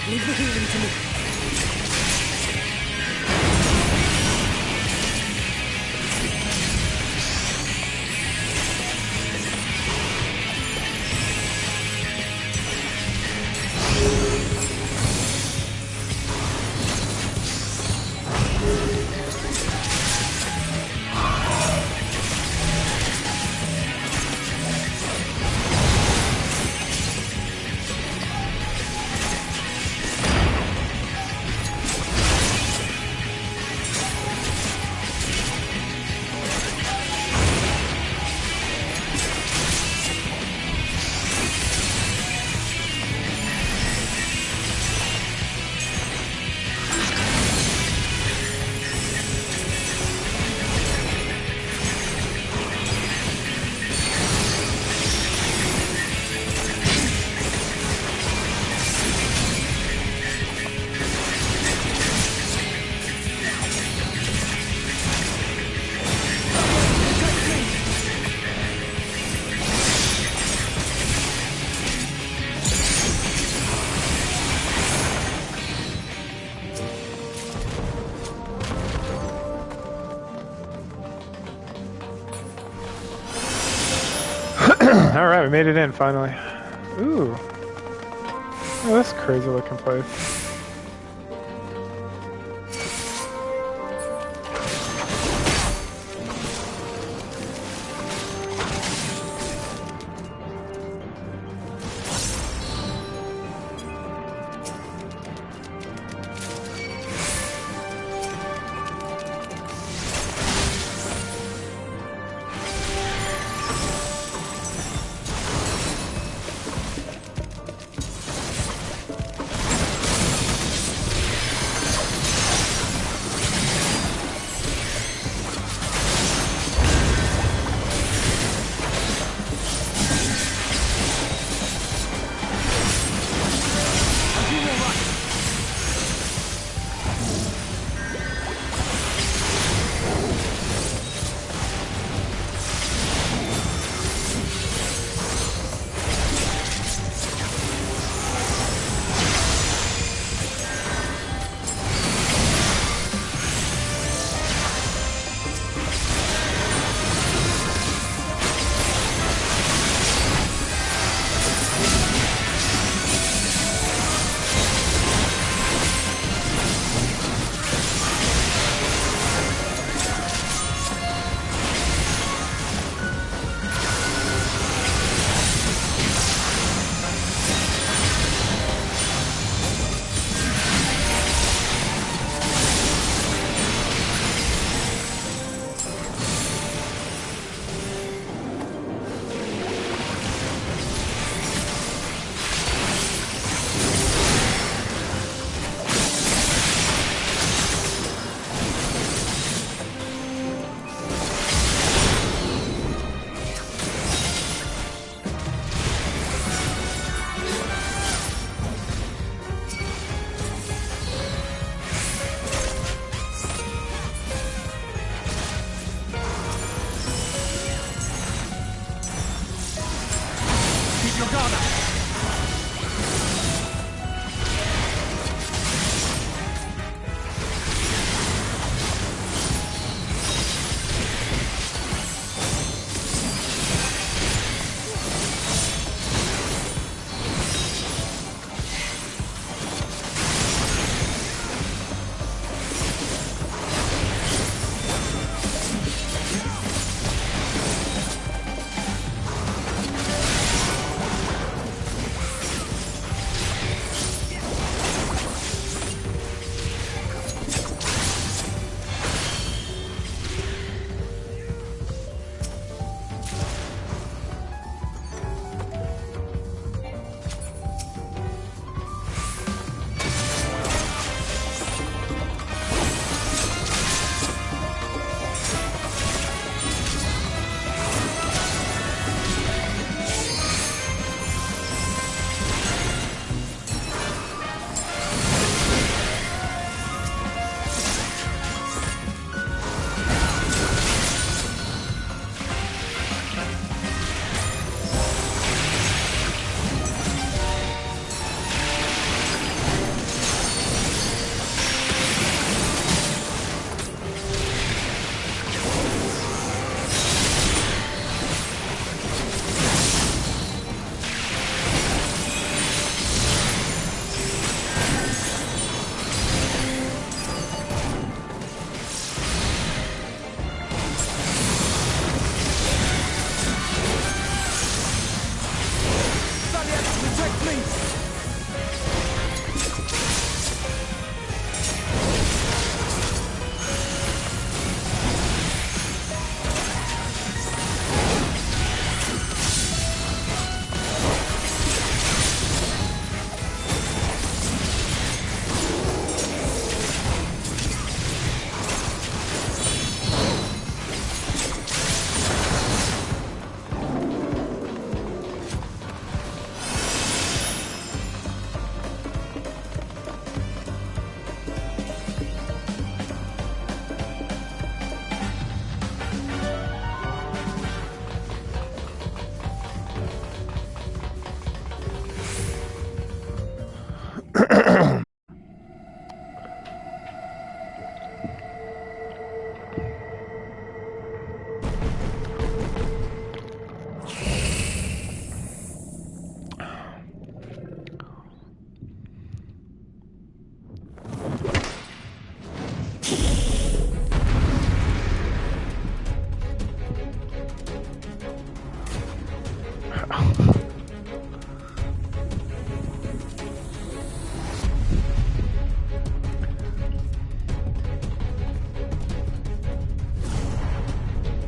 Leave the healing to me. Alright, we made it in finally. Ooh. Oh, this crazy looking place.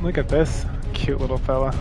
Look at this cute little fella.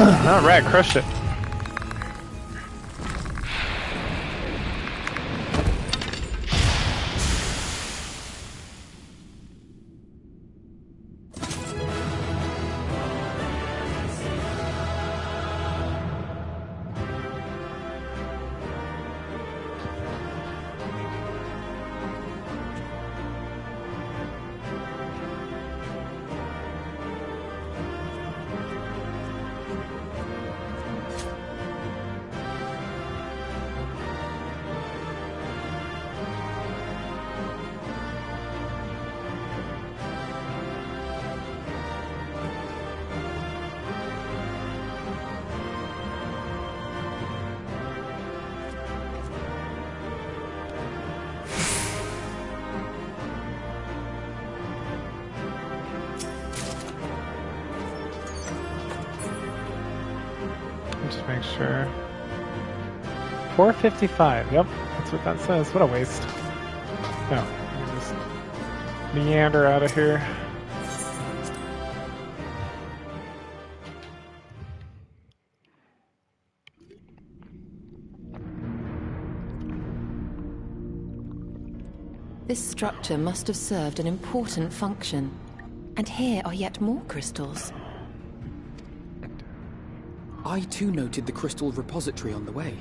Alright, crushed it. Just make sure. 455. Yep, that's what that says. What a waste. No, just meander out of here. This structure must have served an important function. And here are yet more crystals. I too noted the crystal repository on the way.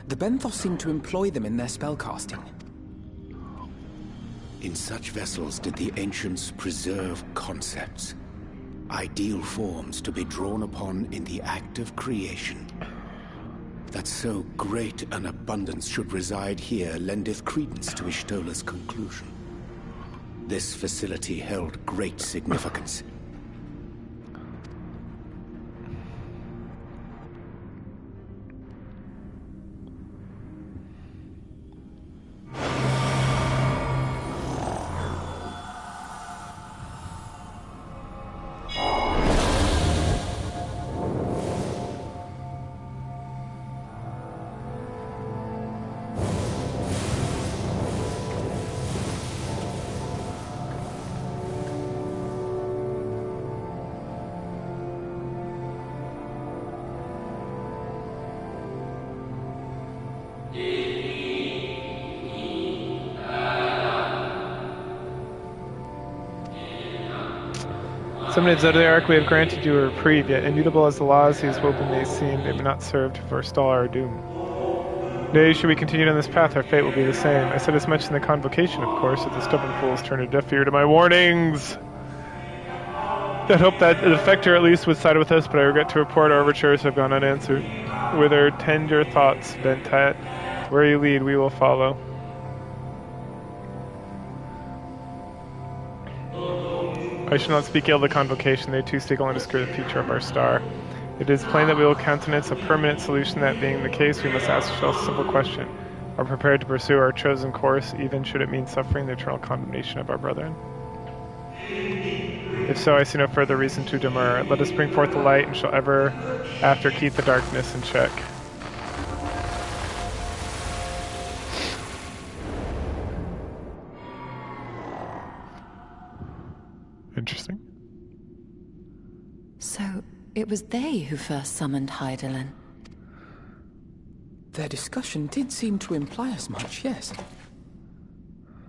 The Benthos seem to employ them in their spellcasting. In such vessels did the ancients preserve concepts, ideal forms to be drawn upon in the act of creation. That so great an abundance should reside here lendeth credence to Ishtola's conclusion. This facility held great significance. Summoned Zodiac, we have granted you a reprieve, yet immutable as the laws these woven may seem, they may not serve to forestall our doom. Nay, should we continue on this path, our fate will be the same. I said as much in the convocation, of course, that the stubborn fools turned a deaf ear to my warnings. I'd hoped that the Defector at least would side with us, but I regret to report our overtures have gone unanswered. Whither tend your thoughts, Ventat? Where you lead, we will follow. I shall not speak ill of the convocation, they too seek only to secure the future of our star. It is plain that we will countenance a permanent solution, that being the case, we must ask ourselves a simple question. Are we prepared to pursue our chosen course, even should it mean suffering the eternal condemnation of our brethren? If so, I see no further reason to demur. Let us bring forth the light, and shall ever after keep the darkness in check. Interesting. So, it was they who first summoned Hydaelyn. Their discussion did seem to imply as much, yes.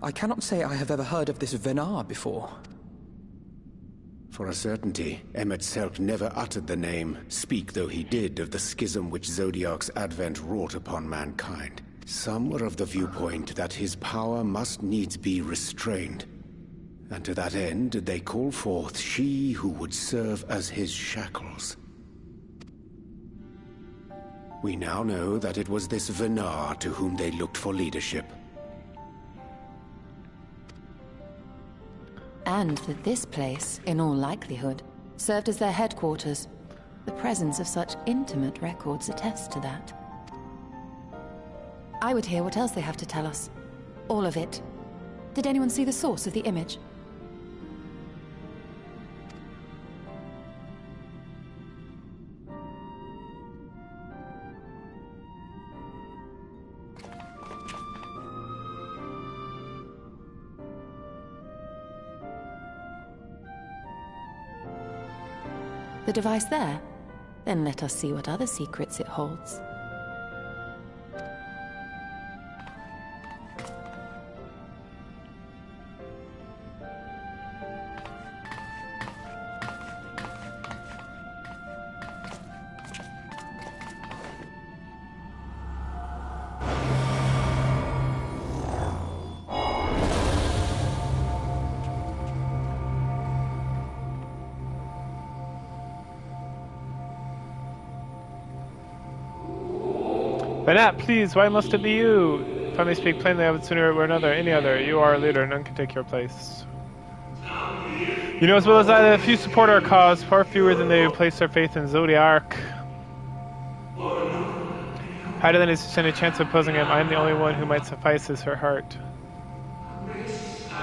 I cannot say I have ever heard of this VII before. For a certainty, Emmet Selk never uttered the name, speak though he did of the schism which Zodiac's advent wrought upon mankind. Some were of the viewpoint that his power must needs be restrained. And to that end did they call forth she who would serve as his shackles. We now know that it was this Venar to whom they looked for leadership. And that this place, in all likelihood, served as their headquarters. The presence of such intimate records attests to that. I would hear what else they have to tell us. All of it. Did anyone see the source of the image? The device there? Then let us see what other secrets it holds. Banat, please, why must it be you? If I may speak plainly, I would sooner it were another, any other. You are a leader, none can take your place. You know as well as I that few support our cause, far fewer than they who place their faith in Zodiac. Higher than is any chance of opposing him, I am the only one who might suffice as her heart.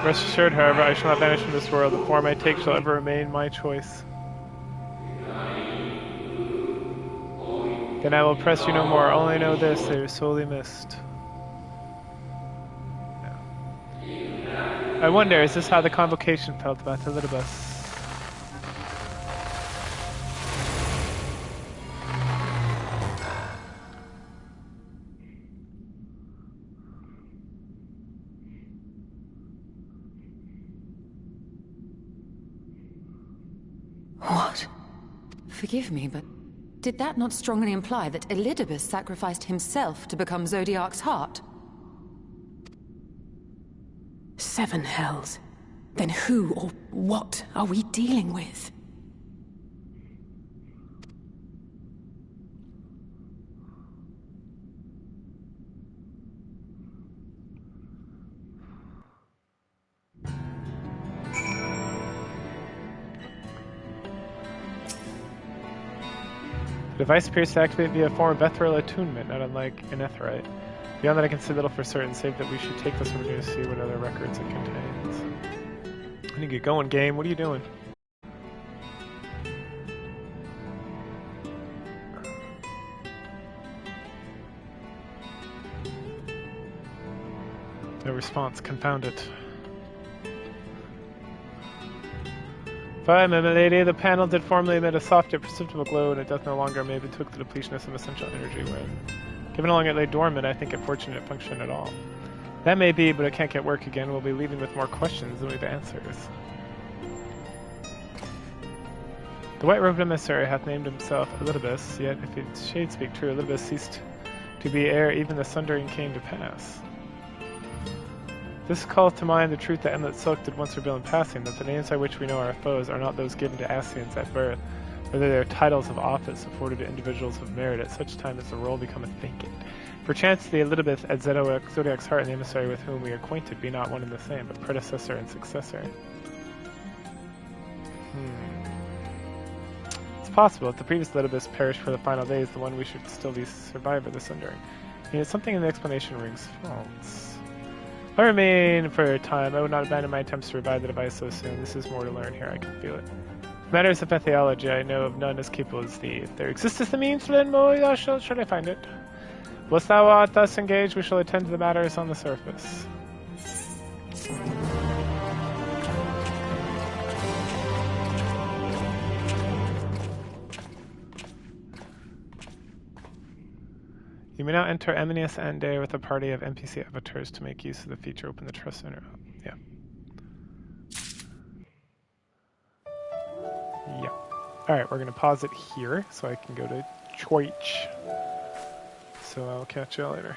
Rest assured, however, I shall not vanish from this world. The form I take shall ever remain my choice. Then I will press you no more. Only know this, they are sorely missed. No. I wonder, is this how the convocation felt about Elidibus? What? Forgive me, but did that not strongly imply that Elidibus sacrificed himself to become Zodiac's heart? 7 hells. Then who or what are we dealing with? The device appears to activate via a form of ethereal attunement, not unlike an etherite. Beyond that, I can say little for certain, save that we should take this opportunity to see what other records it contains. I need to get going, game. What are you doing? No response. Confound it. Fine, my lady, the panel did formerly emit a soft yet perceptible glow, and it doth no longer. Maybe took the depletion of some essential energy when. Given how long it lay dormant, I think it fortunate it functioned at all. That may be, but it can't get work again. We'll be leaving with more questions than we've answers. The white-robed emissary hath named himself Elidibus, yet if its shade speak true, Elidibus ceased to be ere even the sundering came to pass. This calleth to mind the truth that Emlet Silk did once reveal in passing, that the names by which we know our foes are not those given to Ascians at birth, whether they are titles of office afforded to individuals of merit at such time as the role becometh vacant. Perchance the Elidibus at Zodiac's heart and the emissary with whom we are acquainted be not one and the same, but predecessor and successor. It's possible that the previous Elidibus perished for the final days, the one we should still be survivor the sundering. Yet something in the explanation rings false. I remain for a time. I would not abandon my attempts to revive the device so soon. This is more to learn here. I can feel it. Matters of theology, I know of none as capable as thee. If there existeth the means to learn more, thou shalt surely find it. Whilst thou art thus engaged, we shall attend to the matters on the surface. You may now enter Eminius Ande with a party of NPC avatars to make use of the feature. Open the trust center. Yeah. Yeah. Alright, we're going to pause it here so I can go to Choich. So I'll catch you later.